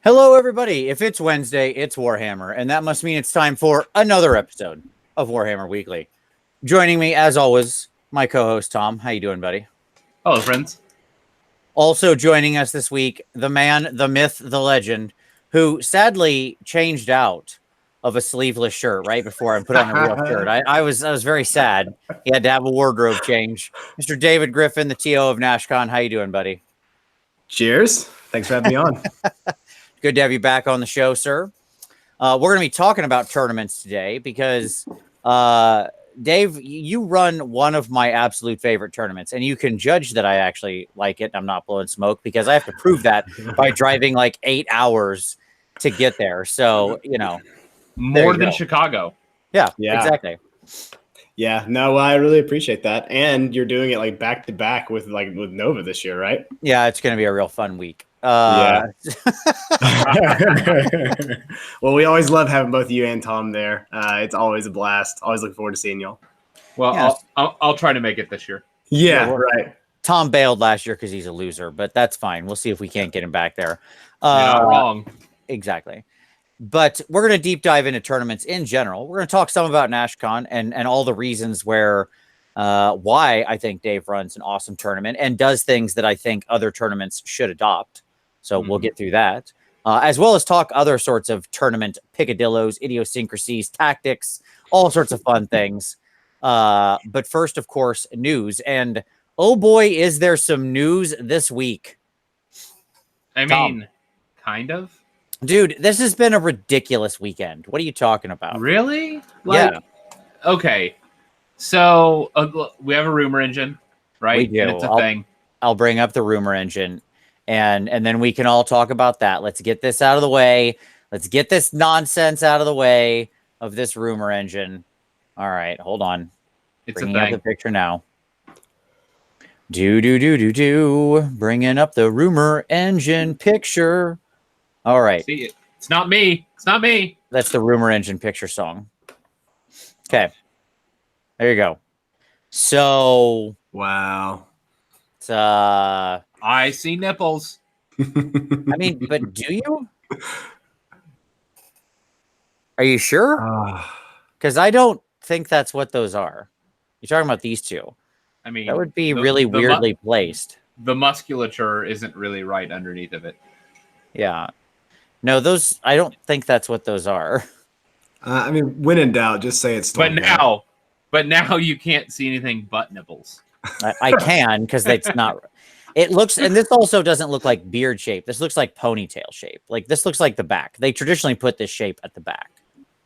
Hello, everybody. If it's Wednesday, it's Warhammer, and that must mean it's time for another episode of Warhammer Weekly. Joining me, as always, my co-host, Tom. How you doing, buddy? Hello, friends. Also joining us this week, the man, the myth, the legend, who sadly changed out of a sleeveless shirt right before I put on a real shirt. I was very sad. He had to have a wardrobe change. Mr. David Griffin, the TO of Nash Con. How you doing, buddy? Cheers. Thanks for having me on. Good to have you back on the show, sir. We're going to be talking about tournaments today because, Dave, you run one of my absolute favorite tournaments, and you can judge that I actually like it. I'm not blowing smoke because I have to prove that by driving like 8 hours to get there. So, you know, more than Chicago. Yeah, exactly. Yeah, no, I really appreciate that. And you're doing it like back to back with Nova this year, right? Yeah, it's going to be a real fun week. Yeah. Well, we always love having both you and Tom there. It's always a blast. Always looking forward to seeing y'all. Well, yeah. I'll try to make it this year. Yeah, right. Tom bailed last year because he's a loser, but that's fine. We'll see if we can't get him back there. You're not wrong. Exactly. But we're going to deep dive into tournaments in general. We're going to talk some about Nash Con and all the reasons why I think Dave runs an awesome tournament and does things that I think other tournaments should adopt. So we'll get through that, as well as talk other sorts of tournament picadillos, idiosyncrasies, tactics, all sorts of fun things. But first, of course, news. And oh boy, is there some news this week. I mean, kind of. Dude, this has been a ridiculous weekend. What are you talking about? Really? Yeah. Okay. So we have a rumor engine, right? We do. And it's a thing. I'll bring up the rumor engine. And then we can all talk about that. Let's get this out of the way. Let's get this nonsense out of the way of this rumor engine. All right, hold on. It's Bringing a up thing. the picture now. Bringing up the rumor engine picture. All right. See, it's not me. It's not me. That's the rumor engine picture song. Okay. There you go. So. Wow. It's I see nipples. I mean, but do you? Are you sure? Because I don't think that's what those are. You're talking about these two. I mean, that would be really weirdly placed. The musculature isn't really right underneath of it. Yeah. No, those. I don't think that's what those are. I mean, when in doubt, just say it's. But now you can't see anything but nipples. I can because it's not. It looks, and this also doesn't look like beard shape. This looks like ponytail shape. Like this looks like the back. They traditionally put this shape at the back,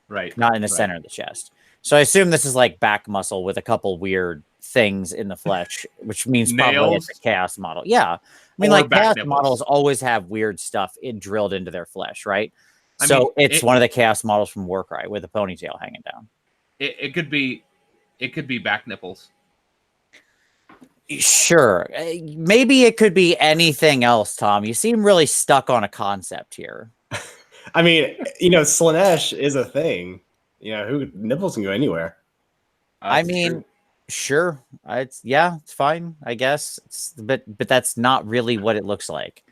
right? Not in the center of the chest. So I assume this is like back muscle with a couple weird things in the flesh, which means probably it's a chaos model. Yeah, I mean, like chaos models always have weird stuff drilled into their flesh, right? So it's one of the chaos models from Warcry with a ponytail hanging down. It could be back nipples. Sure. Maybe it could be anything else, Tom. You seem really stuck on a concept here. I mean, Slaanesh is a thing. Nipples can go anywhere. I mean, true. Sure. It's fine, I guess. But that's not really what it looks like.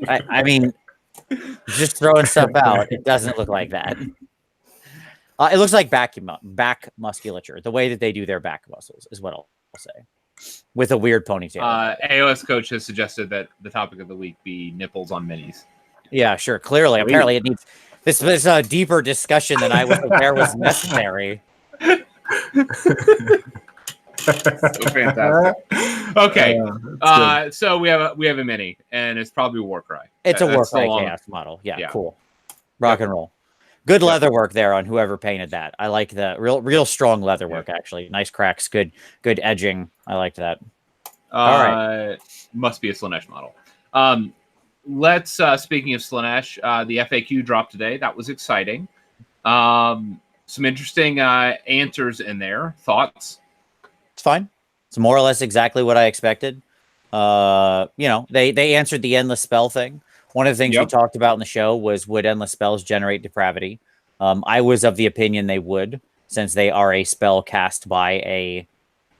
I mean, just throwing stuff out, it doesn't look like that. It looks like back musculature. The way that they do their back muscles is what I'll say. With a weird ponytail. AOS coach has suggested that the topic of the week be nipples on minis. Yeah, sure. Clearly, apparently, it needs this was a deeper discussion than I was aware was necessary. So fantastic. Okay, so we have a mini, and it's probably Warcry. It's a Warcry chaos model. Yeah, cool. Rock and roll. Good leather work there on whoever painted that. I like the real strong leather work, actually. Nice cracks, good edging. I liked that. All right. Must be a Slaanesh model. Let's, speaking of Slaanesh, the FAQ dropped today. That was exciting. Some interesting answers in there. Thoughts? It's fine. It's more or less exactly what I expected. They answered the endless spell thing. One of the things we talked about in the show was, would endless spells generate depravity? I was of the opinion they would, since they are a spell cast by a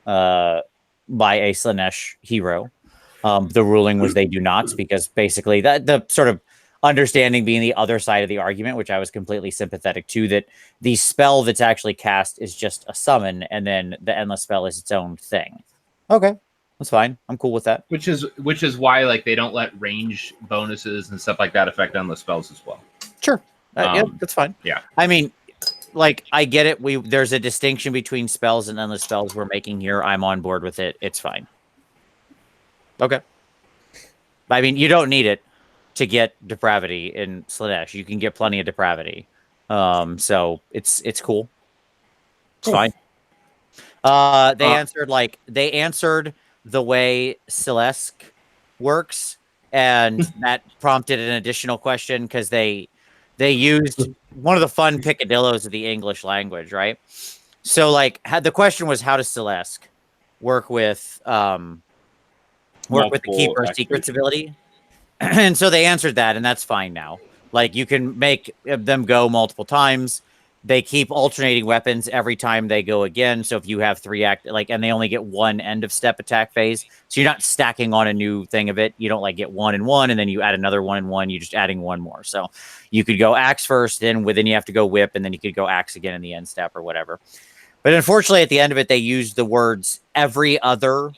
Slaanesh hero. The ruling was they do not, because basically the sort of understanding being the other side of the argument, which I was completely sympathetic to, that the spell that's actually cast is just a summon, and then the endless spell is its own thing. Okay, that's fine. I'm cool with that. Which is why like they don't let range bonuses and stuff like that affect endless spells as well. Sure, yeah, that's fine. Yeah, I mean, like, I get it. There's a distinction between spells and endless spells we're making here. I'm on board with it. It's fine. Okay. I mean, you don't need it to get depravity in Slaanesh. You can get plenty of depravity. So it's cool. It's fine. They answered the way Celeste works, and that prompted an additional question, because they used one of the fun picadillos of the English language, right? So like the question was, how does Celeste work with the Keeper Secrets ability? And so they answered that, and that's fine now. Like, you can make them go multiple times. They keep alternating weapons every time they go again. So if you have 3 and they only get 1 end of step attack phase, so you're not stacking on a new thing of it. You don't like get 1 and 1, and then you add another 1 and 1. You're just adding 1 more. So you could go axe first, then you have to go whip, and then you could go axe again in the end step or whatever. But unfortunately, at the end of it, they used the words every other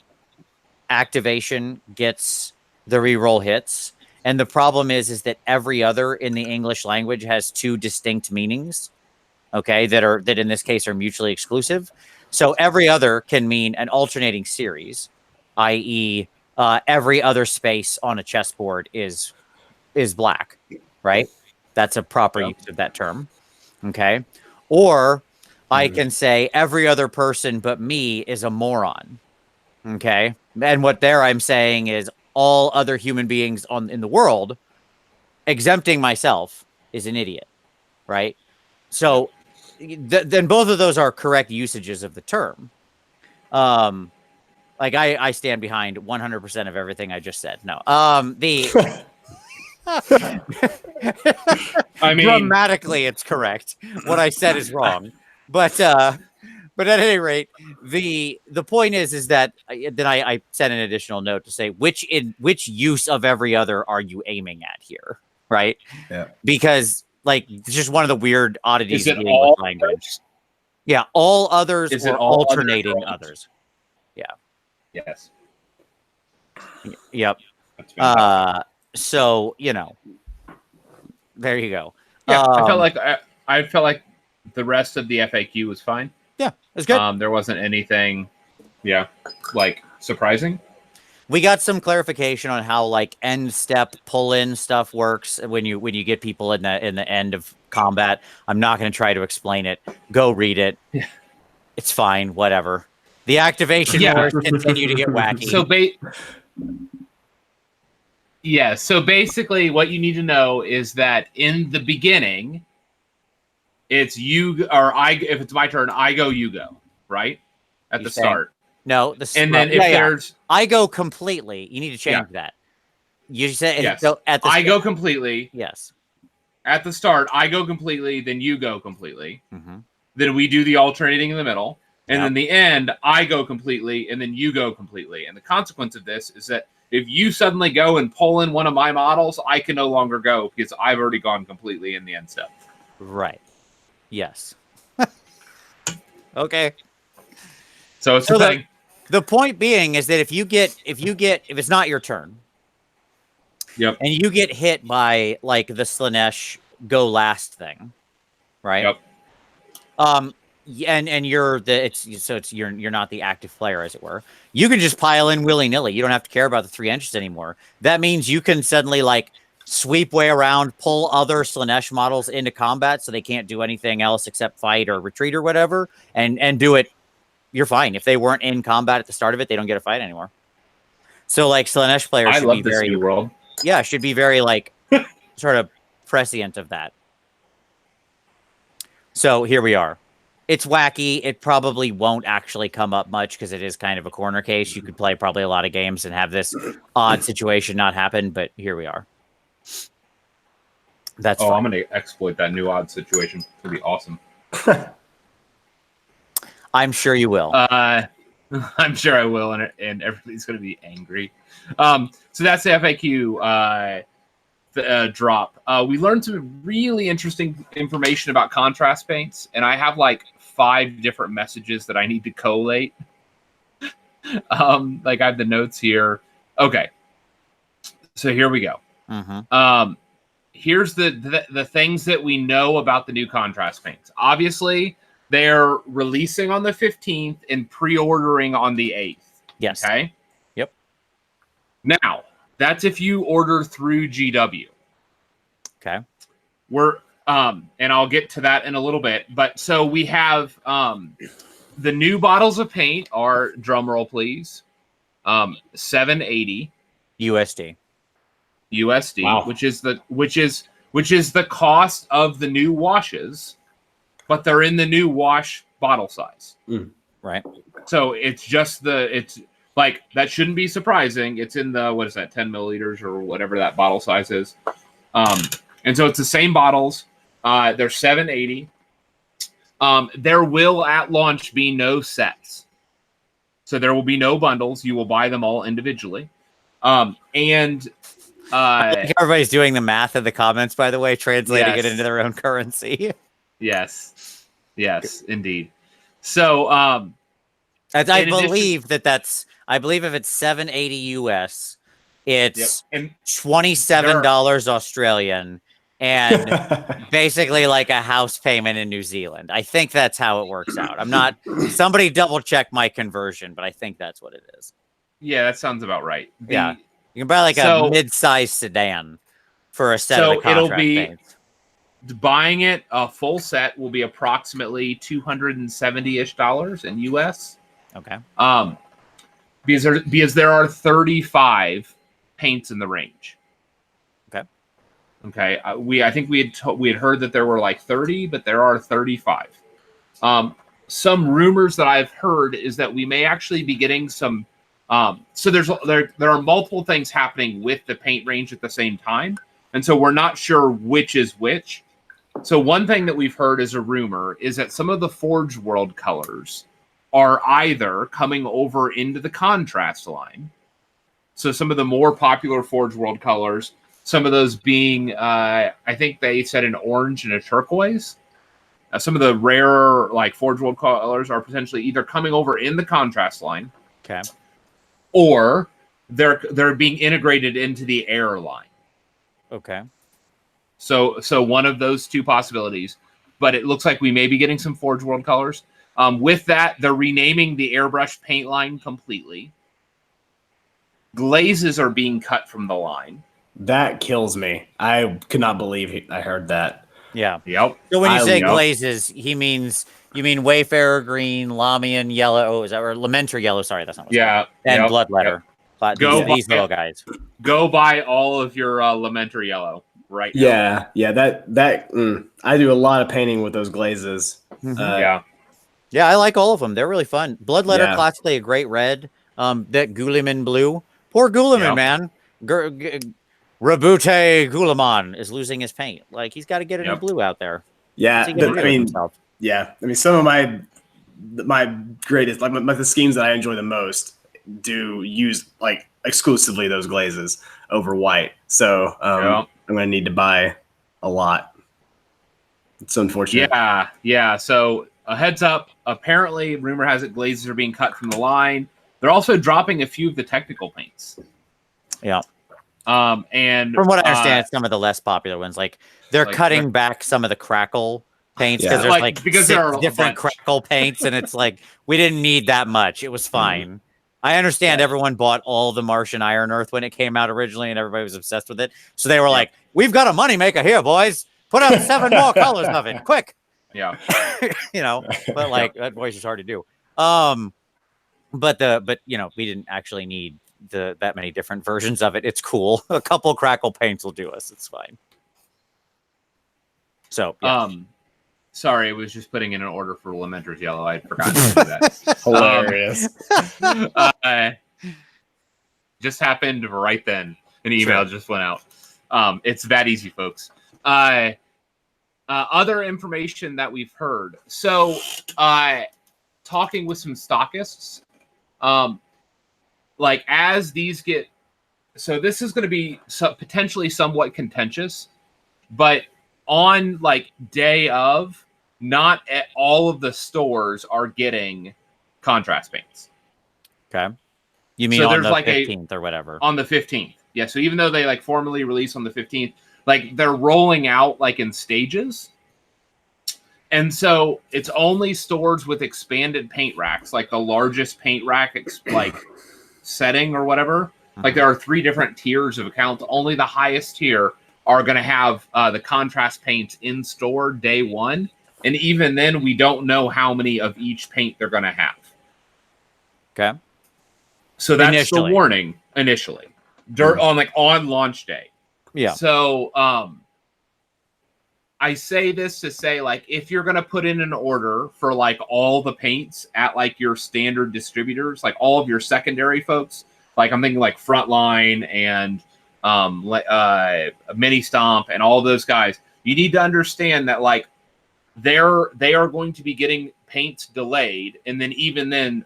activation gets the reroll hits. And the problem is that every other in the English language has 2 distinct meanings, okay, that in this case are mutually exclusive. So every other can mean an alternating series, i.e., every other space on a chessboard is black, right? That's a proper use of that term, okay? Or I can say every other person but me is a moron, okay? And what I'm saying is all other human beings in the world, exempting myself, is an idiot, right? So then both of those are correct usages of the term. Like I stand behind 100% of everything I just said. No, I mean, grammatically it's correct. What I said is wrong, but at any rate, the point is that then I sent an additional note to say which use of every other are you aiming at here, right? Yeah, because like it's just one of the weird oddities of the English English language. Yeah, all others is or all alternating others. Yeah. Yes. Yep. So there you go. Yeah, I felt like the rest of the FAQ was fine. Yeah, it's good. There wasn't anything, like surprising. We got some clarification on how like end step pull in stuff works when you get people in the end of combat. I'm not going to try to explain it. Go read it. Yeah. It's fine. Whatever. The activation wars continue to get wacky. So basically, what you need to know is that in the beginning, it's you or I. If it's my turn, I go, you go. Right at the start. No, and then if there's, I go completely. You need to change that. You said yes. So at the I go completely. Yes. At the start, I go completely. Then you go completely. Mm-hmm. Then we do the alternating in the middle. And then the end, I go completely, and then you go completely. And the consequence of this is that if you suddenly go and pull in one of my models, I can no longer go because I've already gone completely in the end step. Right. Yes. Okay. So it's the thing. The point being is that if it's not your turn, yep, and you get hit by like the Slaanesh go last thing, right? Yep. And you're not the active player, as it were. You can just pile in willy-nilly. You don't have to care about the 3 entries anymore. That means you can suddenly like sweep way around, pull other Slaanesh models into combat so they can't do anything else except fight or retreat or whatever, and do it. You're fine. If they weren't in combat at the start of it, they don't get a fight anymore. So like Slaanesh players should be very new world. Yeah, should be very like sort of prescient of that. So here we are. It's wacky. It probably won't actually come up much because it is kind of a corner case. You could play probably a lot of games and have this odd situation not happen, but here we are. That's fine. I'm going to exploit that new odd situation. It'll be awesome. I'm sure you will. I'm sure I will, and everybody's going to be angry. So that's the FAQ drop. We learned some really interesting information about contrast paints, and I have like 5 different messages that I need to collate. Like I have the notes here. Okay, so here we go. Here's the things that we know about the new contrast paints. Obviously, they're releasing on the 15th and pre-ordering on the 8th. Yes. Okay. Yep. Now, that's if you order through GW. Okay. We're and I'll get to that in a little bit. But so we have the new bottles of paint are, drum roll please, $780 USD. Wow. which is the cost of the new washes, but they're in the new wash bottle size. Right. So it's like, that shouldn't be surprising. It's in the, what is that, 10 milliliters or whatever that bottle size is. And so it's the same bottles. They're $780. There will at launch be no sets. So there will be no bundles. You will buy them all individually. I think everybody's doing the math in the comments, by the way, translating it into their own currency. Yes, indeed. So, I believe if it's $780 US, it's $27 Australian, and basically like a house payment in New Zealand. I think that's how it works out. I'm not. Somebody double check my conversion, but I think that's what it is. Yeah, that sounds about right. You can buy like a mid-sized sedan for a set of the contract paints. Buying it, a full set will be approximately $270-ish in US. Okay. Because there are 35 paints in the range. Okay. I think we had heard that there were like 30, but there are 35. Some rumors that I've heard is that we may actually be getting some. So there are multiple things happening with the paint range at the same time, and so we're not sure which is which. So one thing that we've heard as a rumor is that some of the Forge World colors are either coming over into the contrast line. So some of the more popular Forge World colors, some of those being, I think they said an orange and a turquoise. Some of the rarer like Forge World colors are potentially either coming over in the contrast line. Okay. Or they're being integrated into the air line. Okay. So one of those two possibilities, but it looks like we may be getting some Forge World colors. With that, they're renaming the airbrush paint line completely. Glazes are being cut from the line. That kills me. I could not believe I heard that. Yeah. Yep. So when you say glazes, you mean Wayfarer green, Lamian yellow. Oh, is that or Lamentor yellow? Sorry, that's not what's and Bloodletter. Yep. These little guys. Go buy all of your Lamentor yellow right now. I do a lot of painting with those glazes. Yeah, I like all of them. They're really fun. Bloodletter, classically a great red. That Guliman blue. Poor Guliman, man. Rabute Guliman is losing his paint. Like, he's got to get a new blue out there. Yeah, some of my greatest, like the schemes that I enjoy the most do use like exclusively those glazes over white. So I'm going to need to buy a lot. It's unfortunate. Yeah. So a heads up. Apparently, rumor has it glazes are being cut from the line. They're also dropping a few of the technical paints. Yeah. And from what I understand, some of the less popular ones, like they're cutting back some of the crackle paints because there's because there are different crackle paints, and it's like we didn't need that much. It was fine. I understand everyone bought all the Martian Iron Earth when it came out originally, and everybody was obsessed with it. So they were like, "We've got a moneymaker here, boys! Put out 7 more colors of it, quick!" Yeah, but like that voice is hard to do. But we didn't actually need that many different versions of it. It's cool. A couple crackle paints will do us. It's fine. So sorry, I was just putting in an order for Lamentor's yellow. I forgot to do that. Hilarious. Just happened right then. An email just went out. It's that easy, folks. Other information that we've heard. So talking with some stockists, Like as these get, so this is going to be potentially somewhat contentious, but on like day of, not at all of the stores are getting contrast paints. Okay. You mean So on there's the like 15th or whatever? On the 15th. Yeah. So even though they like formally release on the 15th, like they're rolling out like in stages. And so it's only stores with expanded paint racks, like the largest paint rack, like setting or whatever. Like there are 3 different tiers of accounts. Only the highest tier are going to have the contrast paints in store day 1. And even then, we don't know how many of each paint they're going to have. Okay. So that's the warning initially, on launch day. Yeah. So I say this to say, like, if you're going to put in an order for like all the paints at like your standard distributors, like all of your secondary folks, like I'm thinking like Frontline and Mini Stomp and all those guys, you need to understand that like they are going to be getting paints delayed, and then even then,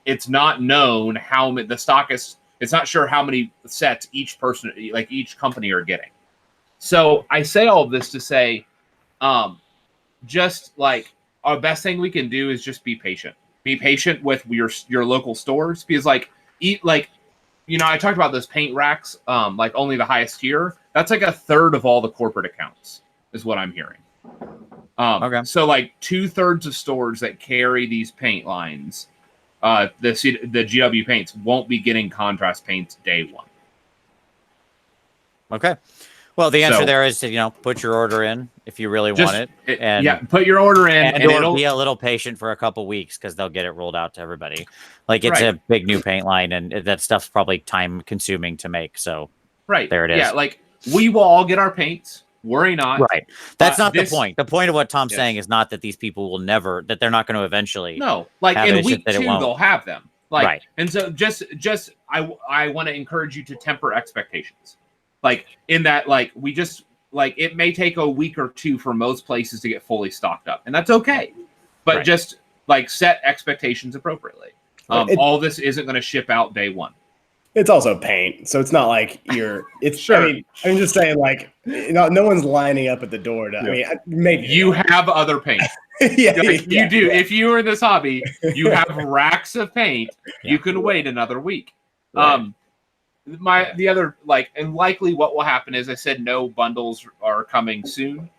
it's not known how many the stock is. It's not sure how many sets each person, like each company, are getting. So I say all of this to say, just like our best thing we can do is just be patient. Be patient with your local stores, because I talked about those paint racks, like only the highest tier. That's like a third of all the corporate accounts, is what I'm hearing. Okay. So like 2/3 of stores that carry these paint lines, the GW paints, won't be getting contrast paints day 1. Okay. Well, the answer there is to, put your order in if you really want it. And put your order in, and it'll be a little patient for a couple weeks, because they'll get it rolled out to everybody. Like it's a big new paint line, and that stuff's probably time consuming to make. So there it is. Yeah, like we will all get our paints. Worry not. Right. That's not the point. The point of what Tom's saying is not that these people will never, that they're not going to eventually. No, like in week 2, they'll have them. Like, and so I want to encourage you to temper expectations. Like in that, like we just like it may take a week or 2 for most places to get fully stocked up, and that's okay. But just like set expectations appropriately. All this isn't going to ship out day 1. It's also paint, so it's not like you're. It's sure. I mean, I'm just saying, like, no one's lining up at the door. I mean, maybe you have other paint. You do. If you are in this hobby, you have racks of paint. You can wait another week. Right. The other, like, and likely what will happen is, I said no bundles are coming soon,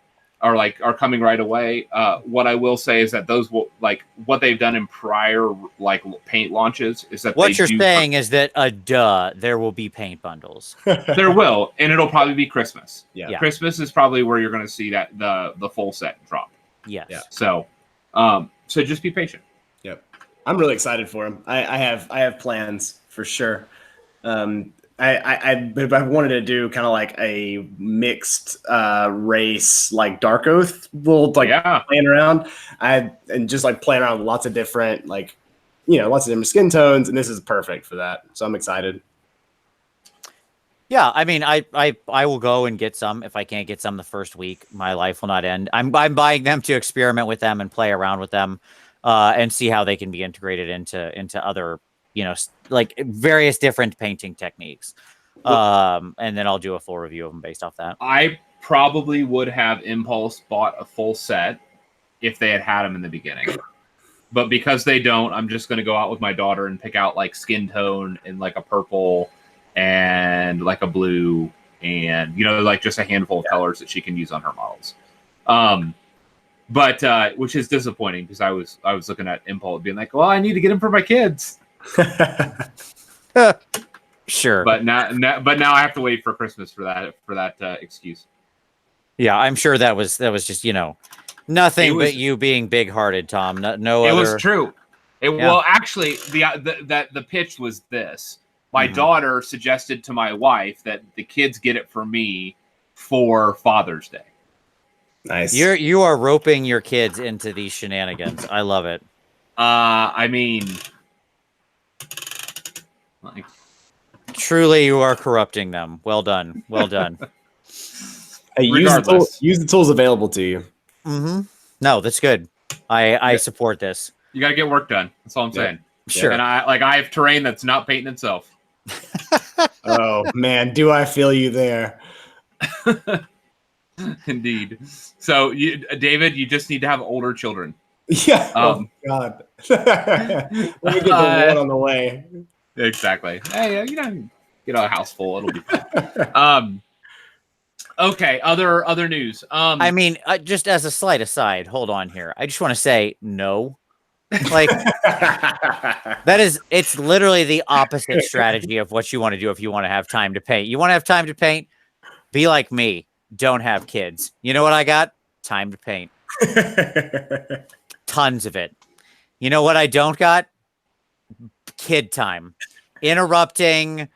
or like are coming right away. What I will say is that those will, like, what they've done in prior like paint launches is that what you're saying is that there will be paint bundles. There will, and it'll probably be Christmas. Yeah. Christmas is probably where you're going to see that the full set drop. Yes. Yeah. So just be patient. Yep. I'm really excited for him. I have plans for sure. I wanted to do kind of like a mixed race, like Dark Oath, playing around. And just like playing around with lots of different lots of different skin tones, and this is perfect for that. So I'm excited. Yeah, I mean, I will go and get some. If I can't get some the first week, my life will not end. I'm buying them to experiment with them and play around with them, and see how they can be integrated into other, like various different painting techniques. And then I'll do a full review of them based off that. I probably would have Impulse bought a full set if they had them in the beginning. But because they don't, I'm just going to go out with my daughter and pick out like skin tone and like a purple and like a blue and, like just a handful of colors that she can use on her models. But which is disappointing, because I was looking at Impulse being like, well, I need to get them for my kids. Sure. But now I have to wait for Christmas for that excuse. Yeah, I'm sure that was just, nothing but you being big-hearted, Tom. It was true. Well, actually, the pitch was this. My daughter suggested to my wife that the kids get it for me for Father's Day. Nice. You are roping your kids into these shenanigans. I love it. I mean, like, truly, you are corrupting them. Well done. Well done. Hey, use the tools available to you. Mm-hmm. No, that's good. I support this. You got to get work done. That's all I'm saying. Sure. And I have terrain that's not painting itself. Oh man, do I feel you there? Indeed. So, David, you just need to have older children. Yeah. Oh God. Let me get the one on the way. Exactly. Hey, get a house full. It'll be fun. Okay. Other news. I mean, just as a slight aside, hold on here. I just want to say no. Like it's literally the opposite strategy of what you want to do if you want to have time to paint. You want to have time to paint? Be like me. Don't have kids. You know what I got? Time to paint. Tons of it. You know what I don't got? Kid time. Interrupting,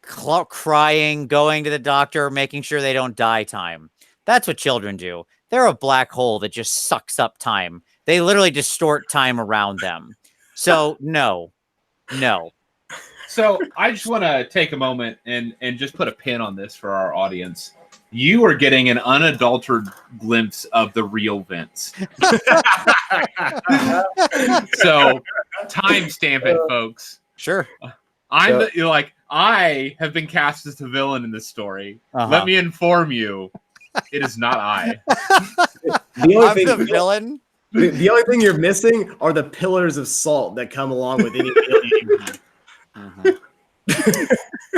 crying, going to the doctor, making sure they don't die time. That's what children do. They're a black hole that just sucks up time. They literally distort time around them. So no. So I just want to take a moment and just put a pin on this for our audience. You are getting an unadulterated glimpse of the real Vince. So timestamp it, folks. Sure. I have been cast as the villain in this story. Let me inform you, it is not I. The villain. The only thing you're missing are the pillars of salt that come along with any villain.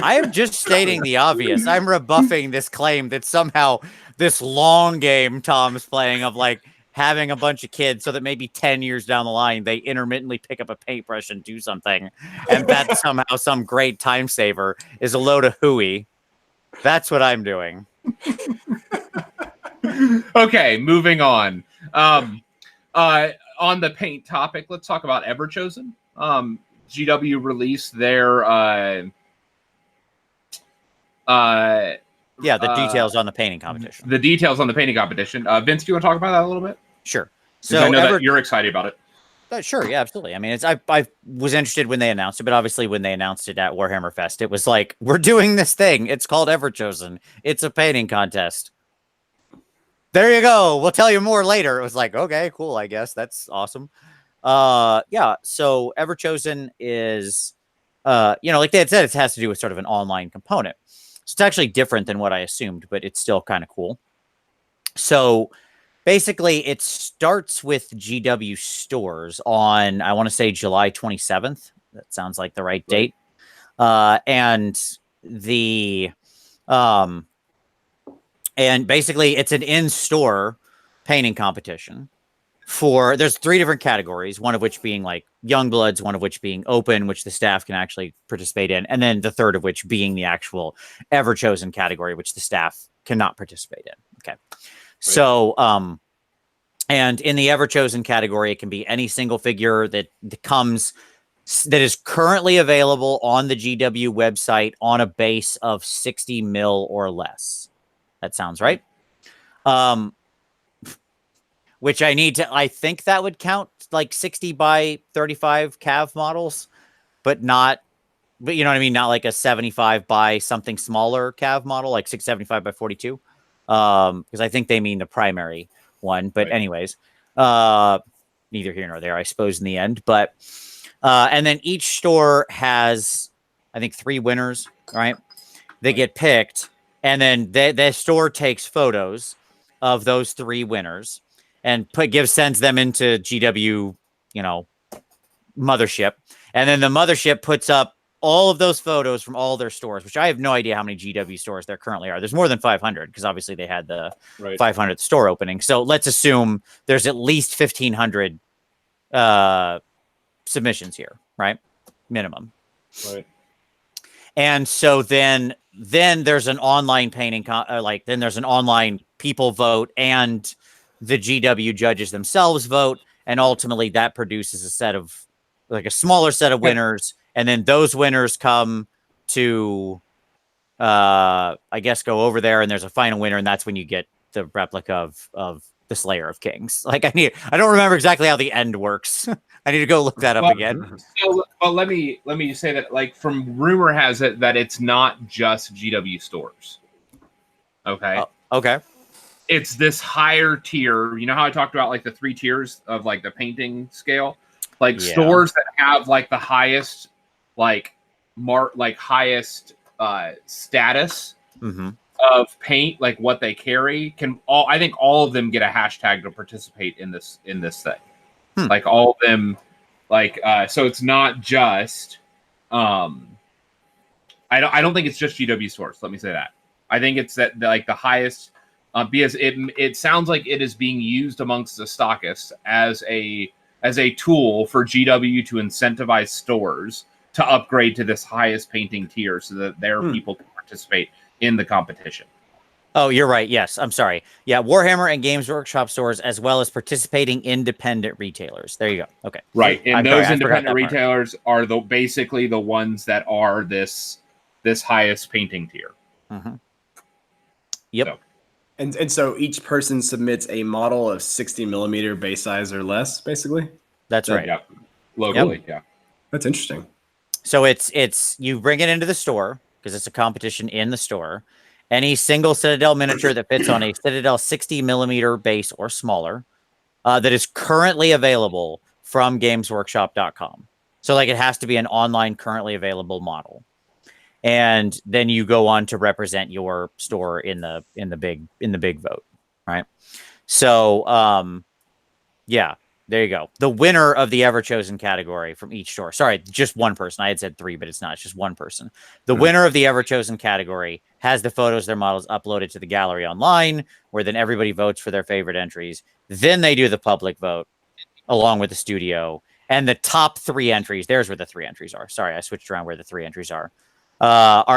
I am just stating the obvious. I'm rebuffing this claim that somehow this long game Tom's playing of like having a bunch of kids so that maybe 10 years down the line they intermittently pick up a paintbrush and do something, and that somehow some great time saver is a load of hooey. That's what I'm doing. Okay, moving on. On the paint topic, let's talk about Everchosen. GW released their the details on the painting competition. The details on the painting competition. Vince, do you want to talk about that a little bit? Sure. So I know that you're excited about it. Sure, yeah, absolutely. I mean, I was interested when they announced it, but obviously when they announced it at Warhammer Fest, it was like, we're doing this thing. It's called Everchosen. It's a painting contest. There you go. We'll tell you more later. It was like, okay, cool. I guess that's awesome. Yeah. So Everchosen is, like they had said, it has to do with sort of an online component. So it's actually different than what I assumed, but it's still kind of cool. So basically, it starts with GW stores on, I want to say, July 27th. That sounds like the right date. And basically, it's an in-store painting competition. There's 3 different categories, one of which being like young bloods, one of which being open, which the staff can actually participate in, and then the third of which being the actual Everchosen category, which the staff cannot participate in. Okay. Right. So, and in the Everchosen category, it can be any single figure that is currently available on the GW website on a base of 60 mil or less. That sounds right. Which I think that would count like 60 by 35 cav models, but you know what I mean? Not like a 75 by something smaller cav model, like 675 by 42. Because I think they mean the primary one, but right. Anyways, neither here nor there, I suppose, in the end. But, and then each store has, I think, 3 winners, right? They get picked, and then the store takes photos of those 3 winners and sends them into GW, mothership. And then the mothership puts up all of those photos from all their stores, which I have no idea how many GW stores there currently are. There's more than 500 because obviously they had the 500th store opening. So let's assume there's at least 1,500 submissions here, right? Minimum. Right. And so then there's an online painting, then there's an online people vote and the GW judges themselves vote, and ultimately that produces a smaller set of winners, and then those winners come to, I guess, go over there, and there's a final winner, and that's when you get the replica of the Slayer of Kings. Like I don't remember exactly how the end works. I need to go look that up again. So, well, let me say that, like, from rumor has it that it's not just GW stores. Okay. Okay. It's this higher tier. You know how I talked about like the 3 tiers of like the painting scale? Like stores that have like the highest highest status of paint, like what they carry, I think all of them get a hashtag to participate in this thing. Like all of them, so it's not just I don't think it's just GW stores. Let me say that. I think it's that like the highest because it sounds like it is being used amongst the stockists as a tool for GW to incentivize stores to upgrade to this highest painting tier so that their people can participate in the competition. Oh, you're right. Yes, I'm sorry. Yeah, Warhammer and Games Workshop stores, as well as participating independent retailers. There you go. Okay. Right, and those independent retailers are basically the ones that are this highest painting tier. Yep. So. And so each person submits a model of 60 millimeter base size or less, basically. That's right. Yeah. Locally, yeah. That's interesting. So it's you bring it into the store because it's a competition in the store. Any single Citadel miniature that fits on a Citadel 60 millimeter base or smaller that is currently available from gamesworkshop.com. So like it has to be an online currently available model. And then you go on to represent your store in the big vote, right? So yeah, there you go. The winner of the Everchosen category from each store. Sorry, just one person. I had said 3, but it's not. It's just one person. The winner of the Everchosen category has the photos of their models uploaded to the gallery online, where then everybody votes for their favorite entries. Then they do the public vote along with the studio. And the top 3 entries, there's where the 3 entries are. Sorry, I switched around where the 3 entries are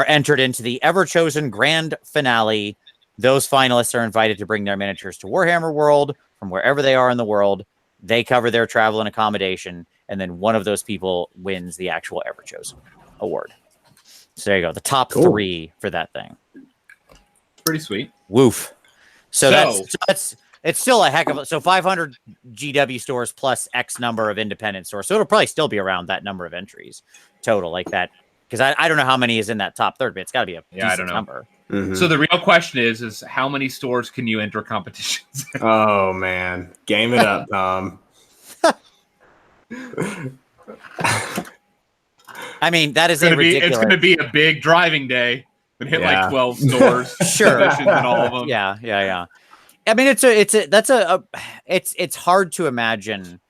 entered into the Everchosen grand finale. Those finalists are invited to bring their miniatures to Warhammer World from wherever they are in the world. They cover their travel and accommodation, and then one of those people wins the actual Everchosen award. So there you go. The top 3 for that thing. Pretty sweet. Woof. So that's it's still a heck of a, so 500 GW stores plus X number of independent stores. So it'll probably still be around that number of entries total, like that. Because I don't know how many is in that top third, but it's got to be a decent number. So the real question is how many stores can you enter competitions? Oh man, game it up, Tom. I mean, that is ridiculous. It's going to be a big driving day. And hit like 12 stores. Sure, and all of them. Yeah. I mean, it's hard to imagine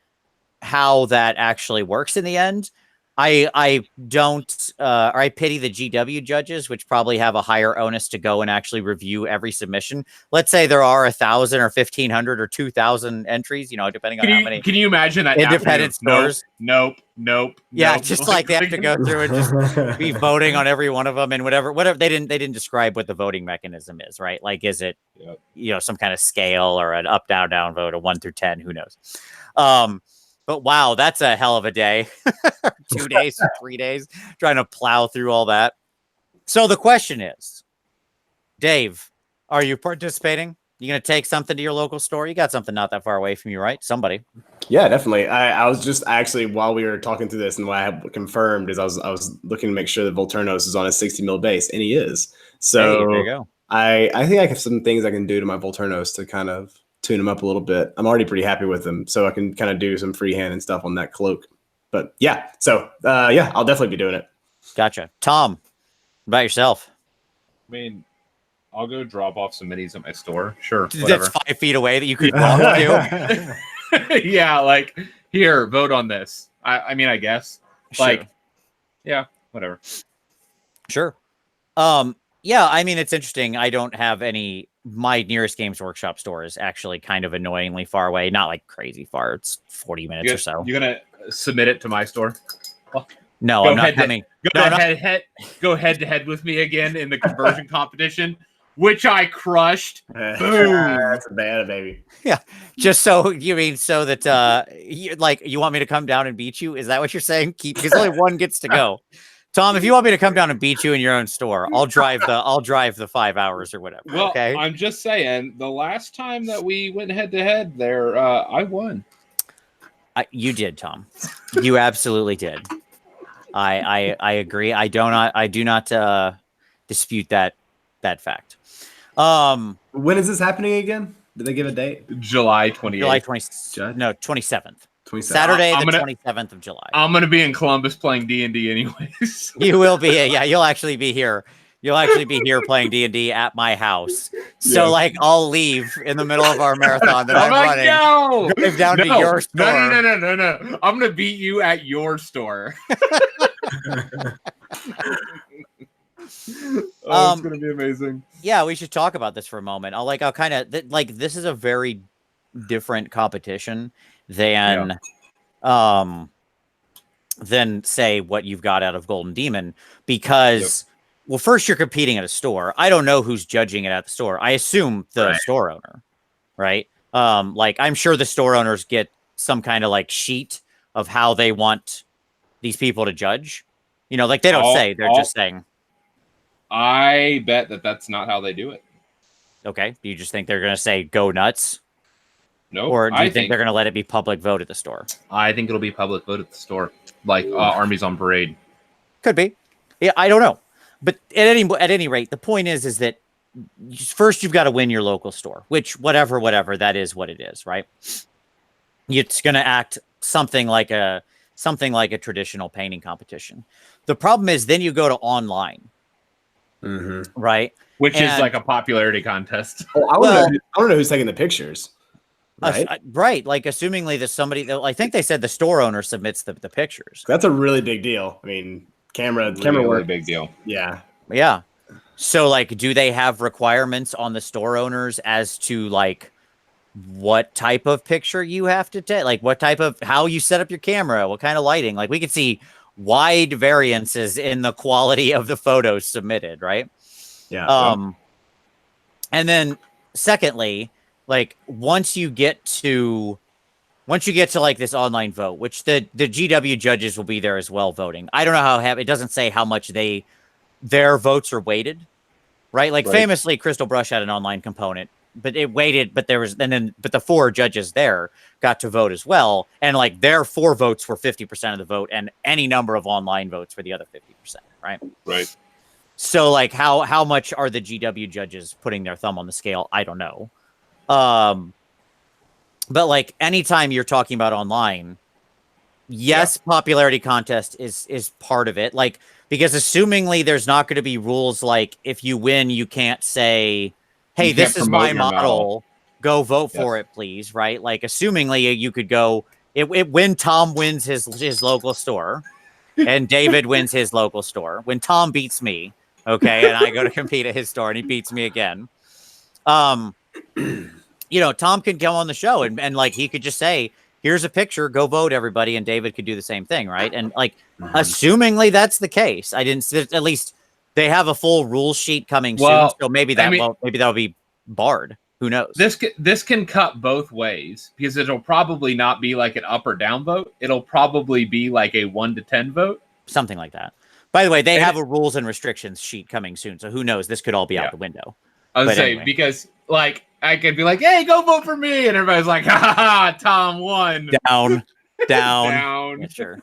how that actually works in the end. I don't, or I pity the GW judges, which probably have a higher onus to go and actually review every submission. Let's say there are 1,000 or 1,500 or 2,000 entries, depending on how many. Can you imagine that independent stores? Nope. Yeah, just like they have to go through and just be voting on every one of them and whatever. They didn't describe what the voting mechanism is, right? Like, is it some kind of scale or an up, down, down vote, a 1 through 10? Who knows? But wow, that's a hell of a day. 2 days, 3 days, trying to plow through all that. So the question is, Dave, are you participating? You going to take something to your local store? You got something not that far away from you, right? Somebody. Yeah, definitely. I was just actually, while we were talking through this, and what I have confirmed is I was looking to make sure that Volturnos is on a 60 mil base, and he is. So hey, there you go. I think I have some things I can do to my Volturnos to kind of tune them up a little bit. I'm already pretty happy with them, so I can kind of do some freehand and stuff on that cloak. But yeah, so I'll definitely be doing it. Gotcha. Tom, what about yourself? I mean, I'll go drop off some minis at my store. Sure. That's 5 feet away that you could walk to. Yeah, like, here, vote on this. I mean, I guess. Sure. Like, yeah, whatever. Sure. Yeah, I mean, it's interesting. I don't have any. My nearest Games Workshop store is actually kind of annoyingly far away. Not like crazy far. It's 40 minutes or so. You're going to submit it to my store? Well, no, I'm not coming. Go head to head with me again in the conversion competition, which I crushed. Boom. That's a bad baby. Yeah. Just so you mean so that you want me to come down and beat you? Is that what you're saying? Because only one gets to go. Tom, if you want me to come down and beat you in your own store, I'll drive the 5 hours or whatever. Well, okay. I'm just saying, the last time that we went head to head there, I won. You did, Tom. You absolutely did. I agree. I do not dispute that fact. When is this happening again? Did they give a date? July 28th. July 27th. Saturday, I'm the gonna- 27th of July. I'm gonna be in Columbus playing D&D anyways. You will be. Yeah, you'll actually be here. You'll actually be here playing D&D at my house. So, Yes. like, I'll leave in the middle of our marathon that I'm running. No, Drive down to your store. No. I'm gonna beat you at your store. It's gonna be amazing. Yeah, we should talk about this for a moment. I'll kind of this is a very different competition than say what you've got out of Golden Demon, because well, first you're competing at a store. I don't know who's judging it at the store. I assume the store owner, right? Like, I'm sure the store owners get some kind of like sheet of how they want these people to judge. You know, like they don't say, they're just saying. I bet that's not how they do it. Okay. Do you just think they're going to say go nuts? No. Or do you think they're going to let it be public vote at the store? I think it'll be public vote at the store, like armies on parade. Could be. Yeah, I don't know. But at any rate, the point is that first you've got to win your local store, which whatever, that is what it is, right? It's going to act something like a traditional painting competition. The problem is then you go to online, right? Which is like a popularity contest. Oh, I want to know who's taking the pictures. Right? Right. Like, assumingly that somebody, I think they said the store owner submits the pictures. That's a really big deal. I mean, camera work. Big deal. Yeah. Yeah. So, like, do they have requirements on the store owners as to, like, what type of picture you have to take? Like, how you set up your camera? What kind of lighting? Like, we could see wide variances in the quality of the photos submitted, right? Yeah. And then, secondly, like, once you get to like this online vote, which the GW judges will be there as well voting. I don't know how it doesn't say how much their votes are weighted, right? Like, famously, Crystal Brush had an online component, but it weighted, but the 4 judges there got to vote as well. And like their 4 votes were 50% of the vote, and any number of online votes for the other 50%, right? Right. So like how much are the GW judges putting their thumb on the scale? I don't know. But like anytime you're talking about online, yes, popularity contest is part of it. Like, because assumingly there's not going to be rules like if you win, you can't say, hey, this is my model. Go vote for it, please. Right? Like, assumingly you could go when Tom wins his local store and David wins his local store. When Tom beats me, okay, and I go to compete at his store and he beats me again. You know, Tom can come on the show and like he could just say, here's a picture, go vote, everybody, and David could do the same thing, right? And like, assumingly that's the case. At least they have a full rule sheet coming soon, so maybe that'll be barred. Who knows? This can cut both ways, because it'll probably not be like an up or down vote. It'll probably be like a 1 to 10 vote, something like that. By the way, they have a rules and restrictions sheet coming soon, so who knows? This could all be out the window. I was saying, because like I could be like, hey, go vote for me, and everybody's like, ha ha ha, Tom won. Down. Yeah, sure.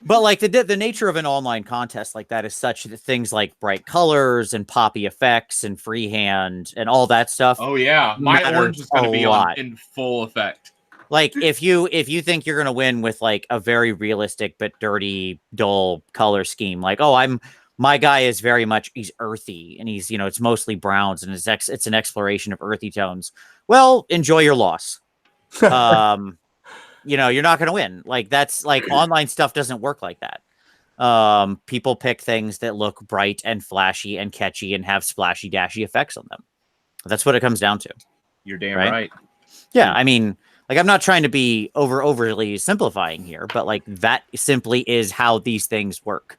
But like the nature of an online contest like that is such that things like bright colors and poppy effects and freehand and all that stuff. Oh yeah, my orange is going to be in full effect. Like, if you think you're going to win with like a very realistic but dirty, dull color scheme, like, oh, my guy is very much, he's earthy and he's, you know, it's mostly browns and it's an exploration of earthy tones. Well, enjoy your loss. You know, you're not going to win. Like, that's like online stuff doesn't work like that. People pick things that look bright and flashy and catchy and have splashy dashy effects on them. That's what it comes down to. You're damn right. Yeah. I mean, like, I'm not trying to be overly simplifying here, but like that simply is how these things work.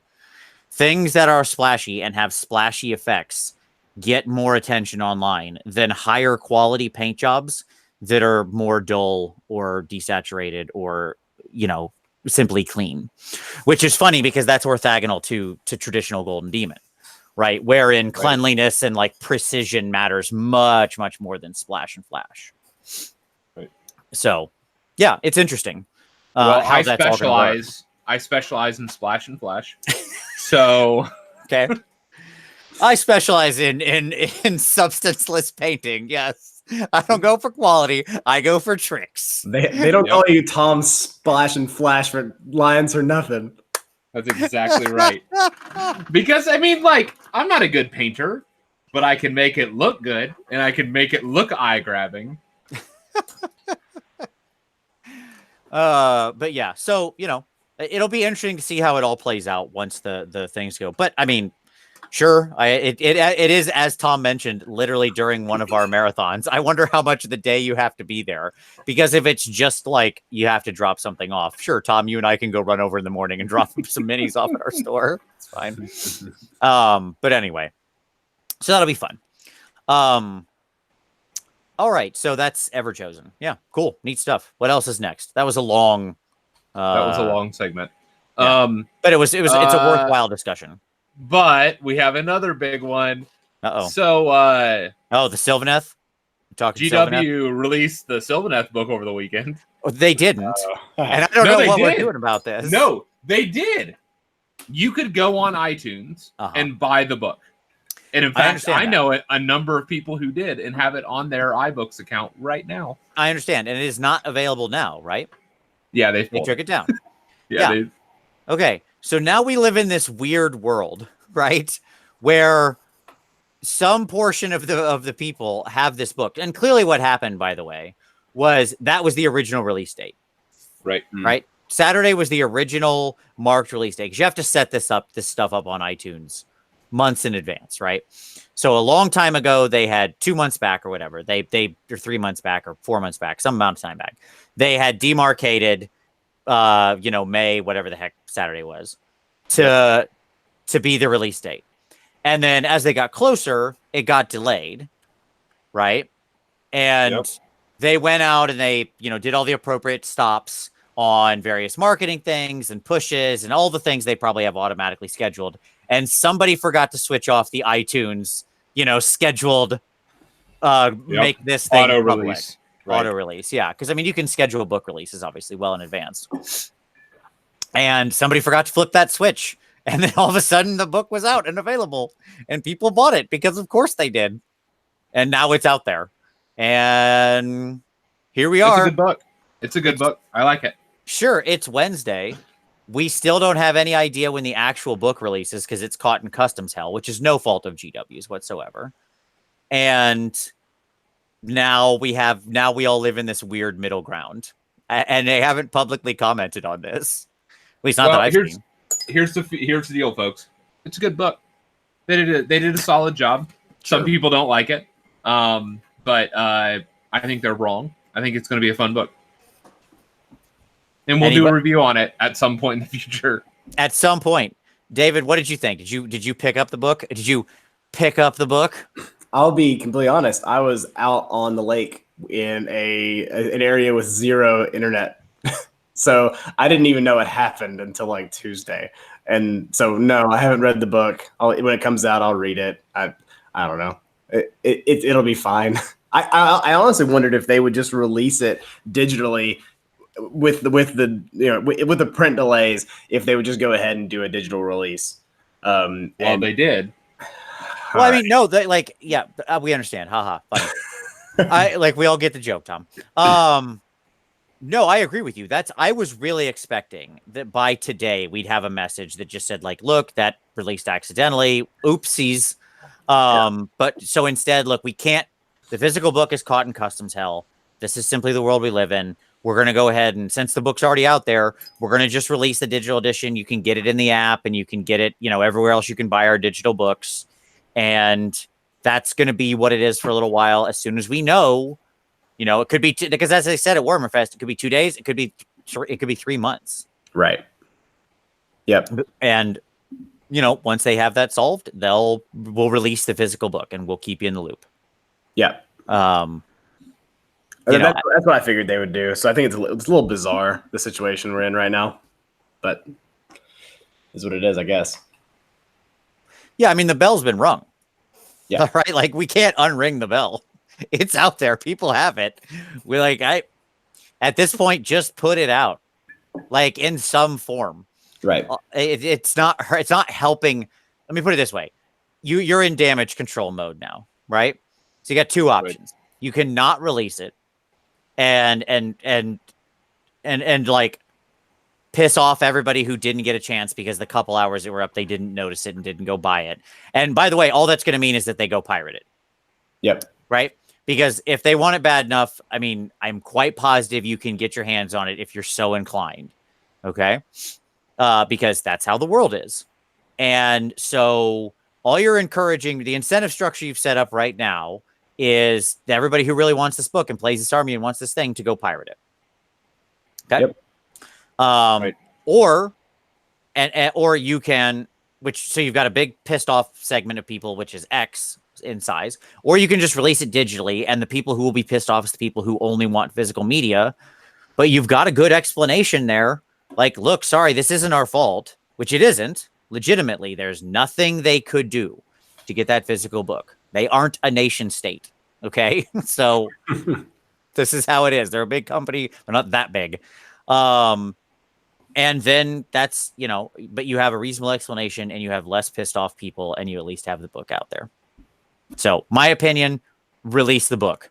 Things that are splashy and have splashy effects get more attention online than higher quality paint jobs that are more dull or desaturated or, you know, simply clean, which is funny because that's orthogonal to traditional Golden Demon, right? Wherein cleanliness and like precision matters much, much more than splash and flash. Right. So yeah, it's interesting. Well, how that's all gonna work. I specialize in splash and flash. So okay. I specialize in substanceless painting. Yes. I don't go for quality. I go for tricks. They don't call you Tom Splash and Flash for lines or nothing. That's exactly right. Because I mean, like, I'm not a good painter, but I can make it look good, and I can make it look eye-grabbing. But yeah, so it'll be interesting to see how it all plays out once the things go. But I mean, sure, it is, as Tom mentioned, literally during one of our marathons. I wonder how much of the day you have to be there, because if it's just like you have to drop something off, sure, Tom, you and I can go run over in the morning and drop some minis off at our store. It's fine. But anyway, so that'll be fun. All right, so that's Everchosen. Yeah, cool, neat stuff. What else is next? That was a long. That was a long segment. Yeah. But it's a worthwhile discussion. But we have another big one. Uh-oh. So the Sylvaneth? GW Sylvaneth? released the Sylvaneth book over the weekend. Oh, they didn't. And I don't know what we're doing about this. No, they did. You could go on iTunes and buy the book. And in fact, I know a number of people who did and have it on their iBooks account right now. I understand. And it is not available now, right? Yeah, they took it down. Yeah. Okay. So now we live in this weird world, right? Where some portion of the people have this book. And clearly what happened, by the way, was the original release date. Right. Right. Saturday was the original marked release date, because you have to set this stuff up on iTunes months in advance, right? So a long time ago, they had 2 months back or whatever. They or 3 months back or 4 months back, some amount of time back. They had demarcated, May, whatever the heck Saturday was, to be the release date. And then as they got closer, it got delayed, right? And they went out and they, did all the appropriate stops on various marketing things and pushes and all the things they probably have automatically scheduled. And somebody forgot to switch off the iTunes, scheduled, make this thing auto release. Right. Auto release. Yeah. Because, I mean, you can schedule book releases, obviously, well in advance. And somebody forgot to flip that switch. And then all of a sudden the book was out and available. And people bought it because, of course, they did. And now it's out there. And here we are. It's a good book. It's a good book. I like it. Sure, it's Wednesday. We still don't have any idea when the actual book releases, because it's caught in customs hell, which is no fault of GW's whatsoever. And now we all live in this weird middle ground, and they haven't publicly commented on this. At least not that I've seen. Here's the deal, folks. It's a good book. They did a solid job. Sure. Some people don't like it, but I think they're wrong. I think it's going to be a fun book. And we'll do a review on it at some point in the future. At some point. David, what did you think? Did you pick up the book? Did you pick up the book? I'll be completely honest. I was out on the lake in an area with zero internet. So I didn't even know it happened until like Tuesday. And so, no, I haven't read the book. When it comes out, I'll read it. I don't know. It'll be fine. I honestly wondered if they would just release it digitally with the print delays, if they would just go ahead and do a digital release. Well, they did. Well, I mean, no, we understand. Haha, funny. We all get the joke, Tom. No, I agree with you. I was really expecting that by today we'd have a message that just said, like, look, that released accidentally. Oopsies. But so instead, look, we can't. The physical book is caught in customs hell. This is simply the world we live in. We're going to go ahead and, since the book's already out there, we're going to just release the digital edition. You can get it in the app, and you can get it, everywhere else you can buy our digital books. And that's going to be what it is for a little while. As soon as we know, it could be, because as I said at Warhammer Fest, it could be 2 days. It could be 3 months. Right. Yep. And, once they have that solved, we'll release the physical book, and we'll keep you in the loop. Yeah. That's what I figured they would do. So I think it's a little bizarre, the situation we're in right now, but is what it is, I guess. Yeah, I mean, the bell's been rung. Yeah. Right? Like, we can't unring the bell. It's out there. People have it. At this point, just put it out, like, in some form. Right. It's not helping. Let me put it this way. You're in damage control mode now, right? So you got two options. You cannot release it and like piss off everybody who didn't get a chance because the couple hours that were up, they didn't notice it and didn't go buy it. And by the way, all that's going to mean is that they go pirate it. Yep. Right? Because if they want it bad enough, I mean, I'm quite positive you can get your hands on it if you're so inclined. Okay? Because that's how the world is. And so all you're encouraging, the incentive structure you've set up right now is everybody who really wants this book and plays this army and wants this thing to go pirate it. Okay? Yep. Right. Or you can, so you've got a big pissed off segment of people, which is X in size, or you can just release it digitally, and the people who will be pissed off is the people who only want physical media. But you've got a good explanation there. Like, look, sorry, this isn't our fault, which it isn't. Legitimately, there's nothing they could do to get that physical book. They aren't a nation state. Okay. So this is how it is. They're a big company, but not that big. And then that's, but you have a reasonable explanation and you have less pissed off people and you at least have the book out there. So my opinion, release the book.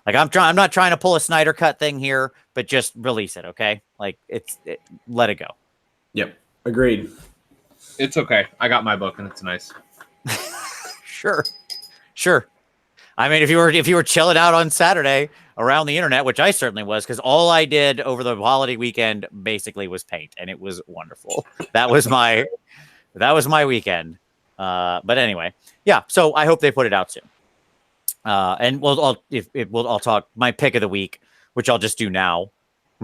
Like I'm not trying to pull a Snyder cut thing here, but just release it. Okay. Like let it go. Yep. Agreed. It's okay. I got my book and it's nice. Sure. I mean, if you were chilling out on Saturday around the internet, which I certainly was, because all I did over the holiday weekend basically was paint, and it was wonderful. That was my weekend. But anyway, yeah. So I hope they put it out soon. And I'll talk my pick of the week, which I'll just do now.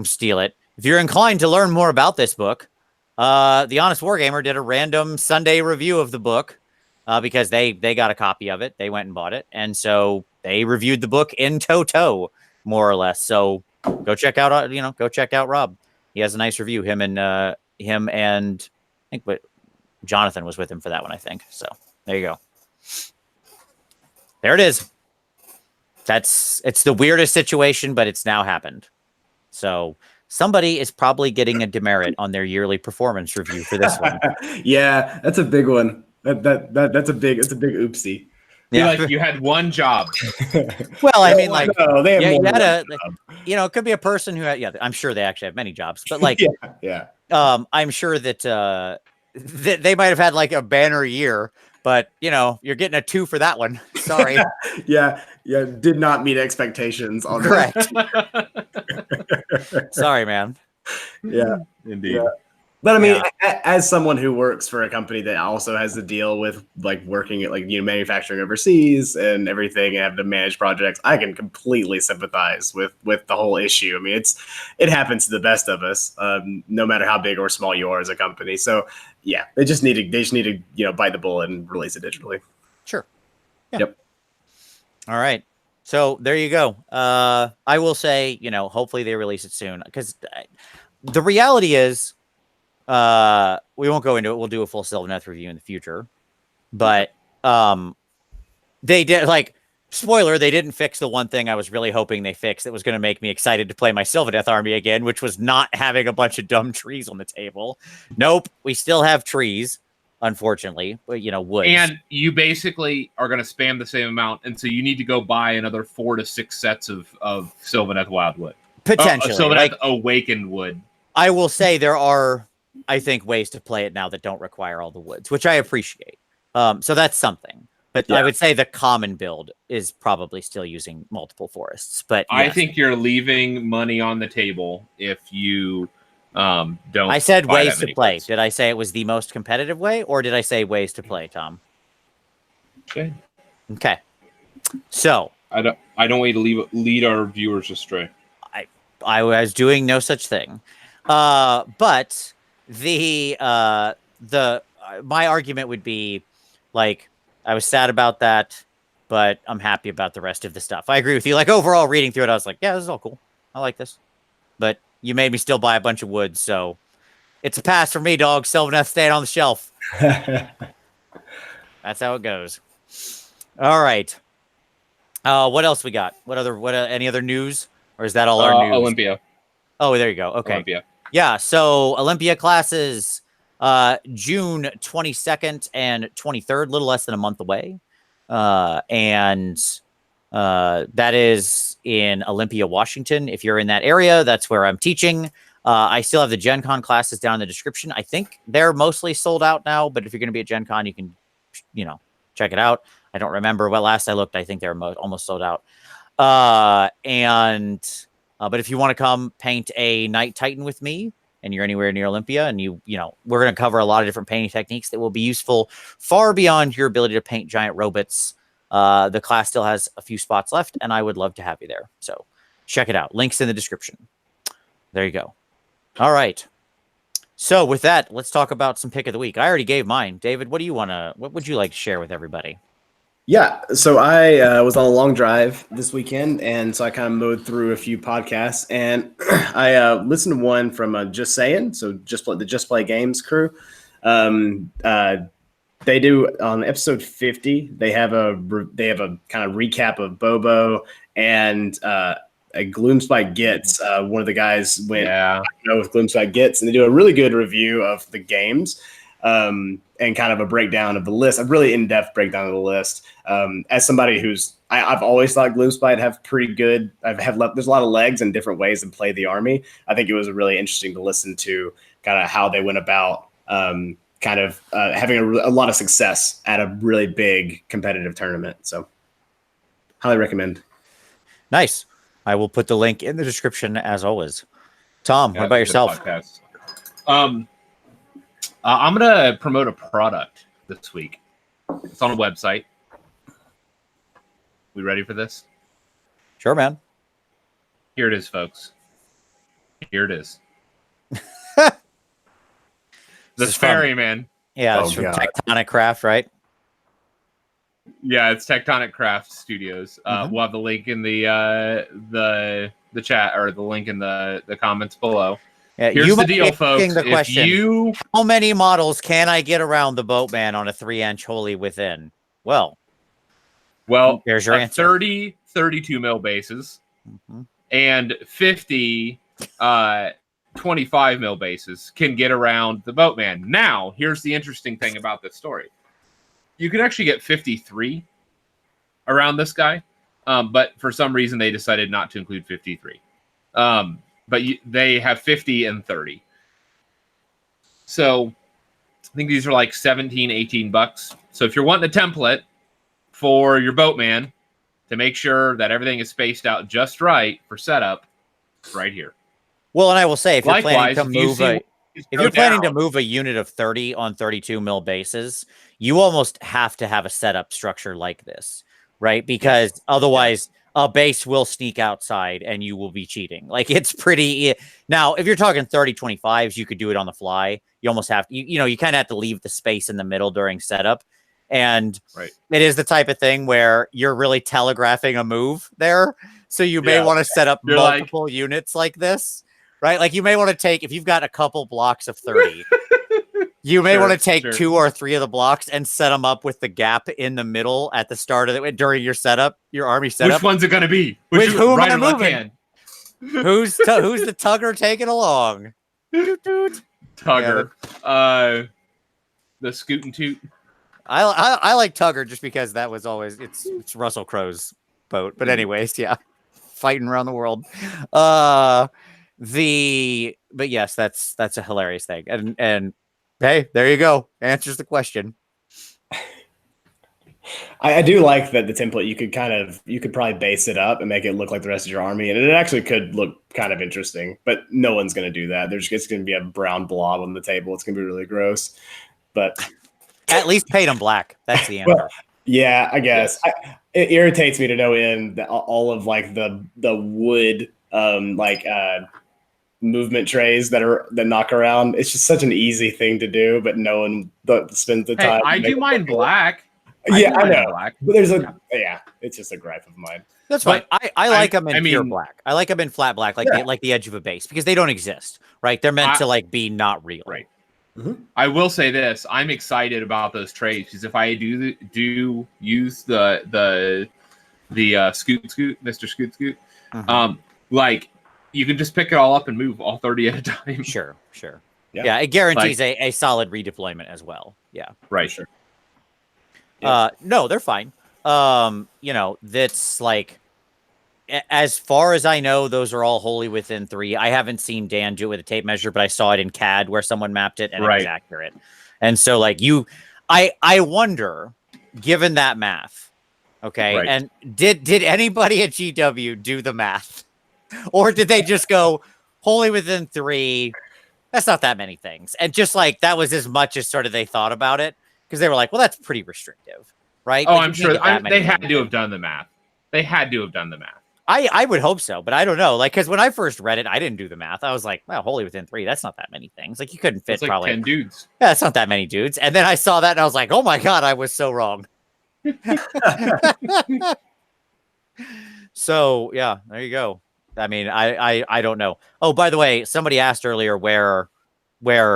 Steal it. If you're inclined to learn more about this book, the Honest Wargamer did a random Sunday review of the book. Because they got a copy of it. They went and bought it. And so they reviewed the book in toto, more or less. So go check out Rob. He has a nice review. Him and I think Jonathan was with him for that one, I think. So there you go. There it is. It's the weirdest situation, but it's now happened. So somebody is probably getting a demerit on their yearly performance review for this one. Yeah, that's a big one. That's a big oopsie. Yeah, like you had one job. Well, I mean, like, no, they have it could be a person who had, I'm sure they actually have many jobs, but like, yeah. I'm sure that they might have had like a banner year, but you're getting a 2 for that one. Sorry. yeah, did not meet expectations on correct. Sorry, man. Yeah, indeed. Yeah. But I mean, as someone who works for a company that also has to deal with like working at manufacturing overseas and everything and have to manage projects, I can completely sympathize with the whole issue. I mean, it happens to the best of us, no matter how big or small you are as a company. So yeah, they just need to bite the bullet and release it digitally. Sure. Yeah. Yep. All right. So there you go. I will say, hopefully they release it soon, because the reality is, we won't go into it. We'll do a full Sylvaneth review in the future, but they did, spoiler, they didn't fix the one thing I was really hoping they fixed that was going to make me excited to play my Sylvaneth army again, which was not having a bunch of dumb trees on the table. Nope, we still have trees, unfortunately, but woods. And you basically are going to spam the same amount, and so you need to go buy another 4 to 6 sets of Sylvaneth Wildwood, potentially Sylvaneth Awakened Wood. I will say there are, I think, ways to play it now that don't require all the woods, which I appreciate. So that's something. But yeah. I would say the common build is probably still using multiple forests. But yes. I think you're leaving money on the table if you don't. I said ways to play. Woods. Did I say it was the most competitive way, or did I say ways to play, Tom? Okay. So I don't want you to lead our viewers astray. I was doing no such thing. But my argument would be, I was sad about that, but I'm happy about the rest of the stuff. I agree with you. Overall, reading through it, I was like, yeah, this is all cool. I like this. But you made me still buy a bunch of wood, so it's a pass for me, dog. Sylvaneth staying on the shelf. That's how it goes. All right. What else we got? Any other news? Or is that all our news? Olympia. Oh, there you go. Okay. Olympia. Yeah, so Olympia classes, June 22nd and 23rd, a little less than a month away. And That is in Olympia, Washington. If you're in that area, that's where I'm teaching. I still have the Gen Con classes down in the description. I think they're mostly sold out now, but if you're going to be at Gen Con, you can, check it out. I don't remember. Well, last I looked, I think they're almost sold out. But if you want to come paint a Night Titan with me, and you're anywhere near Olympia, and we're going to cover a lot of different painting techniques that will be useful far beyond your ability to paint giant robots. The class still has a few spots left, and I would love to have you there. So check it out. Links in the description. There you go. All right. So with that, let's talk about some pick of the week. I already gave mine. David, what would you like to share with everybody? Yeah, so I was on a long drive this weekend, and so I kind of mowed through a few podcasts, and I listened to one from Just Saying, so the Just Play Games crew. They do on episode 50. They have a kind of recap of Bobo and a Gloomspite Gets. One of the guys went with Gloomspite Gets, and they do a really good review of the games. And kind of a breakdown of the list, a really in-depth breakdown of the list. As somebody I've always thought Gloomspite have pretty good. There's a lot of legs and different ways to play the army. I think it was really interesting to listen to kind of how they went about having a lot of success at a really big competitive tournament. So, highly recommend. Nice. I will put the link in the description as always. Tom, what about yourself? I'm going to promote a product this week. It's on a website. We ready for this? Sure, man. Here it is, folks. Here it is. This ferryman. Yeah, it's from Tectonic Craft, right? Yeah, it's Tectonic Craft Studios. We'll have the link in the chat, or the link in the comments below. Yeah, here's the deal, folks. The question, how many models can I get around the Boatman on a 3-inch Holy Within? Well, there's your answer. 30 32 mil bases and 50 25 mil bases can get around the Boatman. Now, here's the interesting thing about this story. You can actually get 53 around this guy, but for some reason they decided not to include 53. But they have 50 and 30. So I think these are like 17, 18 bucks. So if you're wanting a template for your Boatman to make sure that everything is spaced out just right for setup, right here. Well, and I will say, if you're planning to move a unit of 30 on 32 mil bases, you almost have to have a setup structure like this, right? Because otherwise a base will sneak outside and you will be cheating. Like, it's pretty. Now, if you're talking 30-25s, you could do it on the fly. You almost have, you kind of have to leave the space in the middle during setup. And it is the type of thing where you're really telegraphing a move there. So you may want to set up multiple units like this, right? Like, you may want to take, if you've got a couple blocks of 30, you may want to take 2 or 3 of the blocks and set them up with the gap in the middle at the start of it during your setup, your army setup. Which one's it going to be? Who am I moving? Who's the tugger taking along? Tugger. The Scoot and Toot. I like Tugger just because that was always it's Russell Crowe's boat. But anyways, fighting around the world. But yes, that's a hilarious thing. And hey, there you go. Answers the question. I do like that the template, you could probably base it up and make it look like the rest of your army, and it actually could look kind of interesting, but no one's going to do that. There's just going to be a brown blob on the table. It's going to be really gross, but at least paint them black. That's the answer. Well, yeah, I guess. It irritates me to no end that all of like the wood movement trays that knock around. It's just such an easy thing to do, but no one spends the time. I do mine black. I know. Black. But there's it's just a gripe of mine. That's fine. I like them in pure black. I like them in flat black, like the edge of a base, because they don't exist, right? They're meant to be not real. Right. Mm-hmm. I will say this: I'm excited about those trays, because if I do use the Mr. Scoot, you can just pick it all up and move all 30 at a time. Sure. Yeah, it guarantees a solid redeployment as well. Yeah. Right. Sure. No, they're fine. you know, that's like, as far as I know, those are all wholly within 3. I haven't seen Dan do it with a tape measure, but I saw it in CAD where someone mapped it and it was accurate. And so like I wonder, given that math, okay, Right. and did anybody at GW do the math? Or did they just go wholly within 3? That's not that many things. And just like that was as much as sort of they thought about it, because they were like, well, that's pretty restrictive, right? Oh, Like, I'm sure they had to have done the math. They had to have done the math. I would hope so, but I don't know. Like, because when I first read it, I didn't do the math. I was like, well, wholly within 3, that's not that many things. Like, you couldn't fit It's like probably 10 dudes. Yeah, that's not that many dudes. And then I saw that and I was like, oh my God, I was so wrong. So yeah, there you go. I mean, I don't know. Oh, by the way, somebody asked earlier where my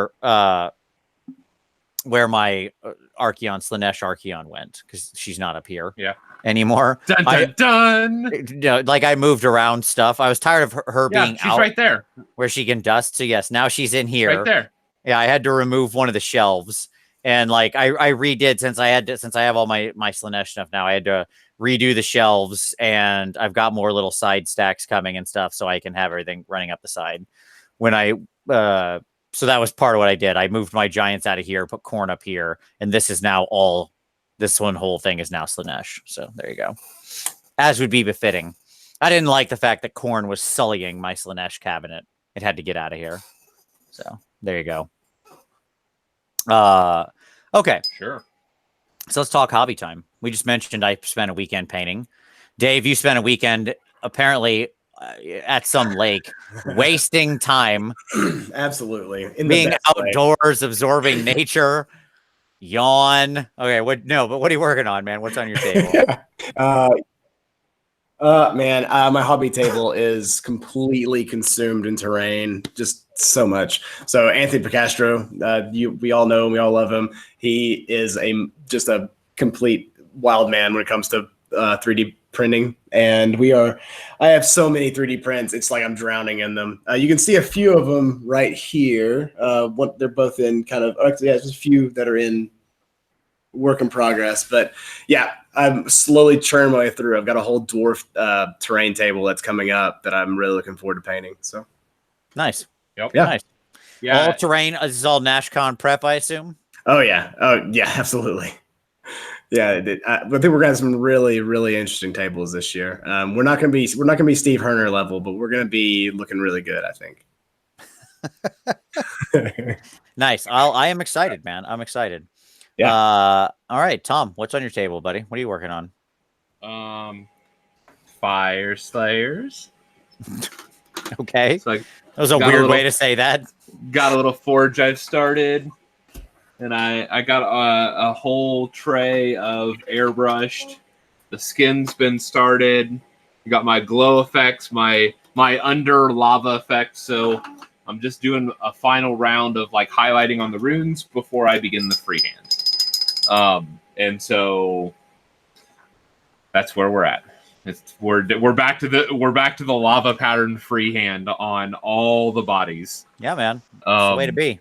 Archeon, Slaanesh Archeon went, because she's not up here anymore. Dun, dun, dun. You know, like I moved around stuff. I was tired of her being she's out right there where she can dust. So yes, now she's in here. Right there. Yeah, I had to remove one of the shelves, and like I redid since I have all my Slaanesh stuff now. I had to redo the shelves, and I've got more little side stacks coming and stuff, so I can have everything running up the side. When I so that was part of what I did. I moved my giants out of here, put corn up here, and this is now all. This one whole thing is now Slaanesh. So there you go. As would be befitting. I didn't like the fact that corn was sullying my Slaanesh cabinet. It had to get out of here. So there you go. Okay. Sure. So let's talk hobby time. We just mentioned I spent a weekend painting. Dave, you spent a weekend apparently at some lake, wasting time. Absolutely. Being outdoors, absorbing nature. Yawn. Okay, but what are you working on, man? What's on your table? My hobby table is completely consumed in terrain, just so much. So Anthony Picastro, we all know him, we all love him. He is just a complete wild man when it comes to 3D printing, and I have so many 3D prints, it's like I'm drowning in them. You can see a few of them right here. They're both in kind of, just a few that are in work in progress, but yeah, I'm slowly churning my way through. I've got a whole dwarf terrain table that's coming up that I'm really looking forward to painting. So nice. Yep. Yeah. Nice. Yeah. All terrain. This is all Nash Con prep, I assume. Oh yeah, absolutely. Yeah, I think we're gonna have some really, really interesting tables this year. We're not gonna be Steve Herner level, but we're gonna be looking really good, I think. Nice. I am excited, man. I'm excited. Yeah. All right, Tom, what's on your table, buddy? What are you working on? Fire Slayers. Okay. It's like, that was a weird way to say that. Got a little forge I've started, and I got a whole tray of airbrushed. The skin's been started. I got my glow effects, my under lava effects. So I'm just doing a final round of like highlighting on the runes before I begin the freehand. And so that's where we're at. We're back to the lava pattern freehand on all the bodies. Yeah, man. That's the way to be.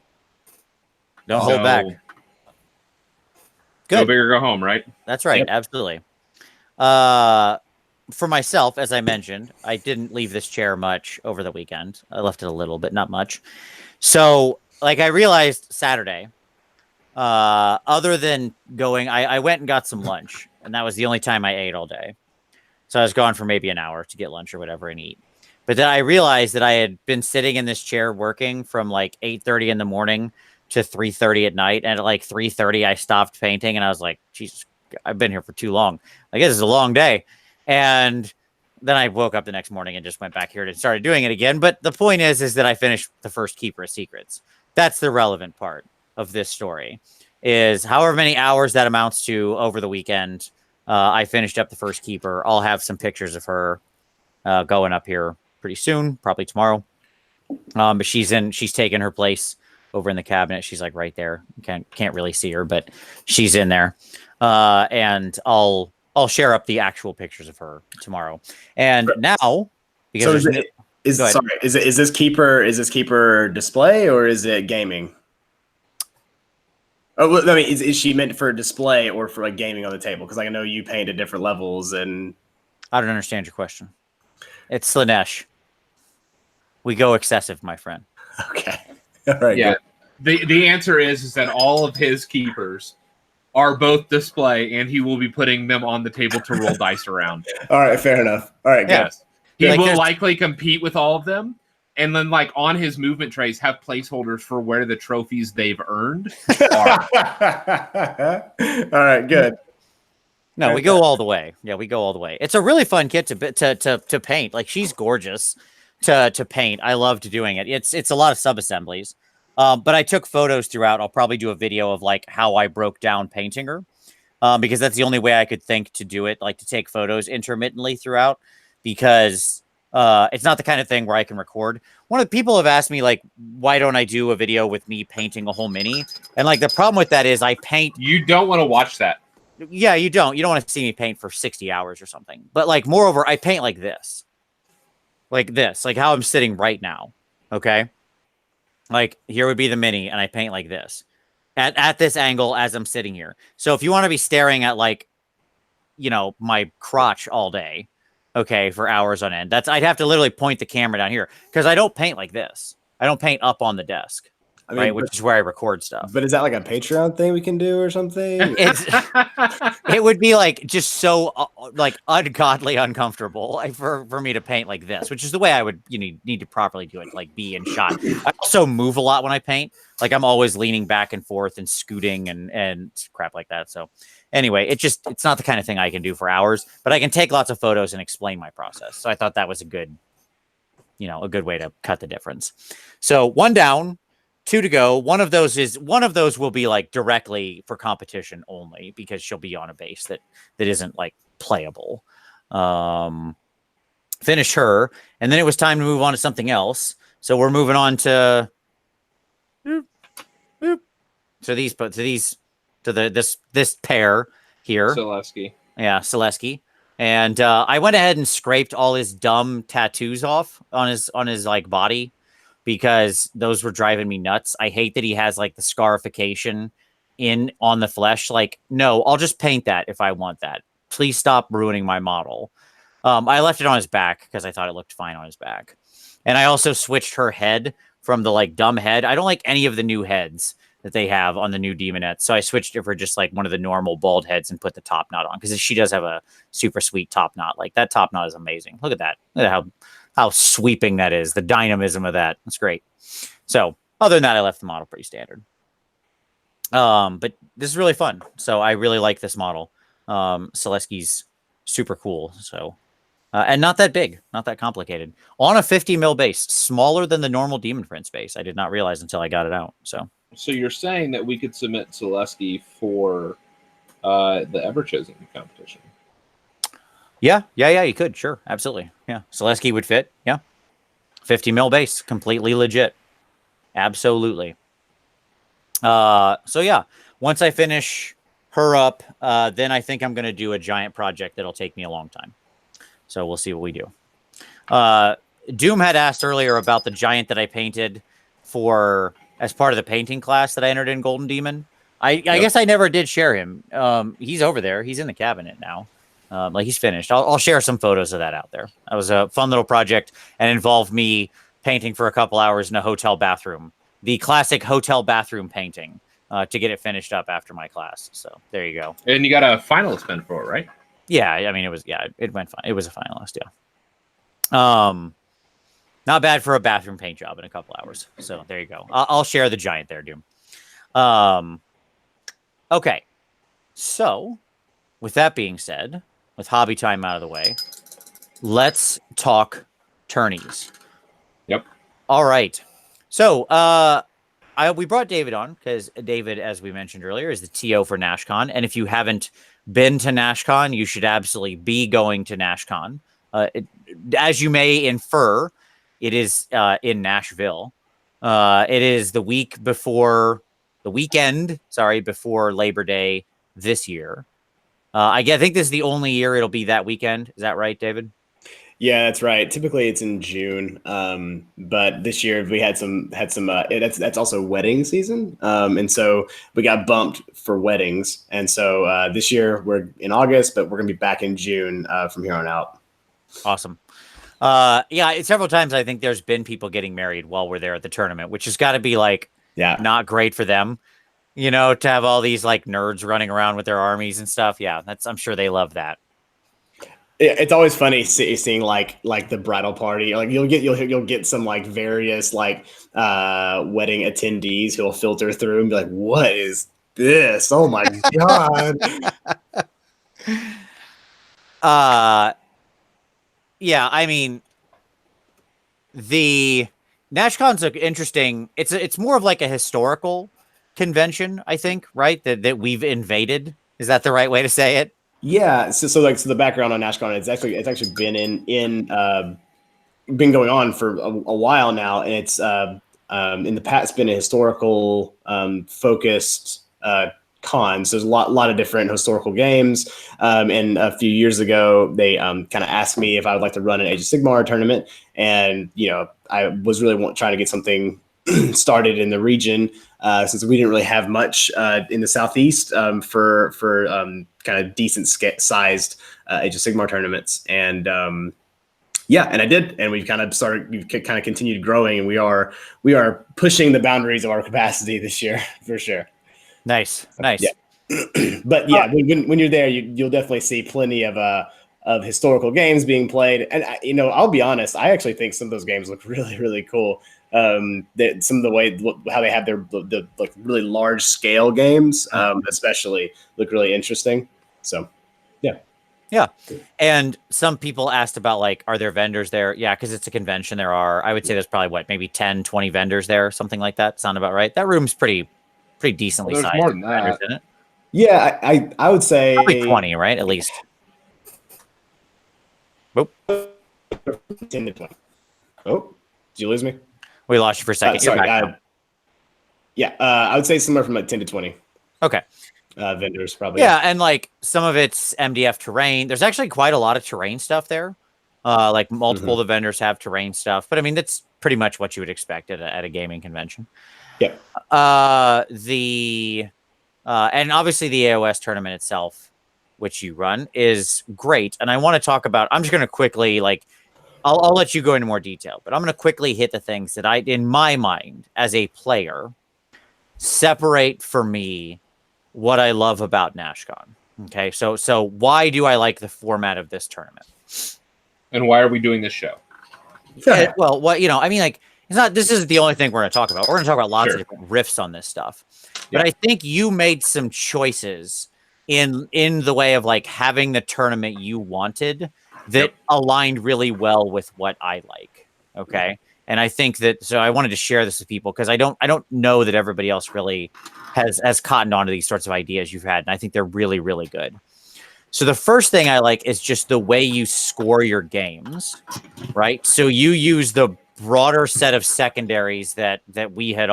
Don't hold back. Good. Go big or go home, right? That's right. Yep. Absolutely. For myself, as I mentioned, I didn't leave this chair much over the weekend. I left it a little, but not much. So, like, I realized Saturday, other than going, I went and got some lunch, and that was the only time I ate all day. So I was gone for maybe an hour to get lunch or whatever and eat. But then I realized that I had been sitting in this chair working from like 8:30 in the morning to 3:30 at night. And at like 3:30, I stopped painting, and I was like, Jesus, I've been here for too long. I guess it's a long day. And then I woke up the next morning and just went back here and started doing it again. But the point is that I finished the first Keeper of Secrets. That's the relevant part of this story, is however many hours that amounts to over the weekend. I finished up the first Keeper. I'll have some pictures of her going up here pretty soon, probably tomorrow. But she's taken her place over in the cabinet. She's like right there. Can't really see her, but she's in there. And I'll share up the actual pictures of her tomorrow. And now, because so is this Keeper display or is it gaming? Oh, well, I mean, is she meant for display or for like gaming on the table? Because I know you paint at different levels, and I don't understand your question. It's Slaanesh. We go excessive, my friend. okay, all right, Yeah. good. The answer is that all of his keepers are both display, and he will be putting them on the table to roll dice around. All right, fair enough. All right, good. Yes. He Like, will there's- likely compete with all of them, and then like on his movement trays have placeholders for where the trophies they've earned are. All right, good. No, we go all the way. Yeah, we go all the way. It's a really fun kit to paint. Like, she's gorgeous to paint. I loved doing it. It's a lot of sub assemblies. But I took photos throughout. I'll probably do a video of like how I broke down painting her. Because that's the only way I could think to do it, like to take photos intermittently throughout, because it's not the kind of thing where I can record. One of the people have asked me, like, why don't I do a video with me painting a whole mini? And like, the problem with that is I paint. You don't want to watch that. Yeah, you don't want to see me paint for 60 hours or something. But like, moreover, I paint like this, like how I'm sitting right now. Okay. Like, here would be the mini, and I paint like this. At this angle as I'm sitting here. So if you want to be staring at, like, you know, my crotch all day, okay, for hours on end, I'd have to literally point the camera down here, because I don't paint like this. I don't paint up on the desk, I mean, right, which is where I record stuff. But is that like a Patreon thing we can do or something? It would be like just so like ungodly uncomfortable for me to paint like this, which is the way I would need to properly do it, like be in shot. I also move a lot when I paint. Like, I'm always leaning back and forth and scooting and crap like that. So anyway, it's not the kind of thing I can do for hours, but I can take lots of photos and explain my process. So I thought that was a good way to cut the difference. So 1 down, 2 to go. One of those will be like directly for competition only, because she'll be on a base that isn't like playable. Finish her, and then it was time to move on to something else. So we're moving on to this pair here. Selesky. Yeah, Selesky. And I went ahead and scraped all his dumb tattoos off on his like body, because those were driving me nuts. I hate that he has like the scarification on the flesh. Like, no, I'll just paint that if I want that. Please stop ruining my model. I left it on his back because I thought it looked fine on his back. And I also switched her head from the like dumb head. I don't like any of the new heads that they have on the new Demonette. So I switched it for just like one of the normal bald heads and put the top knot on, because she does have a super sweet top knot. Like, that top knot is amazing. Look at that. Look at how sweeping that is. The dynamism of that. That's great. So other than that, I left the model pretty standard. But this is really fun. So I really like this model. Selesky's super cool. So, and not that big, not that complicated. On a 50 mil base, smaller than the normal Demon Prince base. I did not realize until I got it out. So you're saying that we could submit Selesky for the Everchosen competition? Yeah, you could. Sure. Absolutely. Yeah. Selesky would fit. Yeah. 50 mil base, completely legit. Absolutely. So yeah, once I finish her up, then I think I'm going to do a giant project that'll take me a long time. So we'll see what we do. Doom had asked earlier about the giant that I painted as part of the painting class that I entered in Golden Demon. I guess I never did share him. He's over there. He's in the cabinet now. Like, he's finished. I'll share some photos of that out there. That was a fun little project and involved me painting for a couple hours in a hotel bathroom. The classic hotel bathroom painting to get it finished up after my class. So there you go. And you got a finalist pin for it, right? Yeah, I mean, it went fine. It was a finalist, yeah. Not bad for a bathroom paint job in a couple hours. So there you go. I'll share the giant there, Doom. Okay. So with that being said, with hobby time out of the way, let's talk tourneys. Yep. All right. So we brought David on because David, as we mentioned earlier, is the TO for Nash Con. And if you haven't been to Nash Con, you should absolutely be going to Nash Con. As you may infer, it is in Nashville. It is the weekend before Labor Day this year. I think this is the only year it'll be that weekend. Is that right, David? Yeah, that's right. Typically it's in June, but this year we had some. That's also wedding season, and so we got bumped for weddings, and so this year we're in August, but we're gonna be back in June from here on out. Awesome. Yeah, several times I think there's been people getting married while we're there at the tournament, which has got to be like not great for them, you know, to have all these like nerds running around with their armies and stuff. Yeah, I'm sure they love that. It's always funny seeing like the bridal party. Like you'll get some like various like wedding attendees who'll filter through and be like, "What is this? Oh my god!" Yeah, I mean, the Nash Con's interesting. It's more of like a historical convention, I think, right? That we've invaded. Is that the right way to say it? Yeah. So the background on Nash Con, it's actually been been going on for a while now, and it's in the past been a historical focused con. So there's a lot of different historical games. And a few years ago, they kind of asked me if I would like to run an Age of Sigmar tournament, and I was really trying to get something started in the region since we didn't really have much in the southeast for kind of decent sized Age of Sigmar tournaments, and yeah, and I did, and we've kind of continued growing, and we are pushing the boundaries of our capacity this year for sure. Nice. Yeah. But yeah, when you're there, you'll definitely see plenty of historical games being played, and I'll be honest, I actually think some of those games look really, really cool. That some of the way how they have the like really large scale games, especially look really interesting. So, yeah. And some people asked about like, are there vendors there? Yeah, because it's a convention. There are. I would say there's probably maybe 10, 20 vendors there, something like that. Sound about right? That room's pretty decently sized. More than that. In it. Yeah, I would say probably 20, right? At least. Oh. 10 to 20. Oh, did you lose me? We lost you for a second. Sorry. I would say somewhere from like 10 to 20. Okay. Vendors probably. Yeah, and like some of it's MDF terrain. There's actually quite a lot of terrain stuff there. Like multiple of the vendors have terrain stuff, but I mean that's pretty much what you would expect at a gaming convention. Yeah. And obviously the AOS tournament itself, which you run, is great. And I want to talk about. I'm just going to quickly I'll let you go into more detail, but I'm going to quickly hit the things that in my mind as a player, separate for me what I love about Nash Con. Okay, so why do I like the format of this tournament? And why are we doing this show? Yeah, well, I mean, like, it's not. This isn't the only thing we're going to talk about. We're going to talk about lots of different riffs on this stuff. But I think you made some choices in the way of like having the tournament you wanted that aligned really well with what I like. Okay. And I think that, so I wanted to share this with people because I don't know that everybody else really has cottoned onto these sorts of ideas you've had. And I think they're really, really good. So the first thing I like is just the way you score your games, right? So you use the broader set of secondaries that we had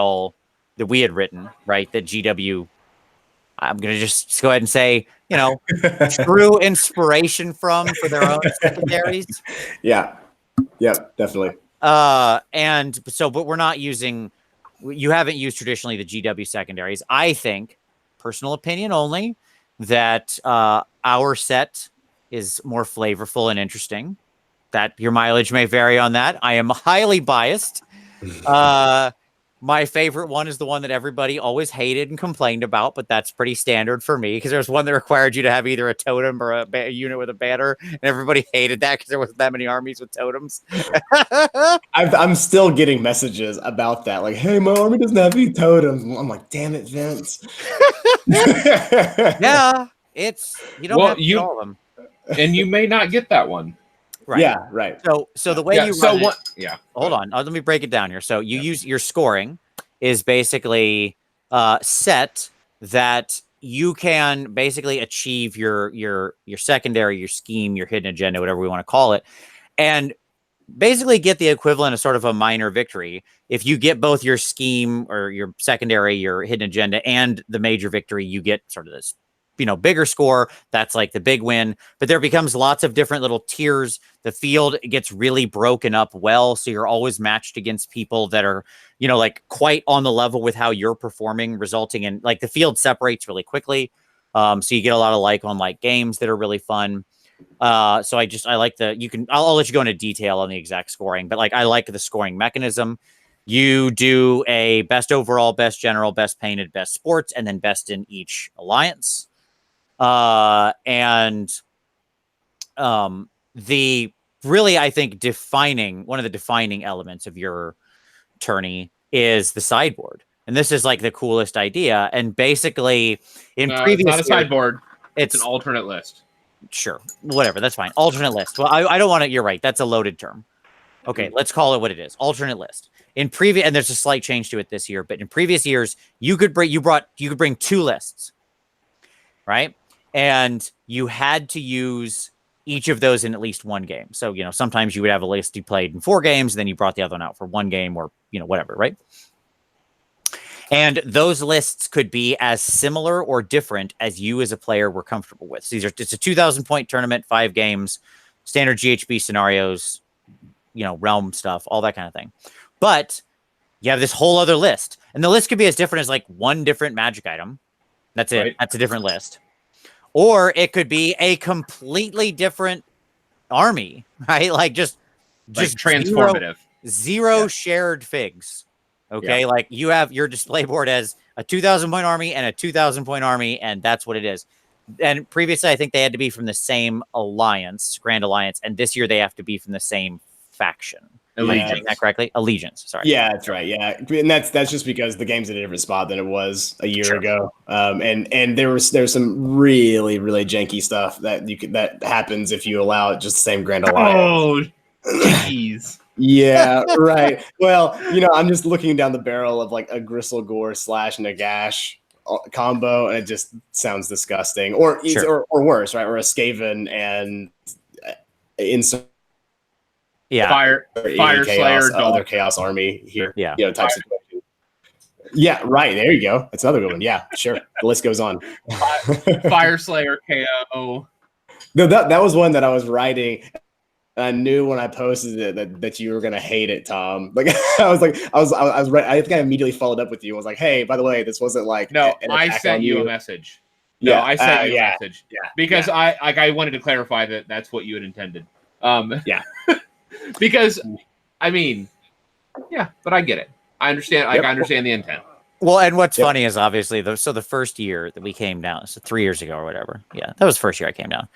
written, right? That GW, I'm going to just go ahead and say, true inspiration for their own secondaries. Yeah. Yeah, definitely. And so, but we're not using, you haven't used traditionally the GW secondaries. I think, personal opinion only, that our set is more flavorful and interesting. That your mileage may vary on that. I am highly biased. My favorite one is the one that everybody always hated and complained about, but that's pretty standard for me because there's one that required you to have either a totem or a unit with a banner, and everybody hated that because there wasn't that many armies with totems. I'm still getting messages about that, like, "Hey, my army doesn't have any totems." I'm like, "Damn it, Vince!" Yeah, you don't have to get all of them, and you may not get that one. Right. Yeah, right. So the way you run hold on. Let me break it down here. So you use your scoring is basically set that you can basically achieve your secondary, your scheme, your hidden agenda, whatever we want to call it, and basically get the equivalent of sort of a minor victory if you get both your scheme or your secondary, your hidden agenda, and the major victory. You get sort of this bigger score, that's like the big win. But there becomes lots of different little tiers. The field gets really broken up well, so you're always matched against people that are, like quite on the level with how you're performing, resulting in like the field separates really quickly. So you get a lot of on games that are really fun. So I like I'll let you go into detail on the exact scoring, but like I like the scoring mechanism. You do a best overall, best general, best painted, best sports, and then best in each alliance. The really, I think, one of the defining elements of your tourney is the sideboard. And this is like the coolest idea. And basically in previous it's not a sideboard. It's an it's alternate list. Sure. Whatever. That's fine. Alternate list. Well, I don't want to, you're right. That's a loaded term. Okay. Let's call it what it is. Alternate list. And there's a slight change to it this year, but in previous years, you could bring 2 lists, right? And you had to use each of those in at least one game. So, sometimes you would have a list you played in 4 games, and then you brought the other one out for 1 game or, whatever, right? And those lists could be as similar or different as you as a player were comfortable with. So it's a 2,000-point tournament, 5 games, standard GHB scenarios, realm stuff, all that kind of thing. But you have this whole other list. And the list could be as different as like 1 different magic item. That's it. Right. That's a different list. Or it could be a completely different army, right? Like just transformative. Zero shared figs. Okay, like you have your display board as a 2,000-point army and a 2,000-point army, and that's what it is. And previously, I think they had to be from the same alliance, Grand Alliance, and this year they have to be from the same faction. Allegiance. Am I saying that correctly? Allegiance. Sorry. Yeah, that's right. Yeah, and that's just because the game's in a different spot than it was a year ago. And there's some really really janky stuff that happens if you allow just the same Grand Alliance. Oh, jeez. Yeah, right. Well, I'm just looking down the barrel of like a Gristle Gore / Nagash combo, and it just sounds disgusting. Or worse, right? Or a Skaven and Fire Slayer, other Chaos Army here. Yeah, type situation. Yeah, right. There you go. That's another good one. Yeah, sure. The list goes on. Fire Slayer KO. No, that was one that I was writing. I knew when I posted it that you were gonna hate it, Tom. Like I was right. I think I immediately followed up with you. I was like, "Hey, by the way, this wasn't like no." I sent you a message. No, I sent you a message. Yeah, because I wanted to clarify that that's what you had intended. Yeah, because I mean, yeah, but I get it. I understand. I understand the intent. Well, and what's funny is obviously the first year that we came down, so 3 years ago or whatever. Yeah, that was the first year I came down.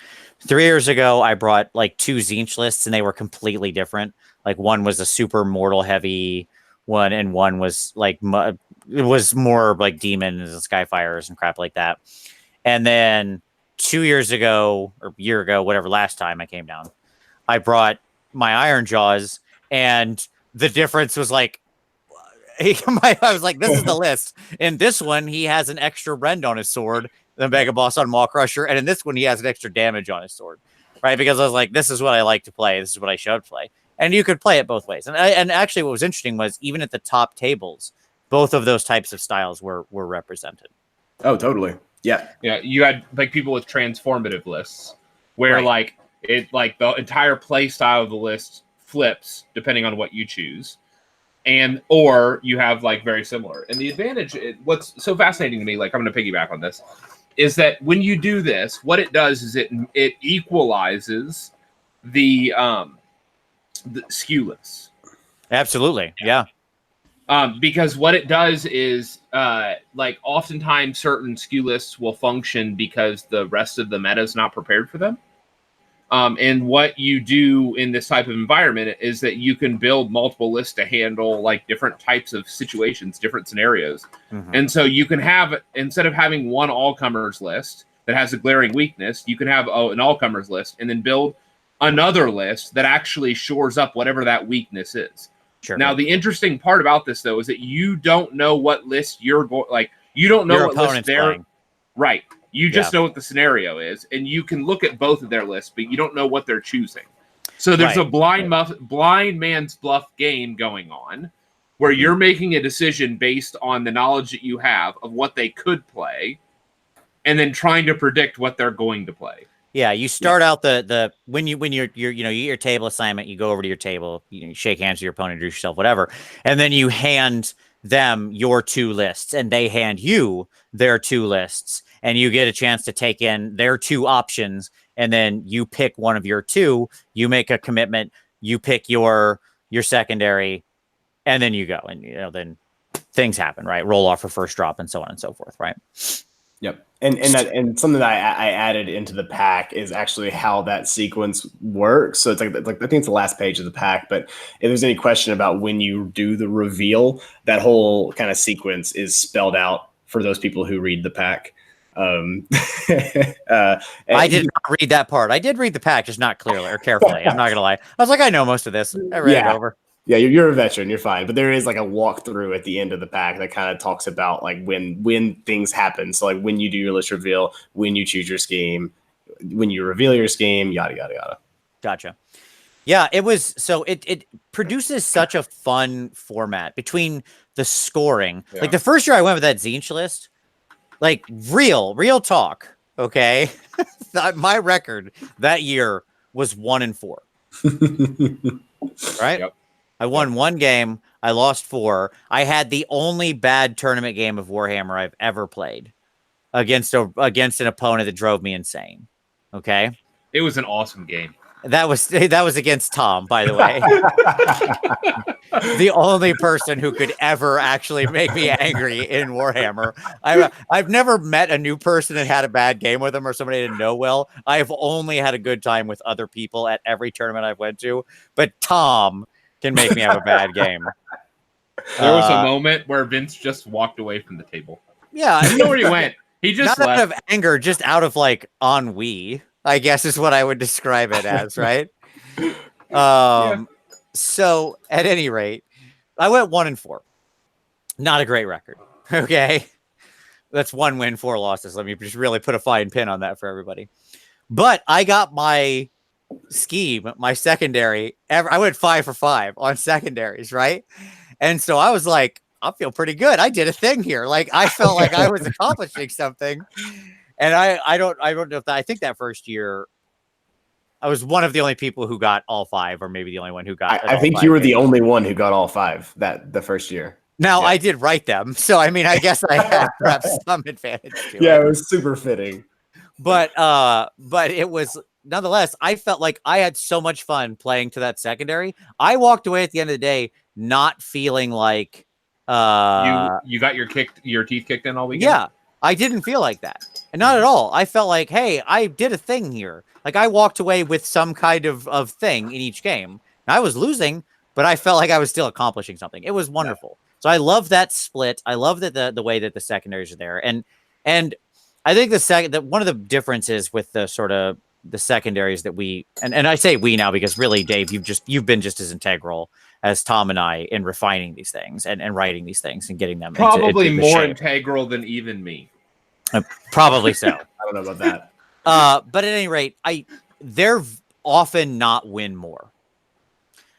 3 years ago, I brought like 2 Tzeentch lists, and they were completely different. Like one was a super mortal heavy one, and one was like it was more like demons and skyfires and crap like that. And then 2 years ago or a year ago, whatever, last time I came down, I brought my Iron Jaws, and the difference was like. I was like, this is the list. In this one, he has an extra rend on his sword, the Mega Boss on Maw Crusher, and in this one, he has an extra damage on his sword, right? Because I was like, this is what I like to play. This is what I should play. And you could play it both ways. And actually, what was interesting was even at the top tables, both of those types of styles were represented. Oh, totally. Yeah. Yeah. You had like people with transformative lists where like the entire play style of the list flips depending on what you choose. Or you have like very similar. And the advantage, what's so fascinating to me, like I'm going to piggyback on this, is that when you do this, what it does is it equalizes the skew lists. Absolutely. Yeah. Because what it does is like oftentimes certain skew lists will function because the rest of the meta is not prepared for them. And what you do in this type of environment is that you can build multiple lists to handle like different types of situations, different scenarios. Mm-hmm. And so you can have, instead of having one all-comers list that has a glaring weakness, you can have an all-comers list and then build another list that actually shores up whatever that weakness is. Sure. Now, the interesting part about this, though, is that you don't know what list you're going, like, you don't know what list they're playing. Right. You just know what the scenario is, and you can look at both of their lists, but you don't know what they're choosing. So there's a blind man's bluff game going on where you're making a decision based on the knowledge that you have of what they could play, and then trying to predict what they're going to play. Yeah, you start out when you're you know, you get your table assignment, you go over to your table, you shake hands with your opponent, introduce yourself, whatever, and then you hand them your 2 lists, and they hand you their 2 lists, and you get a chance to take in their 2 options, and then you pick one of your 2, you make a commitment, you pick your secondary, and then you go, and you know, then things happen, right? Roll off for first drop, and so on and so forth, right? Yep. And something that I added into the pack is actually how that sequence works. So it's like I think it's the last page of the pack. But if there's any question about when you do the reveal, that whole kind of sequence is spelled out for those people who read the pack. I did not read that part. I did read the pack, just not clearly or carefully. I'm not gonna lie. I was like, I know most of this. I read it over. Yeah, you're a veteran. You're fine. But there is like a walkthrough at the end of the pack that kind of talks about like when things happen. So like when you do your list reveal, when you choose your scheme, when you reveal your scheme, yada yada yada. Gotcha. Yeah, it was so it produces such a fun format between the scoring. Yeah. Like the first year I went with that Tzeentch list, like real talk. Okay, my record that year was 1-4. Right. Yep. I won 1 game. I lost 4. I had the only bad tournament game of Warhammer I've ever played against an opponent that drove me insane. Okay. It was an awesome game. That was against Tom, by the way. The only person who could ever actually make me angry in Warhammer. I've never met a new person that had a bad game with them or somebody I didn't know well. I've only had a good time with other people at every tournament I've went to. But Tom can make me have a bad game. There was a moment where Vince just walked away from the table. Yeah. I know where he went. He just not left. Out of anger, just out of like ennui, I guess is what I would describe it as, right? So at any rate, I went 1-4. Not a great record. Okay. That's 1 win, 4 losses. Let me just really put a fine pin on that for everybody. But I got my scheme, my secondary. I went 5 for 5 on secondaries, right? And so I was like, I feel pretty good. I did a thing here. Like I felt like I was accomplishing something. And I don't know if I think that first year I was one of the only people who got all 5, or maybe the only one who got. I think you were the only one who got all 5 the first year. Now I did write them, so I mean, I guess I had perhaps some advantage to it. Yeah, it was super fitting. But it was nonetheless. I felt like I had so much fun playing to that secondary. I walked away at the end of the day not feeling like you got your teeth kicked in all weekend. Yeah, I didn't feel like that, and not at all. I felt like, hey, I did a thing here. Like I walked away with some kind of thing in each game. And I was losing, but I felt like I was still accomplishing something. It was wonderful. Yeah. So I love that split. I love that the way that the secondaries are there, and I think that one of the differences with the sort of the secondaries that we and I say we now because really, Dave, you've been just as integral as Tom and I in refining these things and writing these things and getting them probably into more shape. Integral than even me. Probably so. I don't know about that. But at any rate, they're often not win more.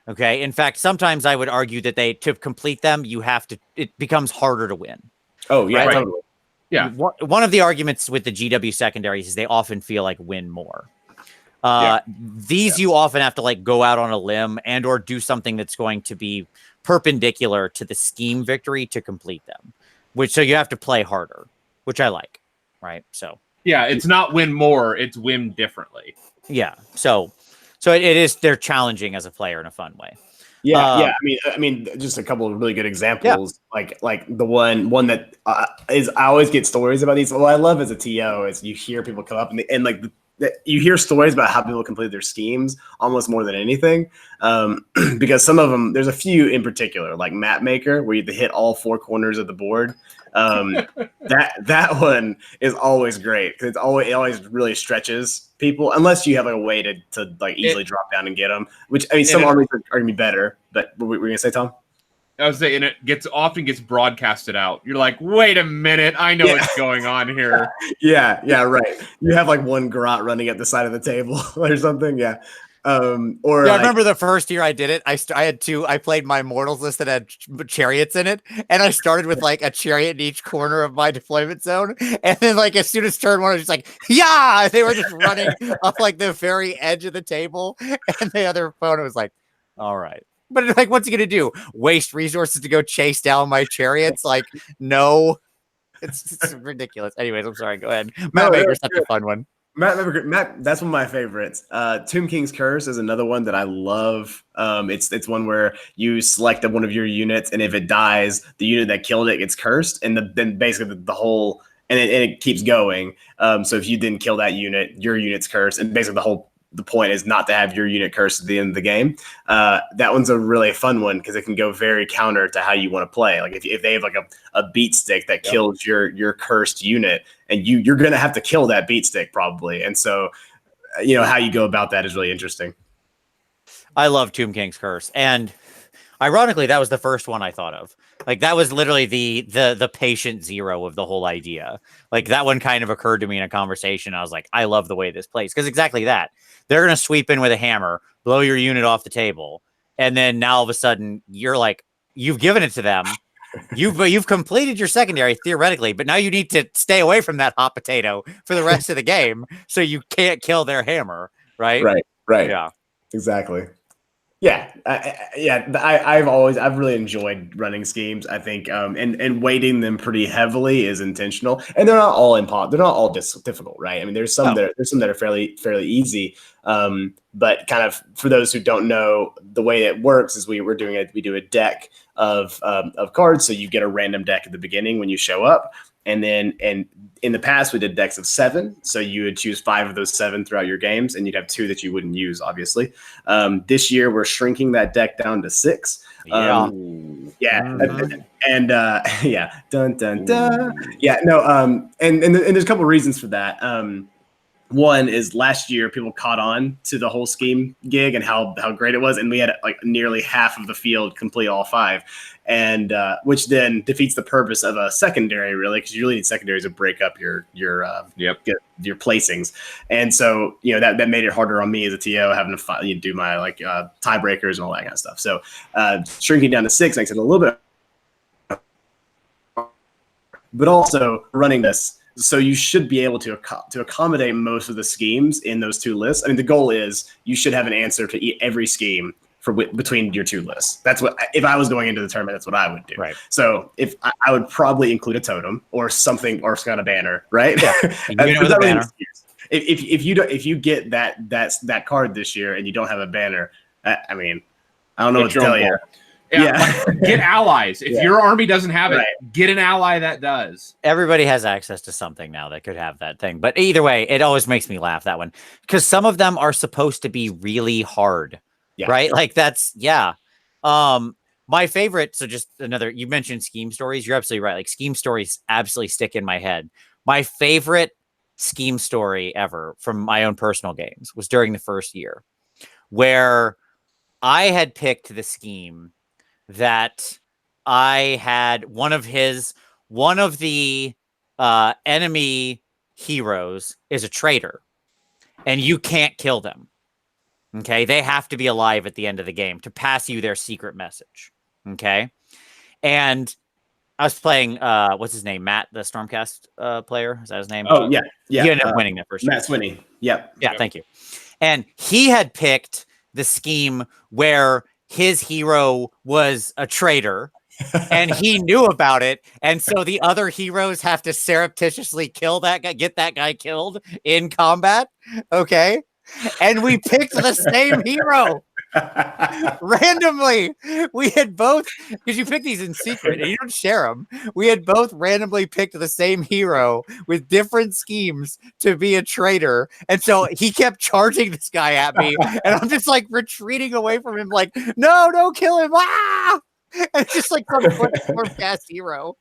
Okay. In fact, sometimes I would argue that to complete them, it becomes harder to win. Oh yeah, right? Totally. Yeah. One of the arguments with the GW secondaries is they often feel like win more. You often have to like go out on a limb and or do something that's going to be perpendicular to the scheme victory to complete them, so you have to play harder, which I like. Right. So. Yeah, it's not win more, it's win differently. Yeah. So it is, they're challenging as a player in a fun way. Yeah. I mean, just a couple of really good examples. Yeah. Like the one that I always get stories about these. What I love as a TO is you hear people come up and like you hear stories about how people complete their schemes almost more than anything. Because some of them, there's a few in particular, like Map Maker, where you have to hit all 4 corners of the board. That one is always great because it always really stretches people unless you have like a way to like easily drop down and get them. Which I mean, some armies are gonna be better. But what were you gonna say, Tom? I was saying it often gets broadcasted out. You're like, wait a minute, I know what's going on here. Yeah, right. You have like one garrote running at the side of the table or something. Yeah. Or Yeah, I like, remember the first year I did it. I played my mortals list that had chariots in it, and I started with like a chariot in each corner of my deployment zone, and then like as soon as turn one, I was just like, yeah, they were just running up like the very edge of the table, and the other opponent was like, all right. But like, what's he gonna do? Waste resources to go chase down my chariots? Like, no, it's ridiculous. Anyways, I'm sorry. Go ahead. Map Maker's such a fun one. Matt, that's one of my favorites. Tomb King's Curse is another one that I love. It's one where you select one of your units, and if it dies, the unit that killed it gets cursed, and then basically the whole and it keeps going. So if you didn't kill that unit, your unit's cursed, and basically the point is not to have your unit cursed at the end of the game. That one's a really fun one because it can go very counter to how you want to play. Like if they have like a beat stick that kills your cursed unit, and you're going to have to kill that beat stick probably. And so, how you go about that is really interesting. I love Tomb King's Curse. And ironically, that was the first one I thought of. Like that was literally the patient zero of the whole idea. Like that one kind of occurred to me in a conversation. I was like, I love the way this plays. Because exactly that. They're going to sweep in with a hammer, blow your unit off the table. And then now all of a sudden you're like, you've given it to them. You've completed your secondary theoretically, but now you need to stay away from that hot potato for the rest of the game. So you can't kill their hammer. Right. Right. Yeah, exactly. Yeah, I've really enjoyed running schemes. I think, and weighting them pretty heavily is intentional, and they're not all they're not all difficult, right? I mean, there's some that are fairly easy. But kind of for those who don't know, the way it works is we do a deck of cards, so you get a random deck at the beginning when you show up. And in the past, we did decks of 7. So you would choose 5 of those 7 throughout your games, and you'd have 2 that you wouldn't use, obviously. This year, we're shrinking that deck down to 6. Yeah. And yeah. Dun, dun, dun. Yeah, no. And there's a couple of reasons for that. One is last year people caught on to the whole scheme gig and how great it was, and we had like nearly half of the field complete all 5, and which then defeats the purpose of a secondary, really, because you really need secondaries to break up your placings. And so that made it harder on me as a TO having to do my tiebreakers and all that kind of stuff. So shrinking down to 6 makes it a little bit, but also running this. So you should be able to accommodate most of the schemes in those 2 lists. I mean, the goal is you should have an answer to every scheme between your 2 lists. That's what, if I was going into the tournament, that's what I would do. Right. So if I would probably include a totem or something, or kind of banner, right? Yeah. The banner. If you get that card this year and you don't have a banner, I mean, I don't know what to tell you. Yeah. Get allies. If your army doesn't have it, get an ally that does. Everybody has access to something now that could have that thing. But either way, it always makes me laugh, that one. Because some of them are supposed to be really hard. Yeah. Right? Like that's, my favorite, so just another, you mentioned scheme stories. You're absolutely right. Like scheme stories absolutely stick in my head. My favorite scheme story ever from my own personal games was during the first year, where I had picked the scheme that I had one of the enemy heroes is a traitor, and you can't kill them. Okay. They have to be alive at the end of the game to pass you their secret message. Okay. And I was playing, what's his name? Matt, the Stormcast player. Is that his name? Oh, yeah. Yeah. He ended up winning that first. Matt Swinney. Yep. Yeah. Thank you. And he had picked the scheme where his hero was a traitor and he knew about it. And so the other heroes have to surreptitiously kill that guy, get that guy killed in combat. Okay. And we picked the same hero randomly. We had both, because you pick these in secret and you don't share them. We had both randomly picked the same hero with different schemes to be a traitor. And so he kept charging this guy at me, and I'm just like retreating away from him, like, no, don't kill him. Ah! And it's just like some forecast hero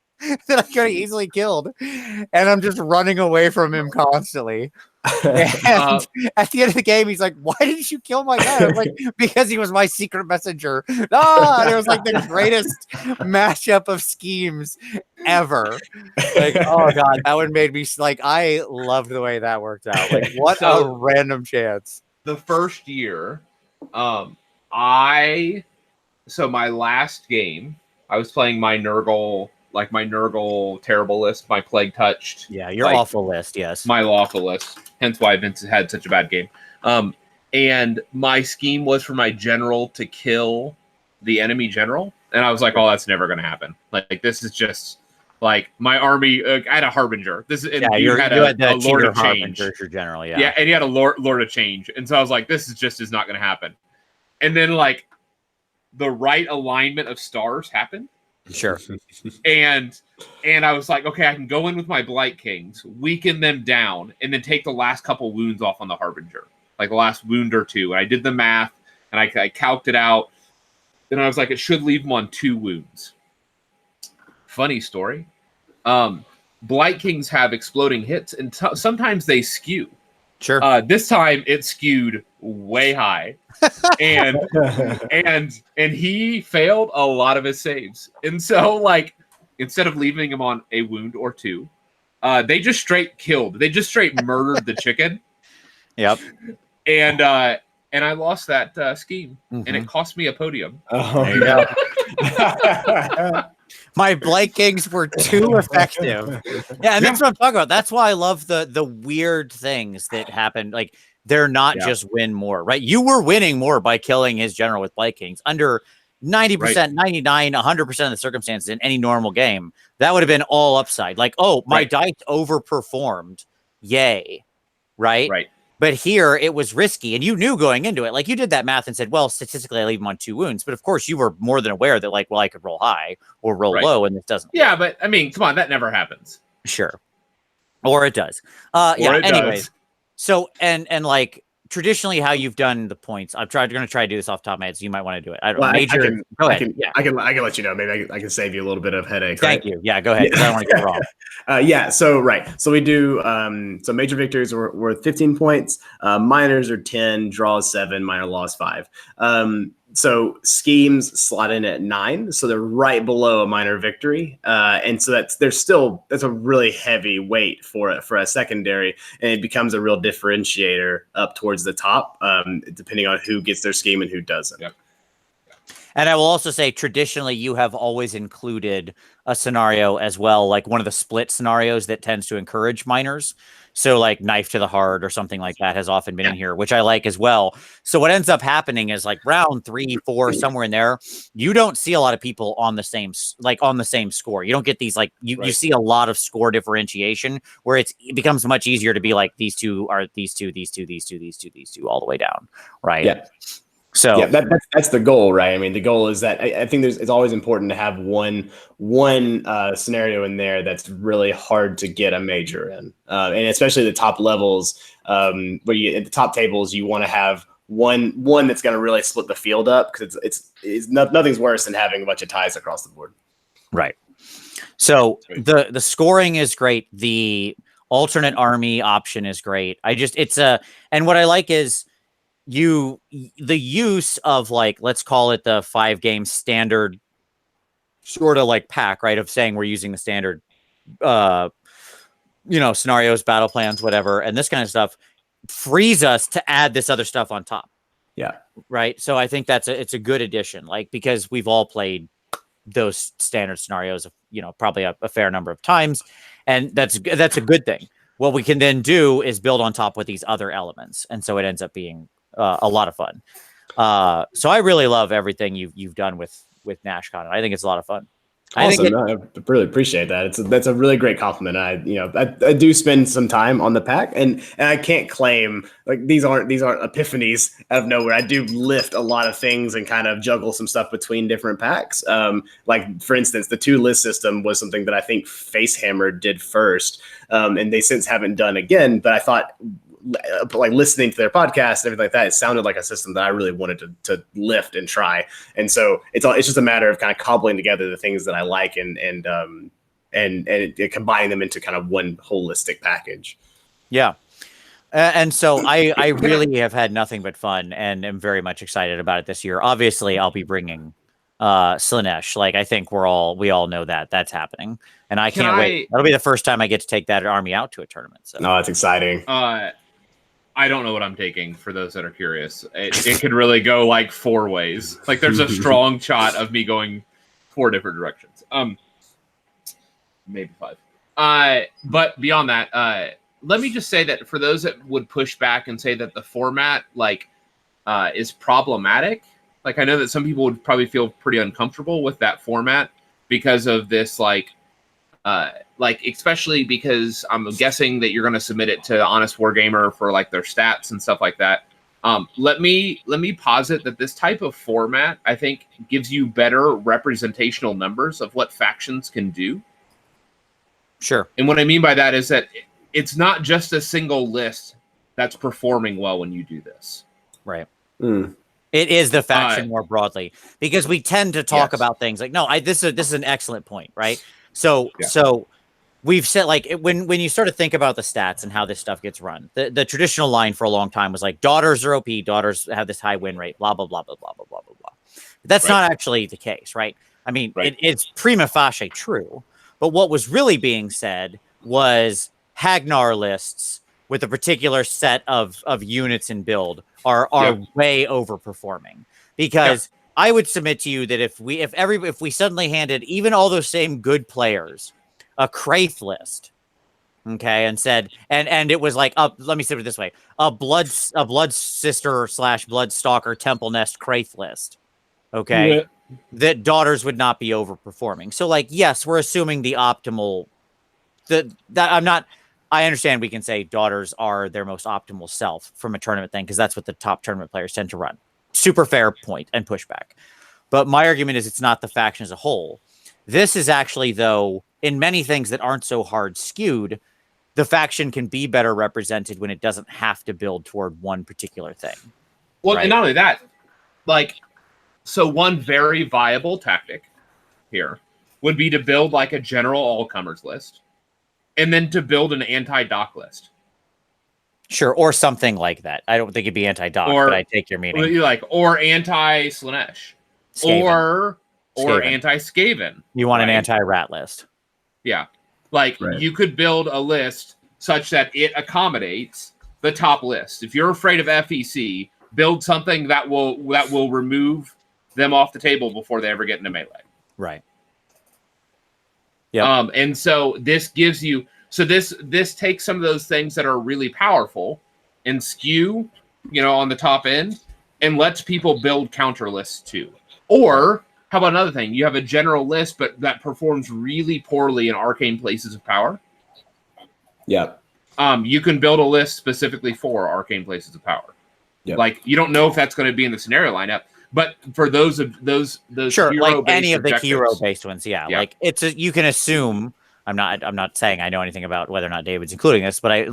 that I could have easily killed. And I'm just running away from him constantly. And at the end of the game, he's like, why didn't you kill my guy? I was like, because he was my secret messenger. And it was like the greatest mashup of schemes ever. Like, oh god, that one made me like, I loved the way that worked out. Like, what a random chance. The first year, So my last game, I was playing my Nurgle, terrible list, my plague touched. Yeah, your awful list, yes. My lawful list. Hence why Vince had such a bad game. And my scheme was for my general to kill the enemy general. And I was like, oh, that's never going to happen. Like, this is just like my army. I had a Harbinger. You had a Lord of Change. Your general, yeah, and you had a Lord of Change. And so I was like, this is not going to happen. And then like the right alignment of stars happened. Sure. And I was like, okay, I can go in with my Blight Kings, weaken them down, and then take the last couple wounds off on the Harbinger. Like the last wound or two. And I did the math, and I calced it out. And I was like, it should leave him on 2 wounds. Funny story. Blight Kings have exploding hits, and sometimes they skew. Sure. This time it skewed way high, and he failed a lot of his saves. And so, like, instead of leaving him on a wound or 2, they just straight killed. They just straight murdered the chicken. Yep. And I lost that scheme, and it cost me a podium. Oh, there you go. My Blight Kings were too effective. Yeah, and that's what I'm talking about. That's why I love the weird things that happen. Like, they're not just win more, right? You were winning more by killing his general with Blight Kings under 90%, 99, 100% of the circumstances in any normal game. That would have been all upside. Like, oh, my dice overperformed. Yay. Right? Right. But here it was risky, and you knew going into it. Like, you did that math and said, well, statistically I leave him on 2 wounds. But of course you were more than aware that, like, well, I could roll high or roll low, and this doesn't. Yeah, but I mean, come on, that never happens. Sure. Or it does. Anyways. So and like traditionally how you've done the points, I'm going to try to do this off the top of my head, so you might want to do it. I don't know. Go ahead. I can let you know. Maybe I can save you a little bit of headache. Thank you. Yeah, go ahead. I don't want to get it wrong. So we do so major victories are worth 15 points, minors are 10, draws 7, minor loss 5. So schemes slot in at 9, so they're right below a minor victory, and so that's a really heavy weight for a secondary, and it becomes a real differentiator up towards the top, depending on who gets their scheme and who doesn't. Yep. And I will also say, traditionally, you have always included a scenario as well, like one of the split scenarios that tends to encourage minors. So like Knife to the Heart or something like that has often been in here, which I like as well. So what ends up happening is like round 3, 4, somewhere in there, you don't see a lot of people on the same score. You don't get these, like, you see a lot of score differentiation where it becomes much easier to be like, these two are these two all the way down. Right. Yeah. So that's the goal, right? I mean, the goal is that I think it's always important to have one scenario in there that's really hard to get a major in, and especially the top levels, where you at the top tables, you want to have one that's going to really split the field up, because it's nothing's worse than having a bunch of ties across the board. Right. So the scoring is great. The alternate army option is great. And what I like is the use of, like, let's call it the 5-game standard sort of like pack, right? Of saying we're using the standard, scenarios, battle plans, whatever. And this kind of stuff frees us to add this other stuff on top. Yeah. Right. So I think it's a good addition, like, because we've all played those standard scenarios, probably a fair number of times. And that's a good thing. What we can then do is build on top with these other elements. And so it ends up being a lot of fun. So I really love everything you've done with Nash Con. I think it's a lot of fun. Awesome. I really appreciate that. That's a really great compliment. I do spend some time on the pack, and I can't claim like these aren't epiphanies out of nowhere. I do lift a lot of things and kind of juggle some stuff between different packs. Like, for instance, the 2 list system was something that I think Facehammer did first, and they since haven't done again. But I thought, like, listening to their podcast and everything like that, it sounded like a system that I really wanted to lift and try. And so it's just a matter of kind of cobbling together the things that I like and combining them into kind of one holistic package. Yeah. And so I really have had nothing but fun and am very much excited about it this year. Obviously, I'll be bringing Slaanesh. Like, I think we all know that that's happening, and I can't wait. That'll be the first time I get to take that army out to a tournament. So no, it's exciting. I don't know what I'm taking. For those that are curious, it could really go like 4 ways. Like there's a strong shot of me going 4 different directions. Maybe 5. But beyond that, let me just say that for those that would push back and say that the format is problematic, like I know that some people would probably feel pretty uncomfortable with that format because of this, especially because I'm guessing that you're going to submit it to Honest Wargamer for like their stats and stuff like that. Let me posit that this type of format, I think, gives you better representational numbers of what factions can do. Sure. And what I mean by that is that it's not just a single list that's performing well when you do this. Right. It is the faction more broadly, because we tend to talk about things like, no, this is an excellent point, right? So we've said, like, when you sort of think about the stats and how this stuff gets run, the traditional line for a long time was like, daughters are OP, daughters have this high win rate, blah, blah, blah, blah, blah, blah, blah, blah, blah. That's not actually the case, right? I mean, it's prima facie true, but what was really being said was Hagnar lists with a particular set of units and build are way overperforming, because I would submit to you that if we suddenly handed even all those same good players a Kraith list, okay, and said, and it was like, let me say it this way, a blood sister / blood stalker temple nest Kraith list, okay, that daughters would not be overperforming. So, like, yes, we're assuming the optimal. I understand we can say daughters are their most optimal self from a tournament thing, because that's what the top tournament players tend to run. Super fair point and pushback. But my argument is it's not the faction as a whole. This is actually, though, in many things that aren't so hard skewed, the faction can be better represented when it doesn't have to build toward one particular thing. Well, and not only that, like, so one very viable tactic here would be to build like a general all-comers list, and then to build an anti-doc list. Sure, or something like that. I don't think it'd be anti-doc, but I take your meaning. Or anti-Slaanesh. Or anti-Skaven. You want an anti-rat list. Yeah. Like, you could build a list such that it accommodates the top list. If you're afraid of FEC, build something that will remove them off the table before they ever get into melee. Right. Yeah. And so this gives you, this takes some of those things that are really powerful and skew, on the top end, and lets people build counter lists too. Or how about another thing? You have a general list, but that performs really poorly in arcane places of power. Yeah. You can build a list specifically for arcane places of power. Yep. Like, you don't know if that's going to be in the scenario lineup, but for those sure, like any of the hero-based ones, like you can assume. I'm not saying I know anything about whether or not David's including this, but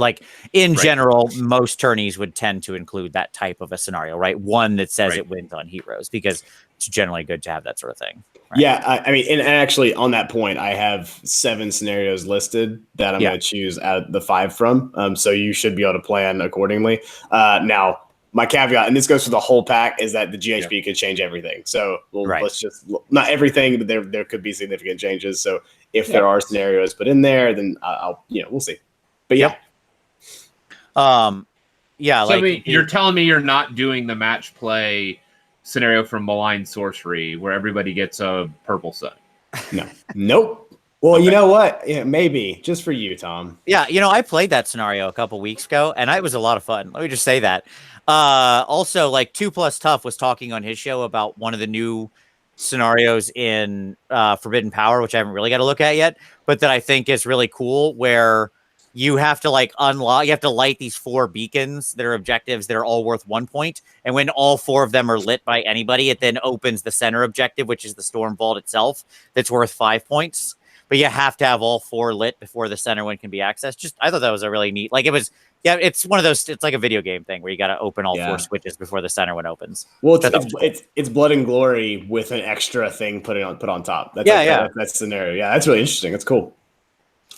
in general, most tourneys would tend to include that type of a scenario, right? One that says it wins on heroes, because it's generally good to have that sort of thing. Right? Yeah, I mean, and actually on that point, I have 7 scenarios listed that I'm going to choose out of the 5 from. So you should be able to plan accordingly. Now, my caveat, and this goes for the whole pack, is that the GHB could change everything. So let's just, not everything, but there could be significant changes. So if there are scenarios put in there, then we'll see. But So I mean, you're telling me you're not doing the match play scenario from Malign Sorcery where everybody gets a purple sun? No. Nope. Well, you know what? Yeah, maybe just for you, Tom. Yeah, I played that scenario a couple weeks ago, and it was a lot of fun. Let me just say that. Also, like 2+ Tough was talking on his show about one of the new scenarios in Forbidden Power, which I haven't really got to look at yet, but that I think is really cool, where you have to you have to light these 4 beacons that are objectives that are all worth 1 point. And when all 4 of them are lit by anybody, it then opens the center objective, which is the Storm Vault itself, that's worth 5 points. But you have to have all 4 lit before the center one can be accessed. I thought that was a really neat, it's one of those, it's like a video game thing where you got to open all 4 switches before the center one opens. Well, it's Blood and Glory with an extra thing put on top. That's that's the scenario. Yeah, that's really interesting. That's cool.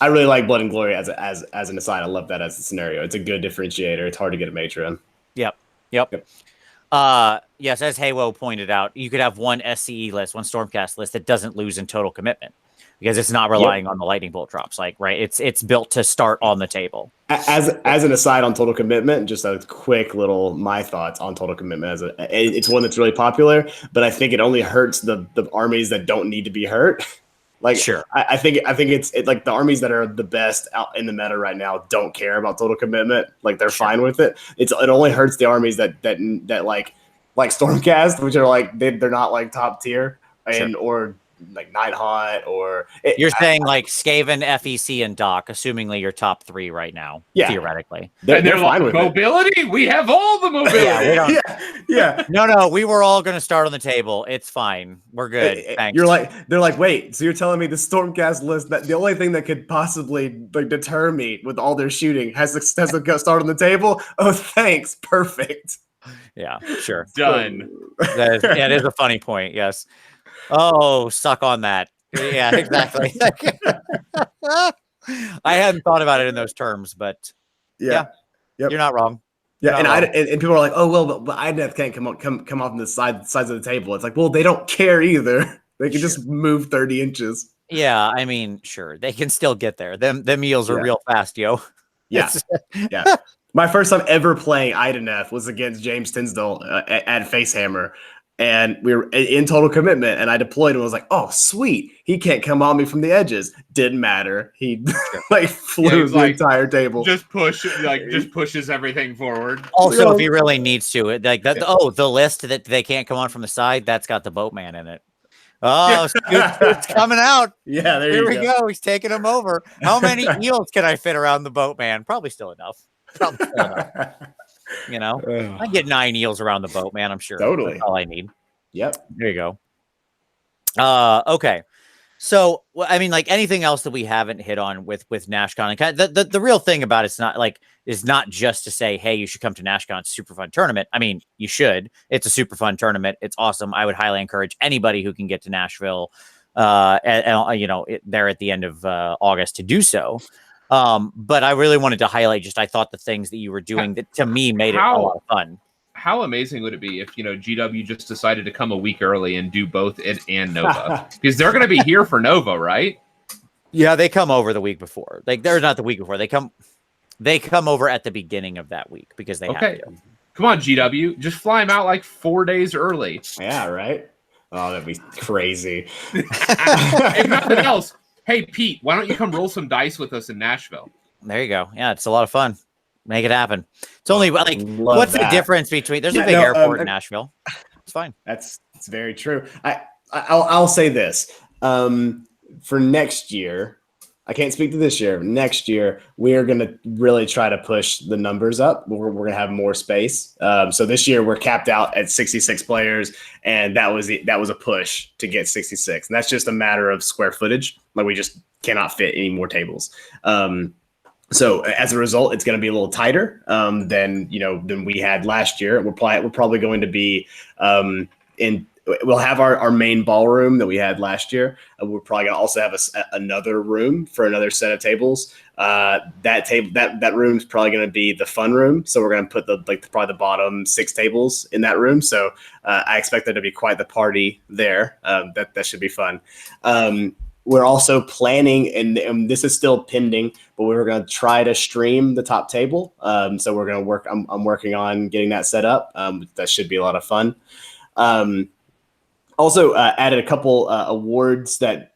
I really like Blood and Glory as an aside. I love that as a scenario. It's a good differentiator. It's hard to get a matron. Yep. Yes, as Haywo pointed out, you could have one SCE list, one Stormcast list that doesn't lose in total commitment because it's not relying on the lightning bolt drops. Like, right, it's built to start on the table. As an aside on total commitment, just a quick little my thoughts on total commitment. It's one that's really popular, but I think it only hurts the armies that don't need to be hurt. Like, sure, I think it's like the armies that are the best out in the meta right now don't care about total commitment. Like, they're fine with it. It only hurts the armies that like Stormcast, which are like they're not like top tier, and or like Nahcon or you're saying like Skaven, FEC, and Doc, assumingly you're top 3 right now, theoretically. They're fine like, with mobility. It. We have all the mobility. Yeah. No, we were all going to start on the table. It's fine. We're good. Thanks. They're like, wait, so you're telling me the Stormcast list that the only thing that could possibly like deter me with all their shooting has to start on the table? Oh, thanks. Perfect. Yeah, sure. Done. It is a funny point. Yes. Oh, suck on that. Yeah, exactly. I hadn't thought about it in those terms, but Yep. You're not wrong. Yeah, and people are like, oh well, but IDNF can't come off the sides of the table. It's like, well, they don't care either. They can just move 30 inches. Yeah, I mean, sure, they can still get there. Them meals are real fast, yo. Yeah, yeah. My first time ever playing IDNF was against James Tinsdale at Facehammer. And we were in total commitment, and I deployed and was like, "Oh, sweet! He can't come on me from the edges." Didn't matter. He like flew the entire table. Just pushes everything forward. Also, if he really needs to, like that. Oh, the list that they can't come on from the side, that's got the boatman in it. Oh, it's coming out. Yeah, here we go. He's taking him over. How many eels can I fit around the boatman? Probably still enough. You know, I get 9 eels around the boat, man. I'm sure. Totally. That's all I need. Yep. There you go. Okay. So, I mean, like anything else that we haven't hit on with Nash Con, and kind of the real thing about it's not like is not just to say, hey, you should come to Nash Con. It's a super fun tournament. I mean, you should. It's a super fun tournament. It's awesome. I would highly encourage anybody who can get to Nashville, you know, there at the end of August to do so. But I really wanted to highlight I thought the things that you were doing that to me made it a lot of fun. How amazing would it be if, you know, GW just decided to come a week early and do both it and Nova? Because they're going to be here for Nova, right? Yeah, they come over the week before. Like, they're not the week before. They come over at the beginning of that week because they have to. Come on, GW. Just fly them out like 4 days early. Yeah, right? Oh, that'd be crazy. If nothing else, hey, Pete, why don't you come roll some dice with us in Nashville? There you go. Yeah, it's a lot of fun. Make it happen. It's only like, what's the difference between? There's a big airport in Nashville. It's fine. It's very true. I'll say this. For next year, I can't speak to this year. Next year, we are going to really try to push the numbers up. We're going to have more space. So this year we're capped out at 66 players, and that was a push to get 66. And that's just a matter of square footage. Like, we just cannot fit any more tables. So as a result, it's going to be a little tighter than we had last year. We're probably going to be we'll have our main ballroom that we had last year. We're probably going to also have another room for another set of tables. That room is probably going to be the fun room. So we're going to put probably the bottom 6 tables in that room. So I expect there to be quite the party there. That should be fun. We're also planning, and this is still pending, but we're going to try to stream the top table. So we're going to work. I'm working on getting that set up. That should be a lot of fun. Also added a couple awards that.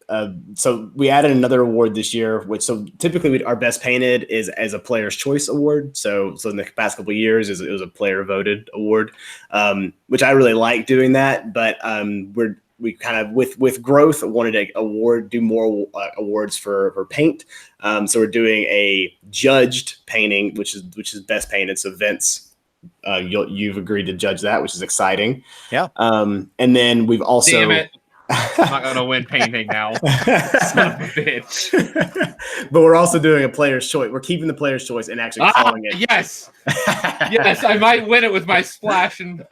So we added another award this year, so typically our best painted is as a player's choice award. So in the past couple of years, it was a player voted award, which I really like doing that. But we kind of with growth wanted to do more awards for paint. So we're doing a judged painting, which is best painted. So Vince, you've agreed to judge that, which is exciting. Yeah. And then we've also. Damn it. I'm not going to win painting now. Son of a bitch. But we're also doing a player's choice. We're keeping the player's choice and actually calling it. Yes. Yes, I might win it with my splash and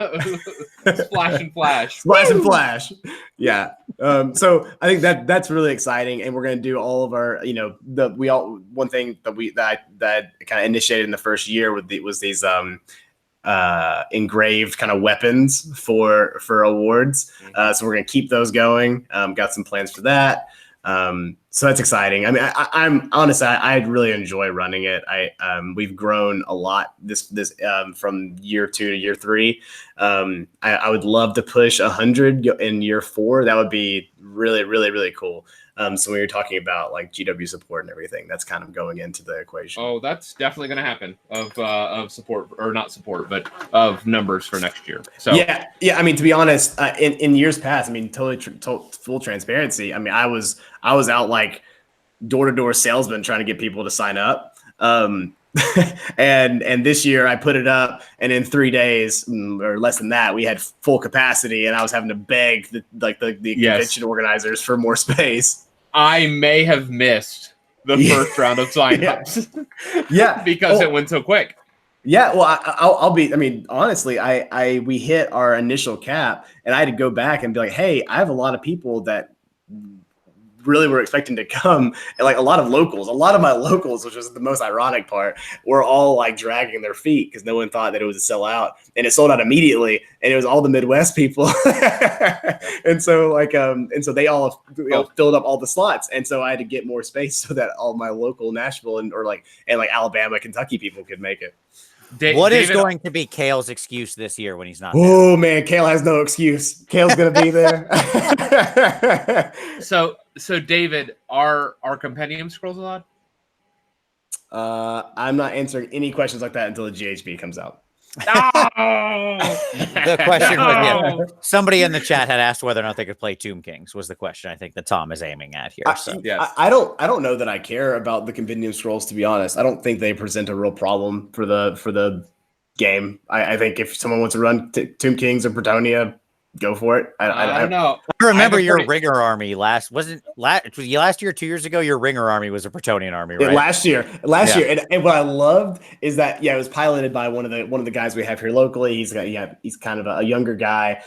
splash and flash. Splash and flash. Yeah. So I think that's really exciting, and we're going to do all of our, one thing that I kind of initiated in the first year was these engraved kind of weapons for awards. So we're gonna keep those going. Got some plans for that. So that's exciting. I mean, I'm honestly, I really enjoy running it. We've grown a lot this from year 2 to year 3. I would love to push 100 in year 4. That would be really, really, really cool. So when you're talking about like GW support and everything, that's kind of going into the equation. Oh, that's definitely going to happen of support, or not support, but of numbers for next year. So yeah. I mean, to be honest, in years past, I mean, full transparency. I mean, I was out like door-to-door salesman trying to get people to sign up. And this year I put it up, and in 3 days or less than that, we had full capacity, and I was having to beg the convention organizers for more space. I may have missed the first round of signups. Because it went so quick. Yeah, well, I'll be. I mean, honestly, we hit our initial cap, and I had to go back and be like, "Hey, I have a lot of people that really were expecting to come, and like a lot of my locals, which was the most ironic part, were all like dragging their feet because no one thought that it was a sellout, and it sold out immediately, and it was all the Midwest people, and so they all filled up all the slots, and so I had to get more space so that all my local Nashville and Alabama, Kentucky people could make it. What is going to be Kale's excuse this year when he's not there? Oh man, Kale has no excuse. Kale's gonna be there. So David, are compendium scrolls allowed? I'm not answering any questions like that until the GHB comes out. The question was, somebody in the chat had asked whether or not they could play Tomb Kings, was the question I think that Tom is aiming at here. So yes. I don't know that I care about the compendium scrolls, to be honest. I don't think they present a real problem for the game. I think if someone wants to run Tomb Kings or Bretonnia, go for it. I don't know. I remember your Ringer army last year, 2 years ago. Your Ringer army was a Bretonnian army, right? Last year, and what I loved is that it was piloted by one of the guys we have here locally. He's kind of a younger guy.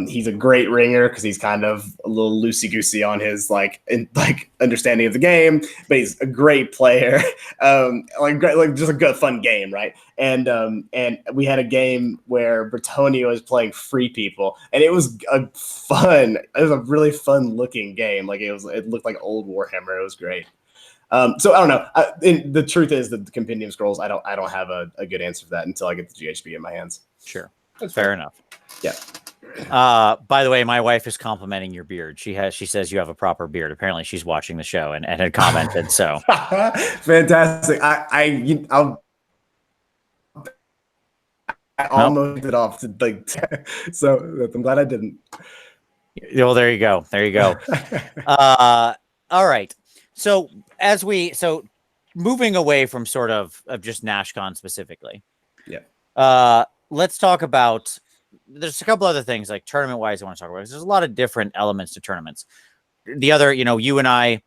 He's a great ringer because he's kind of a little loosey goosey on his understanding of the game, but he's a great player. Just a good fun game, right? And we had a game where Bretonnia was playing Free People, and it was a really fun looking game. It looked like old Warhammer. It was great. So I don't know. The truth is that the compendium scrolls, I don't have a good answer for that until I get the GHB in my hands. Sure, that's fair enough. Yeah. By the way, my wife is complimenting your beard. She says you have a proper beard. Apparently, she's watching the show and had commented. So fantastic. I almost did off to so I'm glad I didn't. Well, there you go. All right. So moving away from sort of just Nash Con specifically. Yeah. Let's talk about. There's a couple other things like tournament wise I want to talk about. There's a lot of different elements to tournaments. The other, you and I,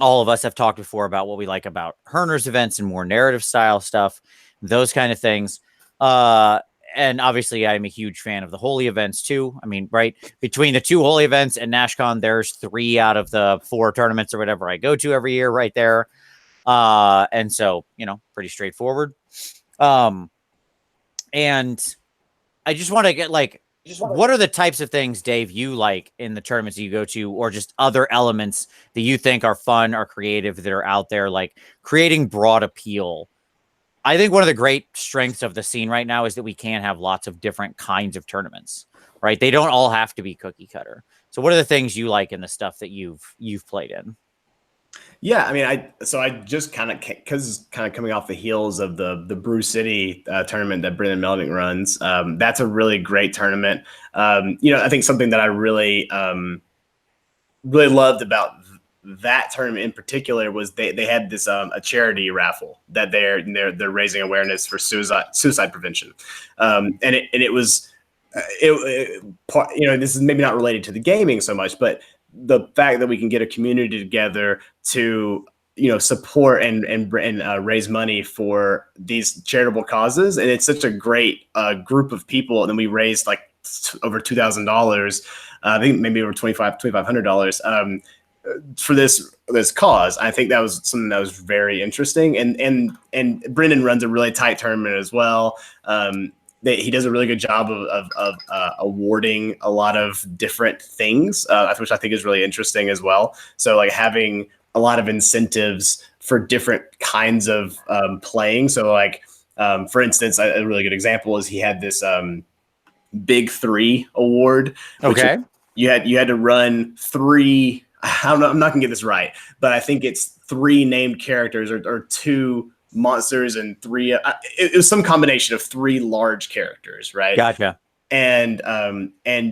all of us have talked before about what we like about Herner's events and more narrative style stuff, those kind of things. And obviously I'm a huge fan of the holy events too. I mean, right between the 2 holy events and Nash Con, there's 3 out of the 4 tournaments or whatever I go to every year right there. And so, pretty straightforward. And I just want to get what are the types of things, Dave, you like in the tournaments you go to, or just other elements that you think are fun or creative that are out there, like creating broad appeal? I think one of the great strengths of the scene right now is that we can have lots of different kinds of tournaments, right? They don't all have to be cookie cutter. So what are the things you like in the stuff that you've played in? Yeah, I mean, I just kind of coming off the heels of the Brew City tournament that Brendan Melding runs. That's a really great tournament. I think something that I really loved about that tournament in particular was they had this a charity raffle that they're raising awareness for suicide prevention, and it was this is maybe not related to the gaming so much, but the fact that we can get a community together to support and raise money for these charitable causes, and it's such a great group of people, and then we raised like over $2,000, I think maybe over $2,500. for this cause. I think that was something that was very interesting, and Brendan runs a really tight tournament as well. He does a really good job of awarding a lot of different things, which I think is really interesting as well. So like having a lot of incentives for different kinds of playing. So like for instance, a really good example is he had this Big Three award. Okay. You had to run 3. I don't know, I'm not gonna get this right, but I think it's 3 named characters or 2 monsters and 3. It was some combination of 3 large characters, right? Gotcha. And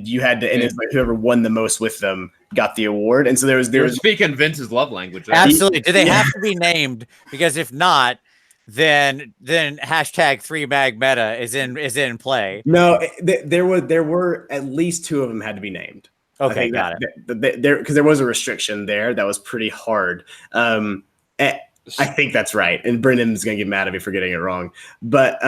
you had to, and it's like whoever won the most with them got the award. And so there You're was speaking Vince's love language. Absolutely. Do they have to be named? Because if not, then hashtag 3mag meta is in play. No, there were at least 2 of them had to be named. Okay, got it. Because there was a restriction there that was pretty hard. I think that's right, and Brendan's gonna get mad at me for getting it wrong. But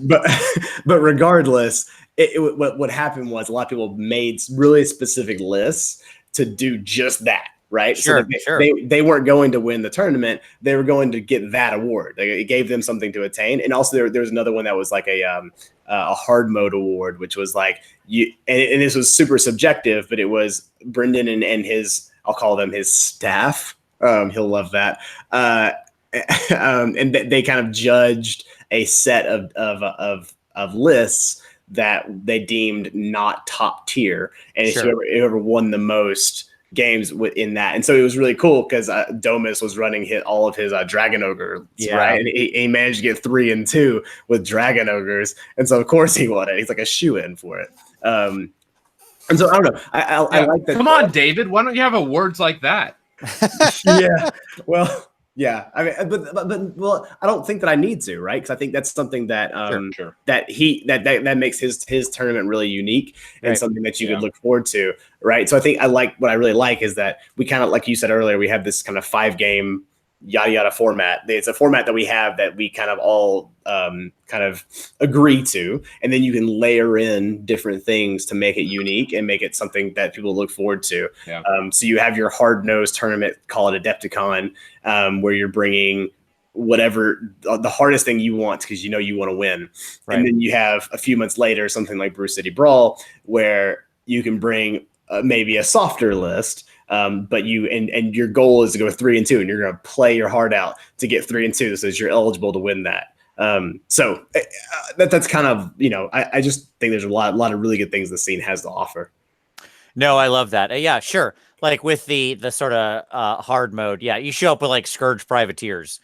but regardless, what happened was a lot of people made really specific lists to do just that. Right. Sure, so they weren't going to win the tournament. They were going to get that award. It gave them something to attain. And also there was another one that was like a hard mode award, which was like and this was super subjective, but it was Brendan and his, I'll call them his staff. He'll love that. And they kind of judged a set of lists that they deemed not top tier. And Sure. whoever won the most games within that. And so it was really cool because Domus was running all of his Dragon Ogre, right? And he managed to get 3 and 2 with Dragon Ogres. And so of course he won it. He's like a shoe-in for it. And so I don't know. I like that. Come on, David. Why don't you have awards like that? Yeah. Well, yeah. I mean, but well, I don't think that I need to, right? Because I think that's something that Sure. that makes his tournament really unique and Right. something that you could look forward to, right? So I think what I really like is that we kind of, like you said earlier, we have this kind of 5-game yada yada format. It's a format that we have that we kind of all kind of agree to, and then you can layer in different things to make it unique and make it something that people look forward to. Yeah. So you have your hard-nosed tournament, call it Adepticon, where you're bringing whatever the hardest thing you want because you know you want to win. Right. And then you have a few months later something like Brew City Brawl, where you can bring maybe a softer list. But and your goal is to go 3 and 2, and you're going to play your heart out to get 3 and 2, so you're eligible to win that. So that's kind of, I just think there's a lot of really good things the scene has to offer. No, I love that. Yeah, sure. Like with the sort of hard mode, yeah, you show up with like Scourge Privateers,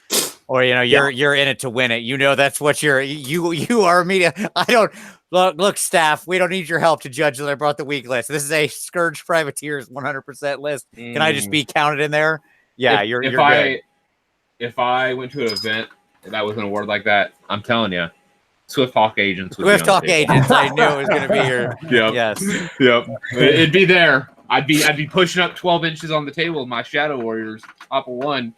or you're in it to win it. That's what you are immediate. I don't look, staff. We don't need your help to judge that I brought the weak list. This is a Scourge Privateers 100% list. Can I just be counted in there? Yeah, you're good. If I went to an event that was an award like that, I'm telling you, Swift Hawk Agents. Swift Hawk Agents. I knew it was going to be here. Yep. Yes. Yep. It'd be there. I'd be pushing up 12 inches on the table with my Shadow Warriors, top of 1.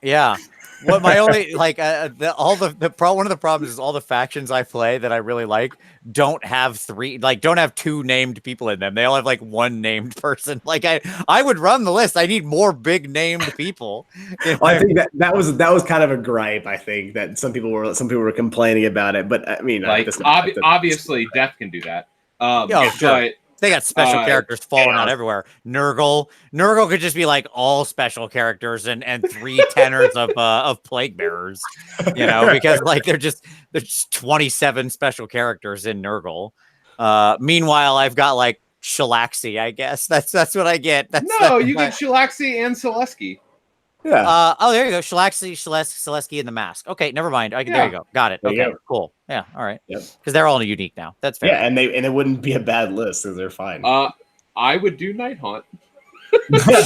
Yeah. What my only one of the problems is all the factions I play that I really like don't have 2 named people in them. They all have like 1 named person. Like I would run the list. I need more big named people. I think that was kind of a gripe. I think that some people were complaining about it, but I mean, obviously, Death can do that. Sure. But they got special characters falling out everywhere. Nurgle could just be like all special characters and 3 tenors of plague bearers, because like there's 27 special characters in Nurgle. Meanwhile, I've got like Shalaxi, I guess. That's what I get. You get Shalaxi and Selesky. Yeah. There you go. Selesky and the Mask. Okay, never mind. There you go. Got it. Okay, cool. Yeah, all right. Because they're all unique now. That's fair. Yeah, and it wouldn't be a bad list, so they're fine. I would do Night Haunt.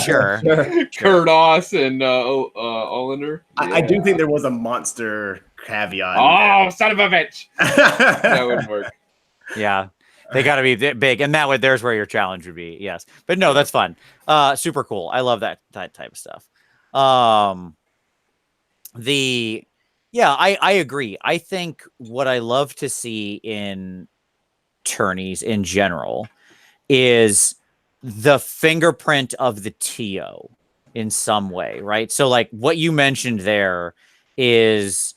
Sure. Kurdos and Olander. I do think there was a monster caveat. Oh, son of a bitch! That wouldn't work. Yeah. They got to be big, and there's where your challenge would be. Yes, but no, that's fun. Super cool. I love that type of stuff. I agree. I think what I love to see in tourneys in general is the fingerprint of the TO. in some way, right? So like what you mentioned there is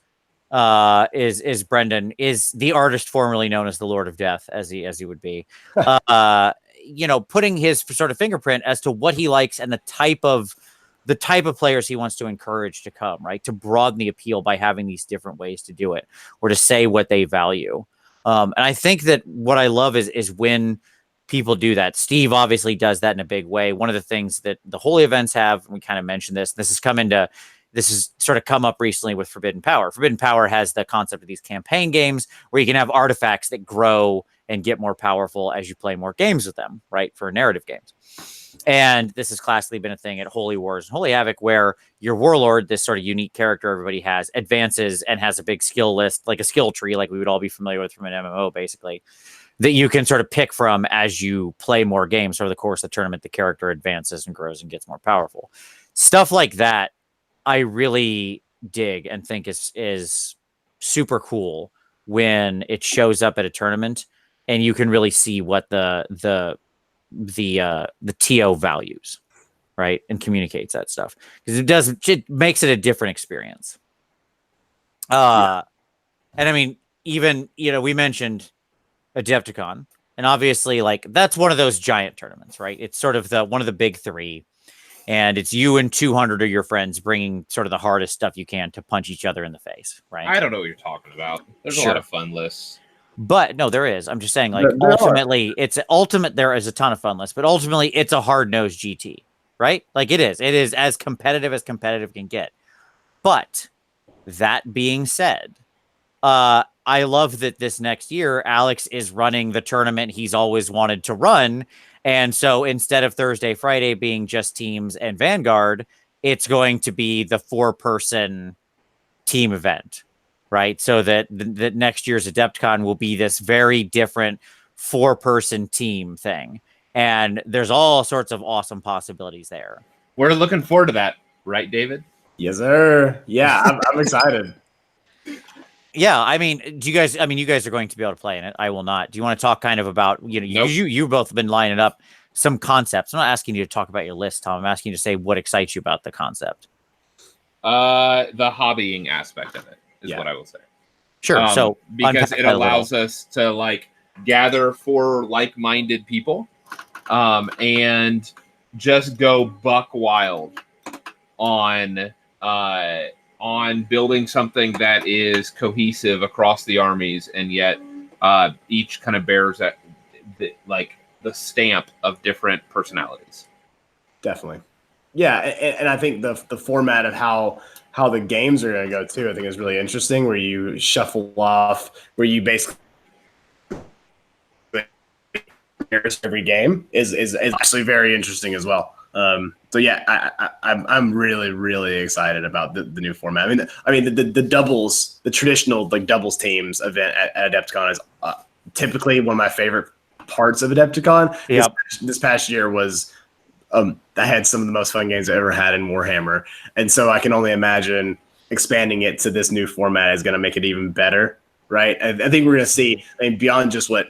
Brendan is the artist formerly known as the Lord of Death, as he would be, putting his sort of fingerprint as to what he likes and the type of players he wants to encourage to come, right? To broaden the appeal by having these different ways to do it or to say what they value. And I think that what I love is when people do that. Steve obviously does that in a big way. One of the things that the holy events have, we kind of mentioned this has sort of come up recently with Forbidden Power. Forbidden Power has the concept of these campaign games where you can have artifacts that grow and get more powerful as you play more games with them, right? For narrative games. And this has classically been a thing at Holy Wars and Holy Havoc, where your warlord, this sort of unique character everybody has, advances and has a big skill list, like a skill tree, like we would all be familiar with from an MMO, basically, that you can sort of pick from as you play more games over the course of the tournament. The character advances and grows and gets more powerful. Stuff like that I really dig and think is super cool when it shows up at a tournament and you can really see what the TO values, right? And communicates that stuff, because it makes it a different experience. And I mean, even, we mentioned Adepticon, and obviously like that's one of those giant tournaments, right? It's sort of one of the big three. And it's you and 200 of your friends bringing sort of the hardest stuff you can to punch each other in the face, right? I don't know what you're talking about. There's a lot of fun lists. But no, there is. I'm just saying, like, there is a ton of fun lists, but ultimately it's a hard-nosed GT, right? Like it is. It is as competitive can get. But that being said, I love that this next year, Alex is running the tournament he's always wanted to run. And so instead of Thursday, Friday being just teams and Vanguard, it's going to be the 4-person team event, right? So that next year's Adepticon will be this very different 4-person team thing. And there's all sorts of awesome possibilities there. We're looking forward to that, right, David? Yes, sir. Yeah, I'm excited. Yeah, I mean, you guys are going to be able to play in it. I will not. Do you want to talk kind of about, Nope. you both have been lining up some concepts. I'm not asking you to talk about your list, Tom. I'm asking you to say what excites you about the concept. The hobbying aspect of it is what I will say. Sure. So because it allows us to like gather for like-minded people, and just go buck wild on building something that is cohesive across the armies, and yet each kind of bears the stamp of different personalities. Definitely. Yeah, and I think the format of how the games are going to go too, I think is really interesting, where you shuffle off, where you basically every game is actually very interesting as well. So yeah, I'm really, really excited about the new format. I mean the doubles, the traditional like doubles teams event at Adepticon is typically one of my favorite parts of Adepticon. Yep. This past year was I had some of the most fun games I ever had in Warhammer, and so I can only imagine expanding it to this new format is going to make it even better, right? I think we're going to see, beyond just what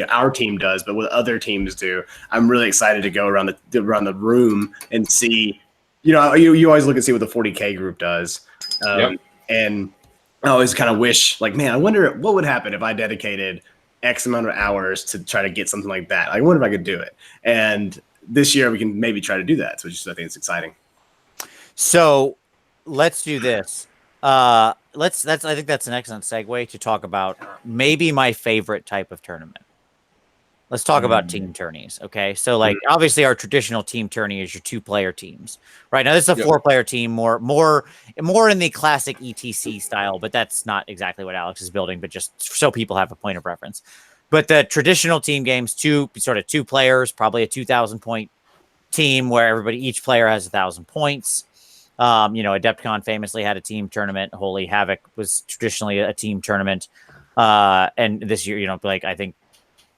our team does, but what other teams do. I'm really excited to go around the room and see. You always look and see what the 40K group does, and I always kind of wish, like, man, I wonder what would happen if I dedicated X amount of hours to try to get something like that. I wonder if I could do it. And this year we can maybe try to do that. So I think it's exciting. So let's do this. I think that's an excellent segue to talk about maybe my favorite type of tournament. Let's talk about team tourneys. Okay. So like obviously our traditional team tourney is your 2-player teams. Right now this is a 4-player team, more in the classic ETC style, but that's not exactly what Alex is building, but just so people have a point of reference. But the traditional team games, 2 players, probably a 2,000 point team where each player has 1,000 points. Adepticon famously had a team tournament. Holy Havoc was traditionally a team tournament. And this year, I think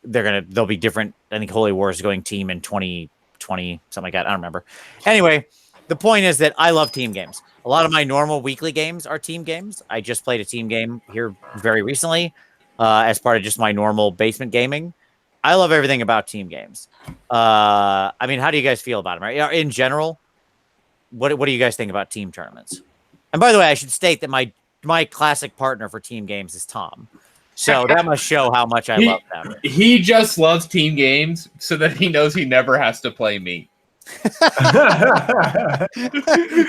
they'll be different. I think Holy War is going team in 2020, something like that. I don't remember. Anyway, the point is that I love team games. A lot of my normal weekly games are team games. I just played a team game here very recently as part of just my normal basement gaming. I love everything about team games. How do you guys feel about them? Right? In general, what do you guys think about team tournaments? And by the way, I should state that my classic partner for team games is Tom. So that must show how much I love them. He just loves team games so that he knows he never has to play me.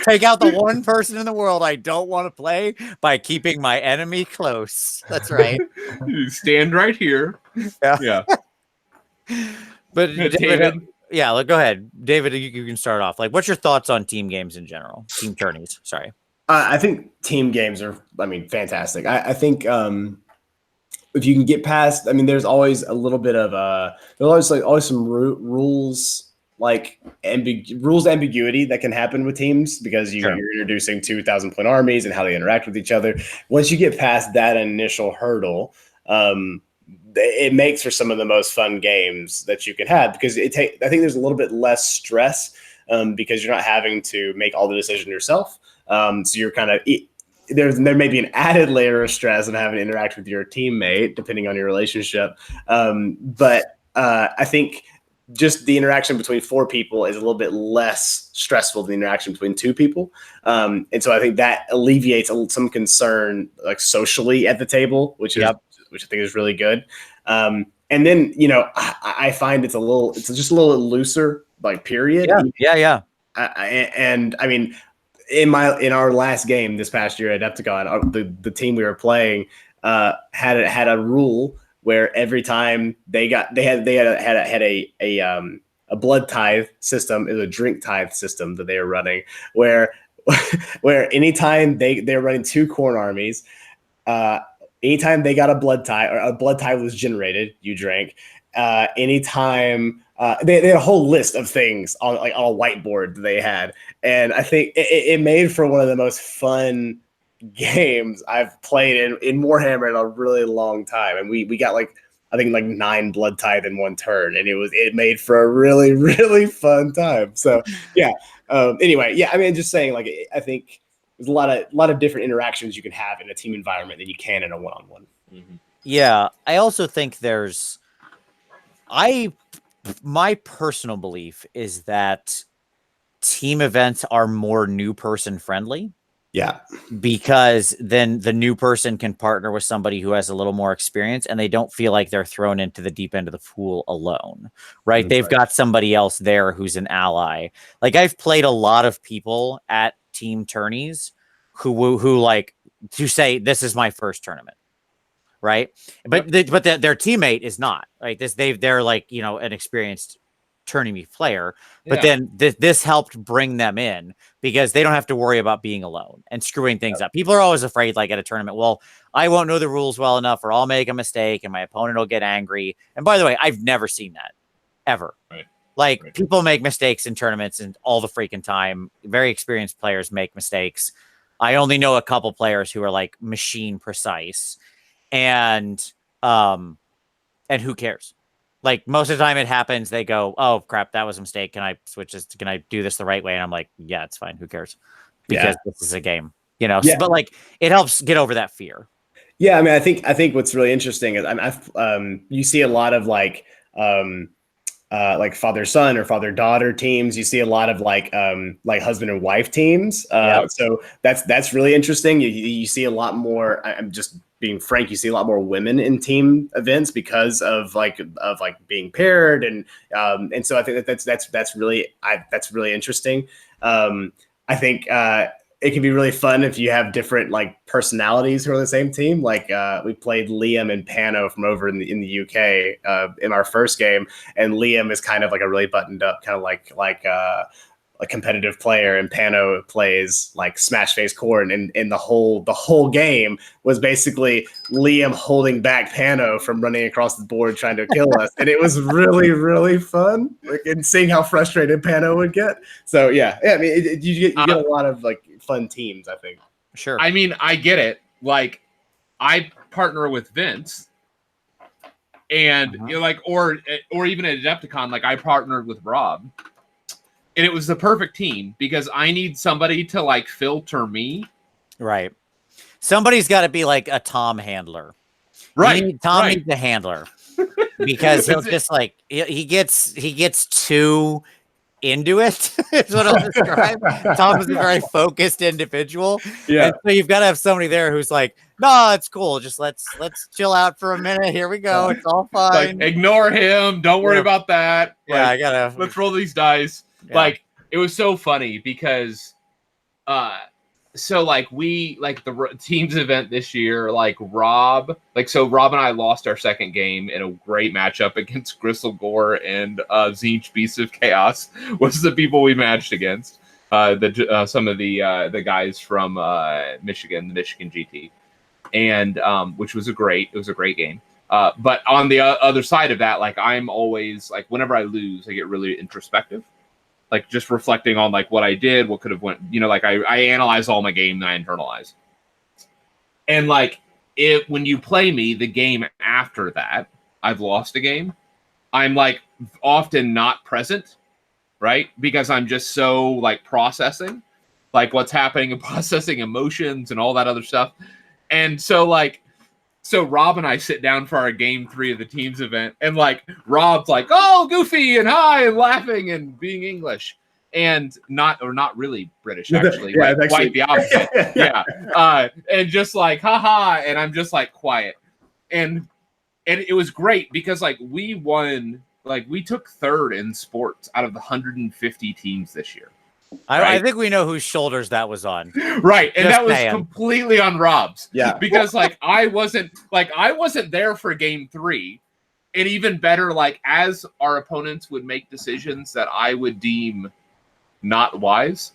Take out the one person in the world I don't want to play by keeping my enemy close. That's right. Stand right here. Yeah. But David, yeah, go ahead, David. You can start off. Like, what's your thoughts on team games in general? Team tourneys. Sorry. I think team games are, fantastic. I think if you can get past, there's always a little bit of there's always some rules ambiguity that can happen with teams because you're introducing 2,000 point armies and how they interact with each other. Once you get past that initial hurdle, it makes for some of the most fun games that you can have because I think there's a little bit less stress because you're not having to make all the decision yourself. So you're kind of there may be an added layer of stress in having to interact with your teammate depending on your relationship. But I think just the interaction between 4 people is a little bit less stressful than the interaction between 2 people. And so I think that alleviates some concern like socially at the table, which I think is really good. And then, I find it's just a little looser, like period. Yeah. In our last game this past year at Adepticon, the team we were playing had a rule where every time they had a blood tithe system, is a drink tithe system that they were running, where anytime they were running 2 corn armies, anytime they got a blood tithe or a blood tithe was generated, you drank. Anytime they had a whole list of things on a whiteboard that they had, and I think it made for one of the most fun games I've played in Warhammer in a really long time. And we got I think 9 blood tithe in one turn, and it made for a really, really fun time. So yeah. Anyway, just saying, I think there's a lot of different interactions you can have in a team environment than you can in a one-on-one. Mm-hmm. Yeah, I also think my personal belief is that team events are more new person friendly. Yeah. Because then the new person can partner with somebody who has a little more experience and they don't feel like they're thrown into the deep end of the pool alone, right? They've got somebody else there who's an ally. Like I've played a lot of people at team tourneys who like to say, this is my first tournament. Right. But their teammate is not right. They're like, an experienced tourney player, but then this helped bring them in because they don't have to worry about being alone and screwing things up. People are always afraid, like at a tournament, well, I won't know the rules well enough, or I'll make a mistake and my opponent will get angry. And by the way, I've never seen that ever. Right. People make mistakes in tournaments and all the freaking time. Very experienced players make mistakes. I only know a couple players who are like machine precise, and who cares? Like most of the time it happens, they go, oh crap, that was a mistake. Can I switch this? Can I do this the right way? And I'm like, yeah, it's fine. Who cares? Because this is a game, Yeah. But like it helps get over that fear. Yeah. I think what's really interesting is you see a lot of like father-son or father-daughter teams. You see a lot of like husband and wife teams. So that's really interesting. You see a lot more, I'm just being frank, you see a lot more women in team events because of being paired. And so I think that's really interesting. I think it can be really fun if you have different like personalities who are on the same team. Like we played Liam and Pano from over in the UK in our first game, and Liam is kind of like a really buttoned up, kind of like a competitive player, and Pano plays like smash face corn, and the whole game was basically Liam holding back Pano from running across the board trying to kill us, and it was really, really fun, and seeing how frustrated Pano would get. So yeah, you get a lot of like fun teams, I think. Sure. I mean, I get it. Like, I partner with Vince, and or even at Adepticon, like I partnered with Rob. And it was the perfect team because I need somebody to like filter me. Right. Somebody's got to be like a Tom handler. Right. Tom needs a handler because he'll just like he gets too into it. Is what I'll describe. Tom is a very focused individual. Yeah. And so you've got to have somebody there who's like, no, it's cool. Just let's chill out for a minute. Here we go. It's all fine. Like, ignore him. Don't worry about that. Yeah, like, let's roll these dice. Yeah. Like, it was so funny because so like the teams event this year, like Rob and I lost our second game in a great matchup against Gristle Gore and Zinch Beasts of Chaos was the people we matched against. Some of the guys from Michigan, the Michigan GT, and which was a great game. But on the other side of that, like I'm always like whenever I lose, I get really introspective. Like just reflecting on like what I did, what could have went, like I analyze all my game and I internalize. And like when you play me, the game after that, I've lost a game. I'm like often not present, right? Because I'm just so like processing, like what's happening and processing emotions and all that other stuff. And so Rob and I sit down for our game 3 of the teams event, and like Rob's like, "Oh, goofy and hi and laughing and being English and not really British actually, yeah, like quite the opposite." Yeah, and just like haha, and I'm just like quiet, and it was great because like we won, like we took 3rd in sports out of the 150 teams this year. I think we know whose shoulders that was on. Right. And Just that was saying. completely on Rob's. Yeah. Because like I wasn't there for game 3. And even better, like as our opponents would make decisions that I would deem not wise,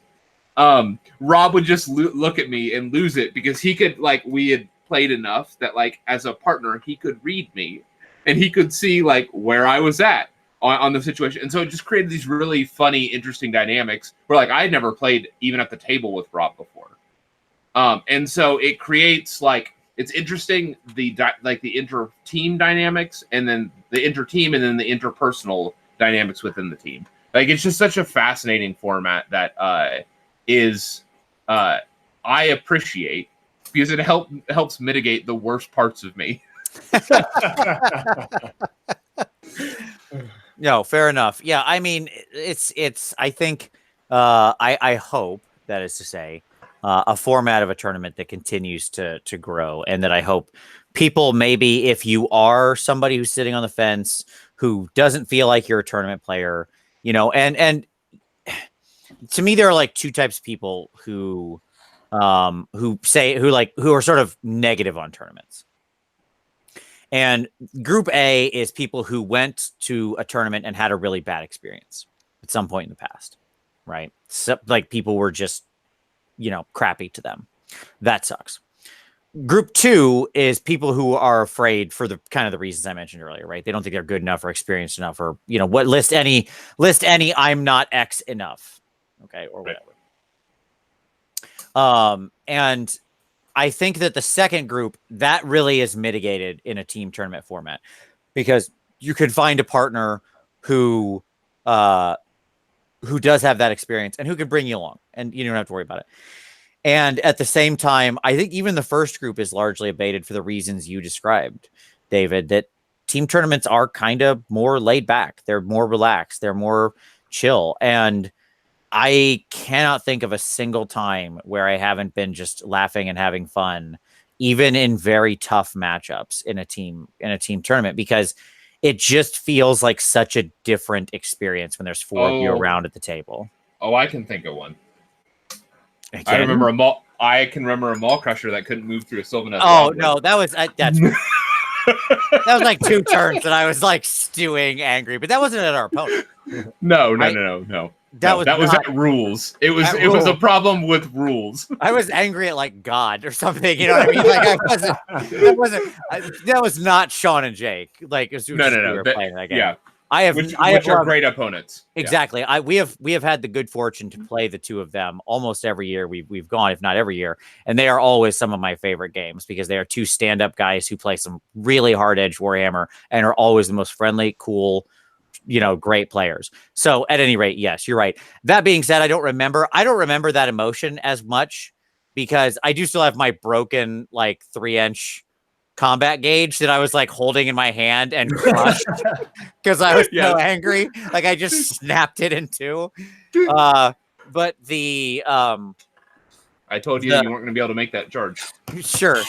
Rob would just look at me and lose it because he could, like, we had played enough that like as a partner, he could read me and he could see like where I was at on the situation. And so it just created these really funny, interesting dynamics where like I had never played even at the table with Rob before. And so it creates like, it's interesting, the inter-team dynamics and then the inter-team and then the interpersonal dynamics within the team. Like it's just such a fascinating format that I appreciate because it helps mitigate the worst parts of me. No, fair enough. Yeah, I mean, it's. I think, I hope, that is to say, a format of a tournament that continues to grow, and that I hope people, maybe if you are somebody who's sitting on the fence who doesn't feel like you're a tournament player, and to me there are like 2 types of people who are sort of negative on tournaments. And group A is people who went to a tournament and had a really bad experience at some point in the past, right? So, like people were just, crappy to them. That sucks. Group 2 is people who are afraid for the kind of the reasons I mentioned earlier, right? They don't think they're good enough or experienced enough or, what list any I'm not X enough. Okay. Or whatever. And I think that the second group, that really is mitigated in a team tournament format because you could find a partner who does have that experience and who can bring you along and you don't have to worry about it. And at the same time, I think even the first group is largely abated for the reasons you described, David, that team tournaments are kind of more laid back. They're more relaxed. They're more chill. And I cannot think of a single time where I haven't been just laughing and having fun, even in very tough matchups in a team tournament, because it just feels like such a different experience when there's 4 of you around at the table. Oh, I can think of one. I can remember a mall crusher that couldn't move through a Sylvaneth. Oh no, that's that was like 2 turns that I was like stewing angry, but that wasn't at our opponent. No. That was at rules. It was a problem with rules. I was angry at like God or something. You know what I mean? Like that was not Sean and Jake. Like as soon as we were playing that game. Yeah. Which are great opponents. Exactly. Yeah. We have had the good fortune to play the 2 of them almost every year we've gone, if not every year, and they are always some of my favorite games because they are 2 stand-up guys who play some really hard edge Warhammer and are always the most friendly, cool, great players. So at any rate, yes, you're right. That being said, I don't remember that emotion as much because I do still have my broken like 3-inch combat gauge that I was like holding in my hand and crushed because I was so angry. Like I just snapped it in two. But the I told you you weren't going to be able to make that charge. Sure.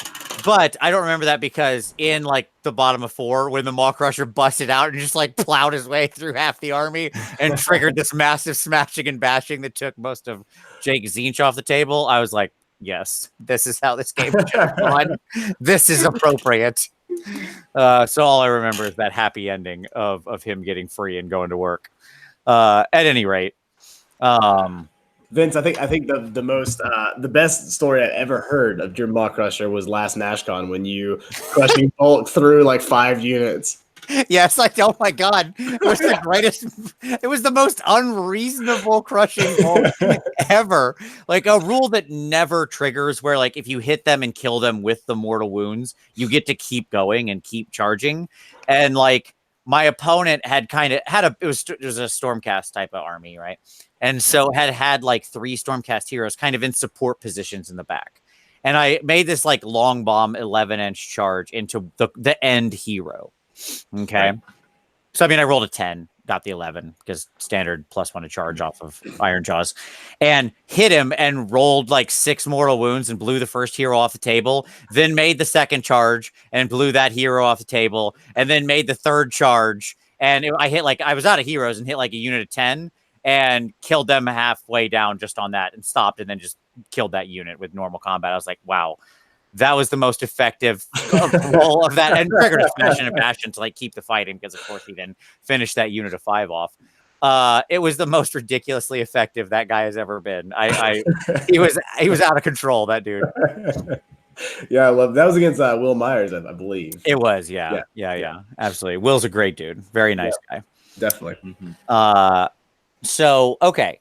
But I don't remember that because in like the bottom of 4, when the Maw Crusher busted out and just like plowed his way through half the army and triggered this massive smashing and bashing that took most of Jake Zinch off the table, I was like, yes, this is how this game should have gone. This is appropriate. So all I remember is that happy ending of him getting free and going to work. At any rate, Vince, I think the best story I ever heard of your Maw Crusher was last Nash Con when you crushing bolt through like 5 units. Yes, like oh my god, it was the greatest. It was the most unreasonable crushing bolt ever. Like a rule that never triggers, where like if you hit them and kill them with the mortal wounds, you get to keep going and keep charging. And like my opponent had it was a Stormcast type of army, right? And so had like 3 Stormcast heroes kind of in support positions in the back. And I made this like long bomb 11-inch charge into the end hero. Okay. So, I mean, I rolled a 10, got the 11 because standard +1 to charge off of Iron Jaws and hit him and rolled like 6 mortal wounds and blew the first hero off the table. Then made the second charge and blew that hero off the table. And then made the third charge. And I was out of heroes and hit like a unit of 10 and killed them halfway down just on that and stopped and then just killed that unit with normal combat. I was like, wow. That was the most effective roll of that, and triggered a smash and a bastion to like keep the fighting because, of course, he then finished that unit of 5 off. It was the most ridiculously effective that guy has ever been. He was out of control. That dude. Yeah, I love that. Was against Will Myers, I believe. It was, yeah, absolutely. Will's a great dude, very nice guy. Definitely. Mm-hmm. So okay.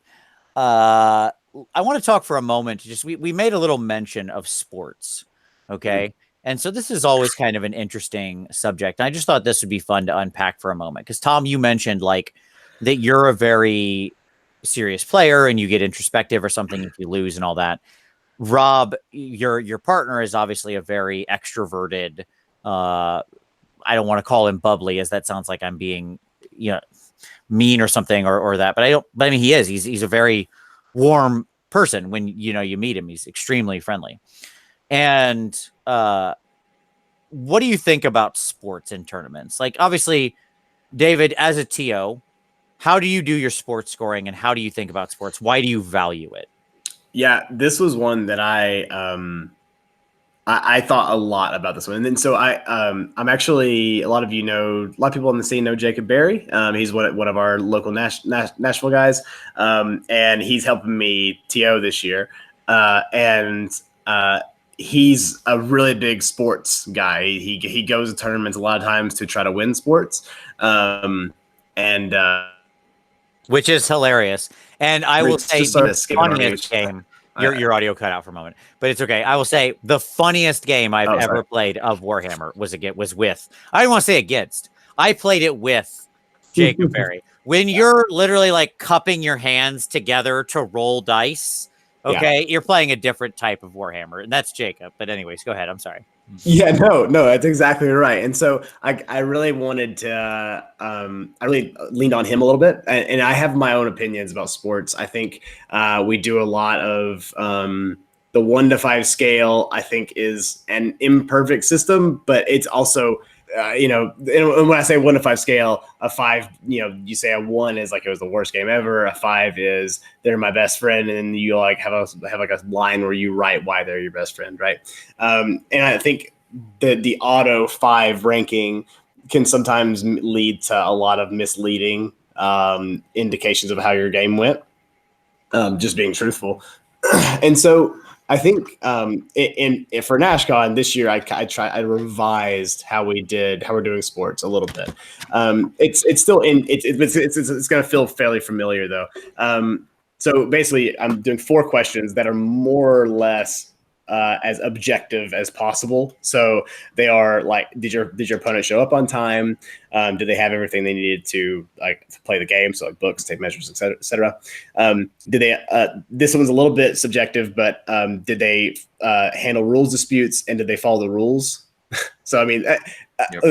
I want to talk for a moment. We made a little mention of sports. Okay. And so this is always kind of an interesting subject. And I just thought this would be fun to unpack for a moment. Because Tom, you mentioned like that you're a very serious player and you get introspective or something if you lose and all that. Rob, your partner is obviously a very extroverted, I don't want to call him bubbly, as that sounds like I'm being, mean or something or that. But I mean, he is. He's a very warm person when you meet him. He's extremely friendly. And what do you think about sports in tournaments? Like, obviously, David, as a TO, how do you do your sports scoring and how do you think about sports? Why do you value it? Yeah, this was one that I thought a lot about this one. And then so I'm actually, a lot of people on the scene know Jacob Berry. He's one of our local Nashville guys. And he's helping me TO this year. He's a really big sports guy. He goes to tournaments a lot of times to try to win sports. Which is hilarious. And I will say the funniest game. Your audio cut out for a moment, but it's okay. I will say the funniest game I've ever played of Warhammer was with. I don't want to say against. I played it with Jacob Berry. When you're literally like cupping your hands together to roll dice, okay, you're playing a different type of Warhammer, and that's Jacob. But anyways, go ahead. I'm sorry. Yeah, no, that's exactly right. And so I really wanted to, I really leaned on him a little bit, and I have my own opinions about sports. I think we do a lot of the 1 to 5 scale. I think is an imperfect system, but it's also, and when I say 1 to 5 scale, a 5, you say a 1 is like it was the worst game ever. A 5 is they're my best friend, and you like have like a line where you write why they're your best friend, right? And I think the auto 5 ranking can sometimes lead to a lot of misleading indications of how your game went. Just being truthful, and so I think for Nash Con this year, I revised how we're doing sports a little bit. It's still it's going to feel fairly familiar though. So basically, I'm doing 4 questions that are more or less as objective as possible. So they are like, did your opponent show up on time? Did they have everything they needed to play the game? So like books, tape measures, et cetera. Did they? This one's a little bit subjective, but did they handle rules disputes and did they follow the rules? So I mean,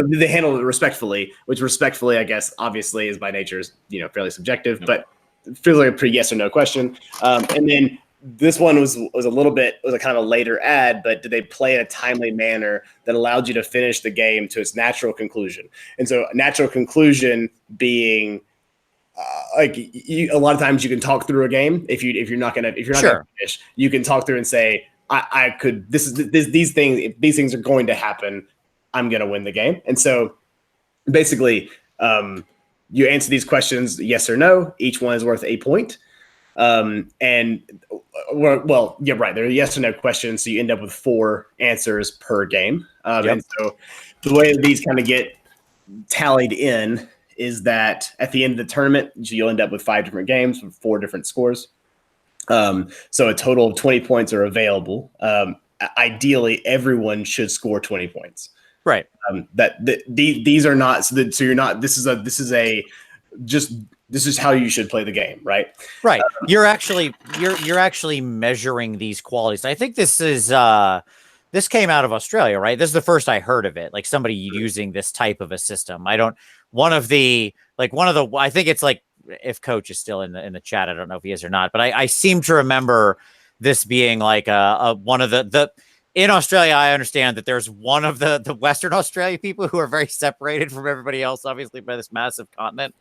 they handle it respectfully, which respectfully, I guess, obviously, is by nature is fairly subjective, but it feels like a pretty yes or no question. And then this one was a little bit was a kind of a later ad, but did they play in a timely manner that allowed you to finish the game to its natural conclusion? And so, natural conclusion being a lot of times you can talk through a game if you're not gonna finish, you can talk through and say I could these things, if these things are going to happen, I'm gonna win the game. And so basically you answer these questions yes or no. Each one is worth a point. And well, yeah, right. They're yes or no questions, so you end up with 4 answers per game. And so the way that these kind of get tallied in is that at the end of the tournament, you'll end up with 5 different games with 4 different scores. So a total of 20 points are available. Ideally, everyone should score 20 points. Right. These are not so you're not. This is how you should play the game, right? Right. You're actually measuring these qualities. I think this is this came out of Australia, right? This is the first I heard of it. Like somebody using this type of a system. I think it's like, if Coach is still in the chat, I don't know if he is or not, but I seem to remember this being like one of the in Australia. I understand that there's one of the Western Australia people who are very separated from everybody else, obviously by this massive continent.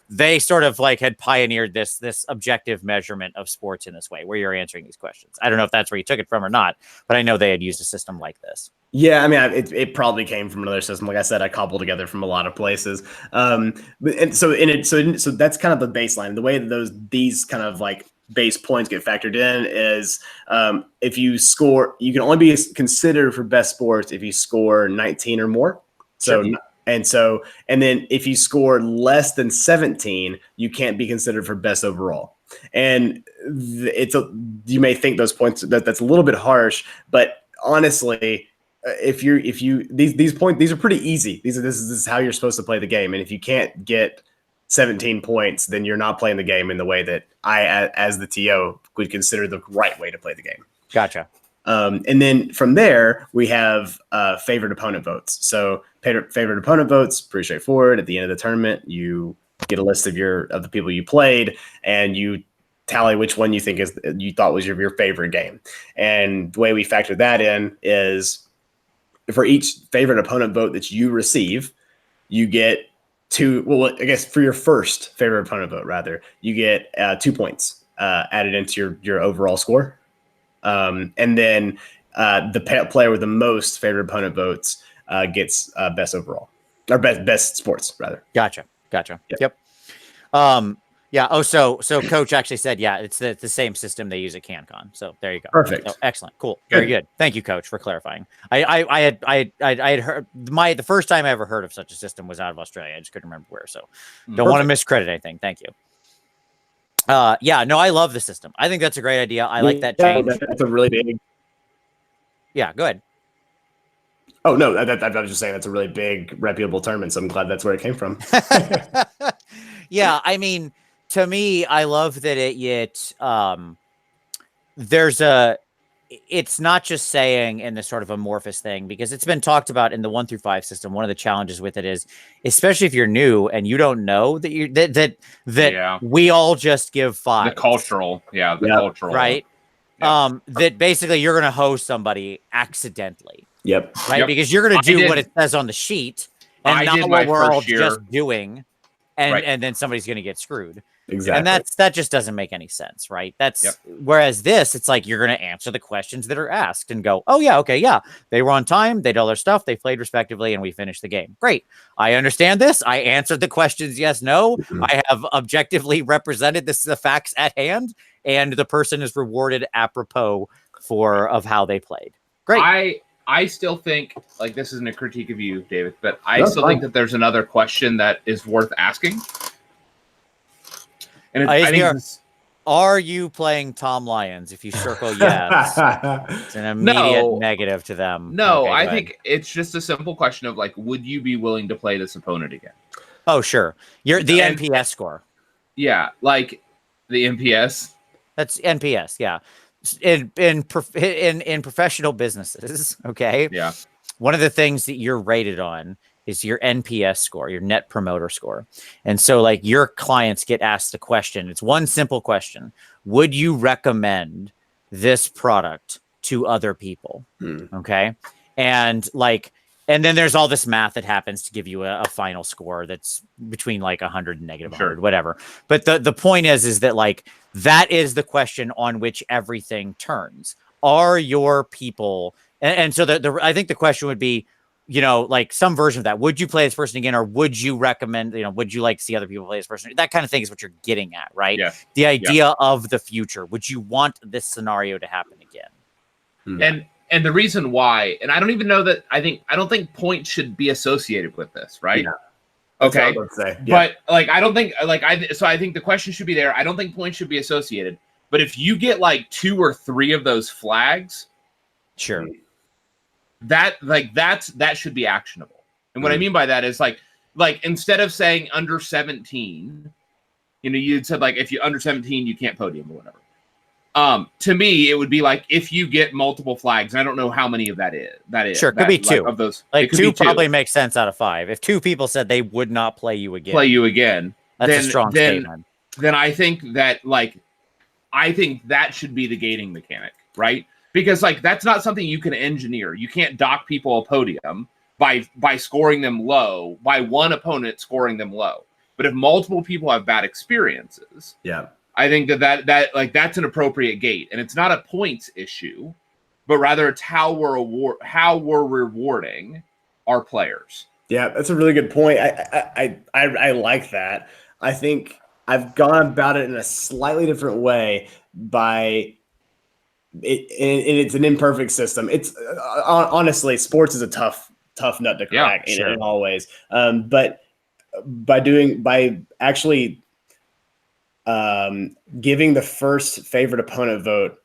They sort of like had pioneered this objective measurement of sports in this way, where you're answering these questions. I don't know if that's where you took it from or not, but I know they had used a system like this. Yeah, I mean, it probably came from another system. Like I said, I cobbled together from a lot of places. So that's kind of the baseline. The way that these kind of like base points get factored in is if you score, you can only be considered for best sports if you score 19 or more. So. Sure. And then if you score less than 17, you can't be considered for best overall. And you may think those points that's a little bit harsh, but honestly, these points, these are pretty easy. This is how you're supposed to play the game. And if you can't get 17 points, then you're not playing the game in the way that I, as the TO, would consider the right way to play the game. Gotcha. And then from there, we have favored opponent votes. So favorite opponent votes, pretty straightforward. At the end of the tournament, you get a list of the people you played, and you tally which one you thought was your favorite game. And the way we factor that in is for each favorite opponent vote that you receive, you get 2. Well, I guess for your first favorite opponent vote, rather, you get 2 points added into your overall score. And then the player with the most favorite opponent votes gets best overall, or best sports, rather. Gotcha. Yep. Yeah. Oh, so Coach actually said, yeah, it's the same system they use at CanCon. So there you go. Perfect. Oh, excellent. Cool. Very good. Thank you, Coach, for clarifying. I had heard the first time I ever heard of such a system was out of Australia. I just couldn't remember where. So don't want to miscredit anything. Thank you. Yeah, no, I love the system. I think that's a great idea. I like that change. That's a really big. Yeah, go ahead. Oh no, I was just saying that's a really big, reputable tournament. So I'm glad that's where it came from. Yeah, I mean, to me, I love that it's not just saying in this sort of amorphous thing, because it's been talked about in the 1 through 5 system. One of the challenges with it is, especially if you're new and you don't know that we all just give 5. The cultural, right? Yeah. That basically you're going to host somebody accidentally. Yep. Right. Yep. Because you're going to do what it says on the sheet, and not what we're all just doing, and then somebody's going to get screwed. Exactly. And that just doesn't make any sense, right? Whereas this, it's like you're going to answer the questions that are asked and go, oh yeah, okay, yeah, they were on time, they did all their stuff, they played respectively, and we finished the game. Great. I understand this. I answered the questions yes, no. Mm-hmm. I have objectively represented the facts at hand, and the person is rewarded apropos of how they played. Great. I still think, like, this isn't a critique of you, David, but I still think that there's another question that is worth asking. And are you playing Tom Lyons? If you circle yes, it's an immediate negative to them. No, okay, I think it's just a simple question of, like, would you be willing to play this opponent again? Oh, sure. You're the NPS score. Yeah, like the NPS. That's NPS. Yeah, in professional businesses. Okay. Yeah. one of the things that you're rated on is your NPS score, your net promoter score. And so like your clients get asked the question. It's one simple question. Would you recommend this product to other people? Okay. And like, and then there's all this math that happens to give you a final score that's between like 100 and negative 100, whatever. But the point is that like, that is the question on which everything turns. Are your people, and so I think the question would be, you know, like some version of that. Would you play this person again, or would you recommend, you know, would you like to see other people play this person? That kind of thing is what you're getting at, right? Yeah. The idea of the future. Would you want this scenario to happen again? And the reason why, and I don't even know that, I don't think points should be associated with this, right? Yeah. Okay. Say. Yeah. But like, I don't think so I think the question should be there. I don't think points should be associated. But if you get like 2 or 3 of those flags, sure. That should be actionable. And what I mean by that is like instead of saying under 17, you know, you said like if you're under 17, you can't podium or whatever. To me, it would be like if you get multiple flags, and I don't know how many of that is. Sure, could be 2 like, of those. Like 2 probably makes sense out of 5. If 2 people said they would not play you again, that's a strong statement. Then I think that that should be the gating mechanic, right? Because like that's not something you can engineer. You can't dock people a podium by scoring them low, by one opponent scoring them low. But if multiple people have bad experiences, yeah, I think that like that's an appropriate gate, and it's not a points issue, but rather it's how we're rewarding our players. Yeah, that's a really good point. I like that. I think I've gone about it in a slightly different way by it, and it's an imperfect system. It's honestly, sports is a tough nut to crack in all ways. But by actually giving the first favorite opponent vote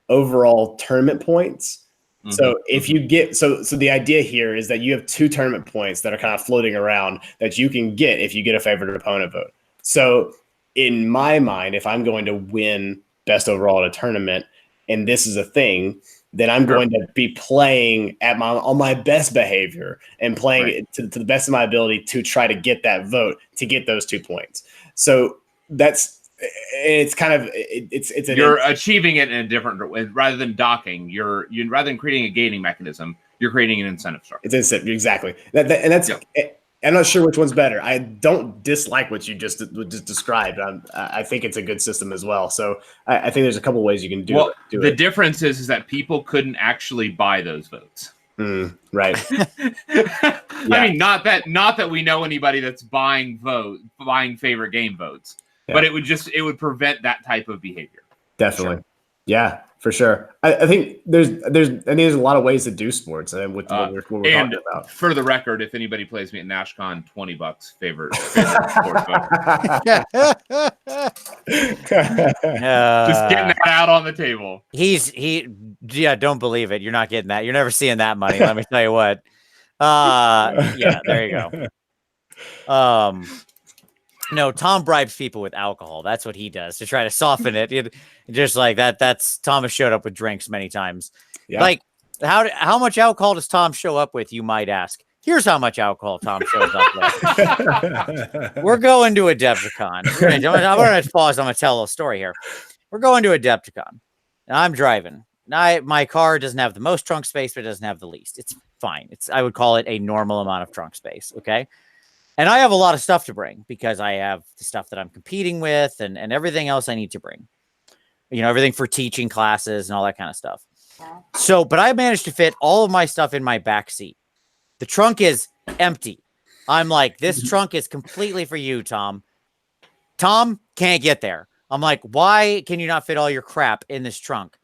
overall tournament points. Mm-hmm. So if you get so the idea here is that you have 2 tournament points that are kind of floating around that you can get if you get a favorite opponent vote. So in my mind, if I'm going to win best overall at a tournament, and this is a thing, then I'm going to be playing on my best behavior and playing it to the best of my ability to try to get that vote to get those 2 points. So it's kind of you're achieving it in a different way rather than docking. You're rather than creating a gating mechanism, you're creating an incentive structure. It's incentive, exactly. I'm not sure which one's better. I don't dislike what you just described. I think it's a good system as well. So I think there's a couple ways you can do it. The difference is that people couldn't actually buy those votes. Right. I mean, not that we know anybody that's buying favorite game votes, but it would prevent that type of behavior. Definitely. Sure. Yeah, for sure. I think there's a lot of ways to do sports and with what we're talking about. For the record, if anybody plays me at Nash Con, $20 favorite sports voter. Just getting that out on the table. Don't believe it. You're not getting that. You're never seeing that money. Let me tell you what. Yeah, there you go. No, Tom bribes people with alcohol. That's what he does to try to soften it. Just like that. That's Tom has showed up with drinks many times. Yeah. Like how much alcohol does Tom show up with? You might ask. Here's how much alcohol Tom shows up with. We're going to Adepticon. I'm going to pause. I'm going to tell a little story here. We're going to Adepticon. And I'm driving. My car doesn't have the most trunk space, but it doesn't have the least. It's fine. I would call it a normal amount of trunk space. Okay. And I have a lot of stuff to bring because I have the stuff that I'm competing with and everything else I need to bring. You know, everything for teaching classes and all that kind of stuff. So, but I managed to fit all of my stuff in my back seat. The trunk is empty. I'm like, this trunk is completely for you, Tom. Tom can't get there. I'm like, why can you not fit all your crap in this trunk?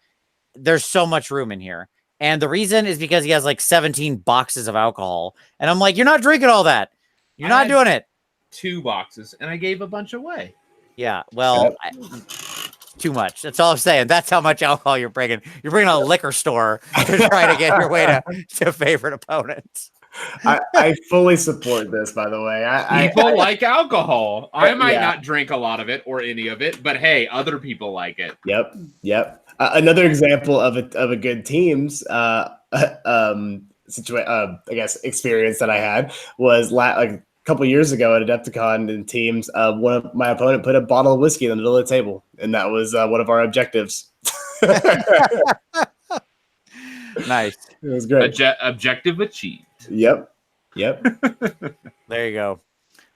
There's so much room in here. And the reason is because he has like 17 boxes of alcohol. And I'm like, you're not drinking all that. You're not doing it. 2 boxes, and I gave a bunch away. Yeah, well, too much. That's all I'm saying. That's how much alcohol you're bringing. You're bringing a liquor store to try to get your way to favorite opponents. I fully support this, by the way. People like alcohol. I might not drink a lot of it or any of it, but hey, other people like it. Yep. Another example of a good teams. I guess experience that I had was like a couple years ago at Adepticon in teams. One of my opponent put a bottle of whiskey in the middle of the table, and that was one of our objectives. Nice. It was great. Objective achieved. Yep. There you go.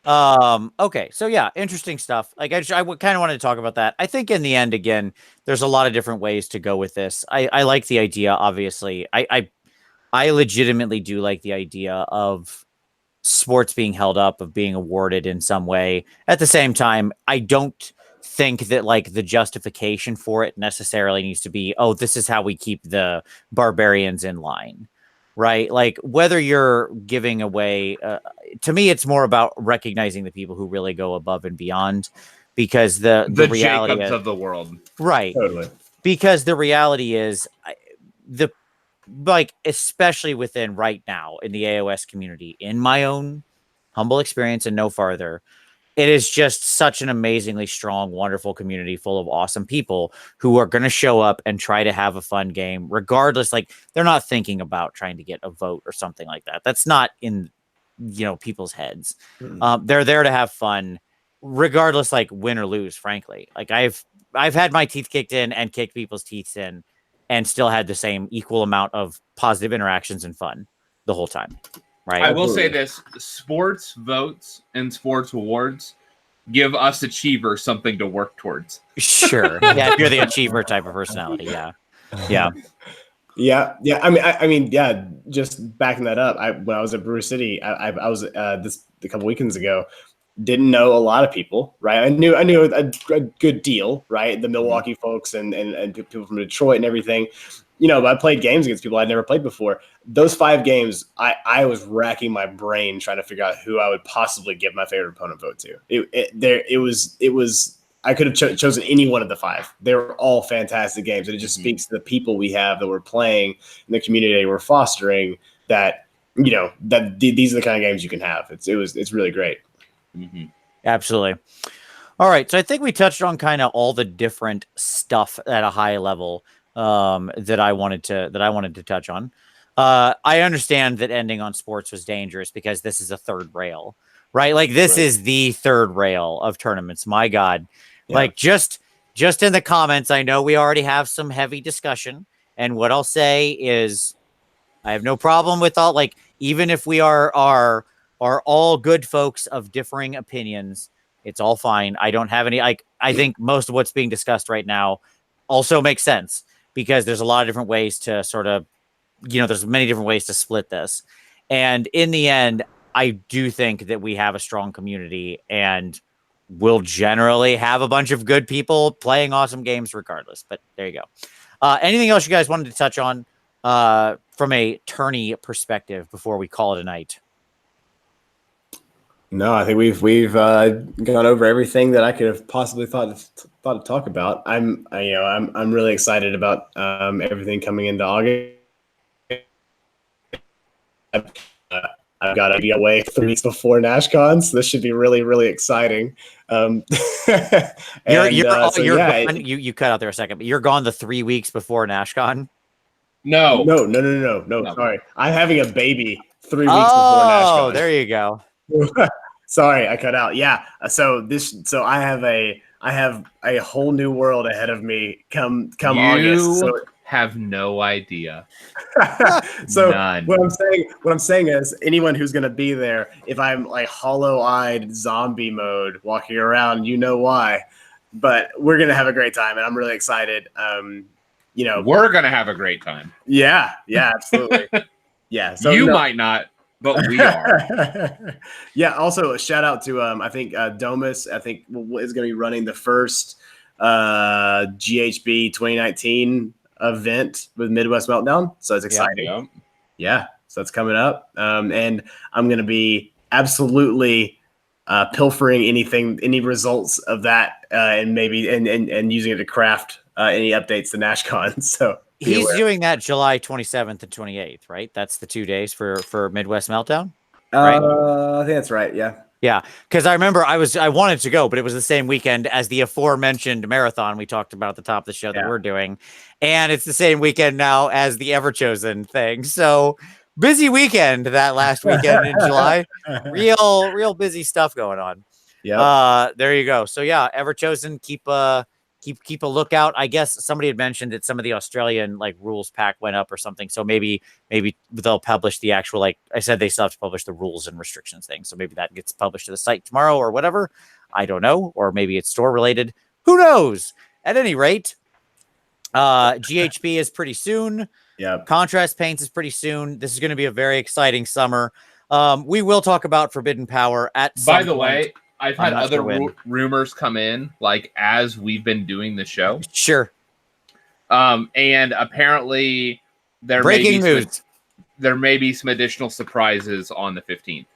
Okay, so yeah, interesting stuff. Like I kind of wanted to talk about that. I think in the end, again, there's a lot of different ways to go with this. I like the idea, obviously. I legitimately do like the idea of sports being held up, of being awarded in some way. At the same time, I don't think that like the justification for it necessarily needs to be, oh, this is how we keep the barbarians in line. Right? Like whether you're giving away, to me, it's more about recognizing the people who really go above and beyond, because the reality Jacobs of the world, right? Totally. Because the reality is, especially within right now in the AOS community, in my own humble experience and no farther, it is just such an amazingly strong, wonderful community full of awesome people who are going to show up and try to have a fun game, regardless. Like they're not thinking about trying to get a vote or something like that. That's not in, people's heads. They're there to have fun, regardless, like win or lose, frankly. Like I've had my teeth kicked in and kicked people's teeth in and still had the same equal amount of positive interactions and fun the whole time. Right. I will say this: sports votes and sports awards give us achievers something to work towards. Sure. Yeah, if you're the achiever type of personality. Yeah. I mean, just backing that up. When I was at Brew City, I was a couple weekends ago. Didn't know a lot of people, right? I knew a good deal, right? The Milwaukee folks and people from Detroit and everything. But I played games against people I'd never played before. Those 5 games, I was racking my brain trying to figure out who I would possibly give my favorite opponent vote to. It was I could have chosen any one of the 5. They were all fantastic games, and it just speaks to the people we have that we're playing and the community we're fostering. That these are the kind of games you can have. It's really great. Mm-hmm. Absolutely. All right, so I think we touched on kind of all the different stuff at a high level that I wanted to touch on. I understand that ending on sports was dangerous because this is a third rail, right? Like this is the third rail of tournaments. My God, like just in the comments, I know we already have some heavy discussion, and what I'll say is, I have no problem with all, like, even if we are all good folks of differing opinions, it's all fine. I don't have any, like, I think most of what's being discussed right now also makes sense, because there's a lot of different ways to sort of, there's many different ways to split this. And in the end, I do think that we have a strong community and we'll generally have a bunch of good people playing awesome games regardless. But there you go. Anything else you guys wanted to touch on from a tourney perspective before we call it a night? No, I think we've gone over everything that I could have possibly thought to talk about. I'm really excited about everything coming into August. I've got to be away 3 weeks before Nash Con, so this should be really, really exciting. You cut out there a second, but you're gone the 3 weeks before Nash Con? No. Sorry, I'm having a baby 3 weeks before Nash Con. Oh, there you go. Sorry, I cut out. Yeah. So I have a whole new world ahead of me come August. So have no idea. So none. what I'm saying is, anyone who's going to be there, if I'm like hollow-eyed zombie mode walking around, you know why. But we're going to have a great time, and I'm really excited. We're going to have a great time. Yeah, absolutely. Yeah. So you might not, but we are. Yeah. Also, a shout out to I think Domus. I think is going to be running the first GHB 2019 event with Midwest Meltdown. So it's exciting. Yeah. So that's coming up, and I'm going to be absolutely pilfering any results of that, and maybe and using it to craft any updates to Nash Con. So. He's doing that July 27th and 28th, right? That's the 2 days for Midwest Meltdown, right? I think that's right. Yeah. Yeah, because I remember I wanted to go, but it was the same weekend as the aforementioned marathon we talked about at the top of the show that we're doing, and it's the same weekend now as the Everchosen thing. So busy weekend that last weekend in July. Real busy stuff going on. Yeah. There you go. So yeah, Everchosen, keep a lookout. I guess somebody had mentioned that some of the Australian like rules pack went up or something. So maybe they'll publish the actual, like I said, they still have to publish the rules and restrictions thing. So maybe that gets published to the site tomorrow or whatever. I don't know. Or maybe it's store related. Who knows? At any rate, GHB is pretty soon. Yeah. Contrast paints is pretty soon. This is going to be a very exciting summer. We will talk about Forbidden Power at some By the point. way, I've had I'm not other sure rumors come in, like as we've been doing the show. Sure. And apparently there Breaking news. There may be some additional surprises on the 15th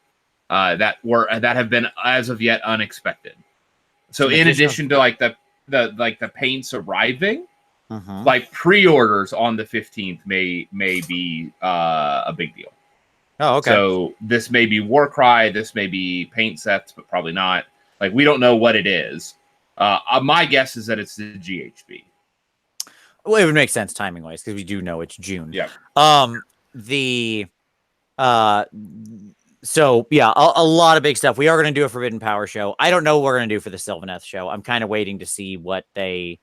that have been as of yet unexpected. So in addition to like the paints arriving, like pre-orders on the 15th may be a big deal. Oh, okay. So this may be Warcry, this may be paint sets, but probably not. Like, we don't know what it is. My guess is that it's the GHB. Well, it would make sense timing wise because we do know it's June. Yeah. So yeah, a lot of big stuff. We are going to do a Forbidden Power show. I don't know what we're going to do for the Sylvaneth show. I'm kind of waiting to see what they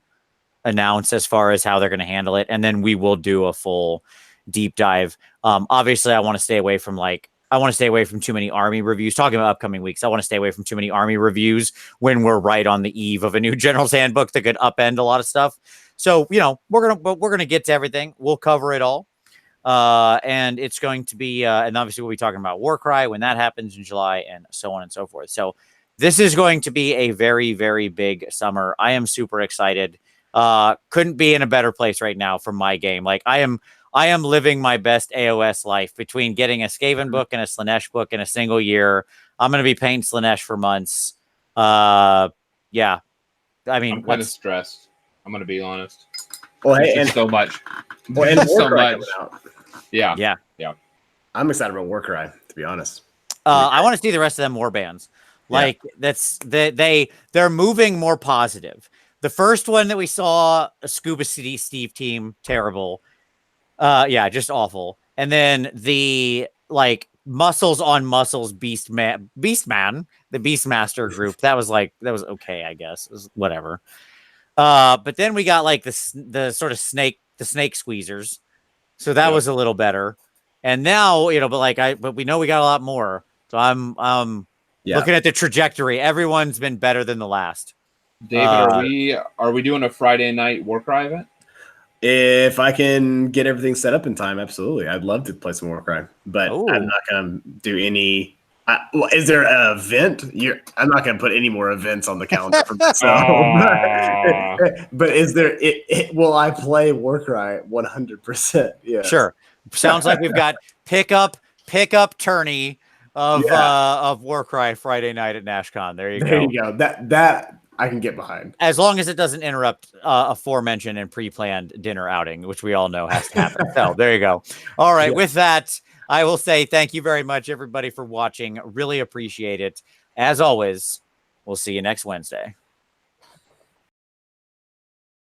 announce as far as how they're going to handle it, and then we will do a full deep dive. Obviously, I want to stay away from too many army reviews. Talking about upcoming weeks, I want to stay away from too many army reviews when we're right on the eve of a new General's Handbook that could upend a lot of stuff. So, we're gonna get to everything. We'll cover it all. And it's going to be, and obviously we'll be talking about Warcry when that happens in July and so on and so forth. So this is going to be a very, very big summer. I am super excited. Couldn't be in a better place right now for my game. Like I am living my best AOS life between getting a Skaven book and a Slaanesh book in a single year. I'm going to be painting Slaanesh for months. Yeah. I mean, I'm kind of stressed. I'm going to be honest. Well, hey, and so much. Well, and so Warcry much. coming out. Yeah. I'm excited about Warcry, to be honest. I want to see the rest of them war bands. Like they're moving more positive. The first one that we saw, a Scuba City Steve team, terrible. Just awful. And then the muscles on muscles Beastman, the Beastmaster group. That was okay, I guess. It was whatever. But then we got like the sort of snake squeezers. So that was a little better. And now, but we know we got a lot more. So I'm looking at the trajectory. Everyone's been better than the last. David, are we doing a Friday night Warcry event? If I can get everything set up in time, absolutely. I'd love to play some Warcry, but I'm not going to do any. Is there an event? I'm not going to put any more events on the calendar for myself. But is there? Will I play Warcry 100%? Yeah. Sure. Sounds like we've got pick up tourney of Warcry Friday night at Nash Con. There you go. There you go. That I can get behind. As long as it doesn't interrupt aforementioned and pre-planned dinner outing, which we all know has to happen. So there you go. All right. With that, I will say thank you very much, everybody, for watching. Really appreciate it. As always, we'll see you next Wednesday.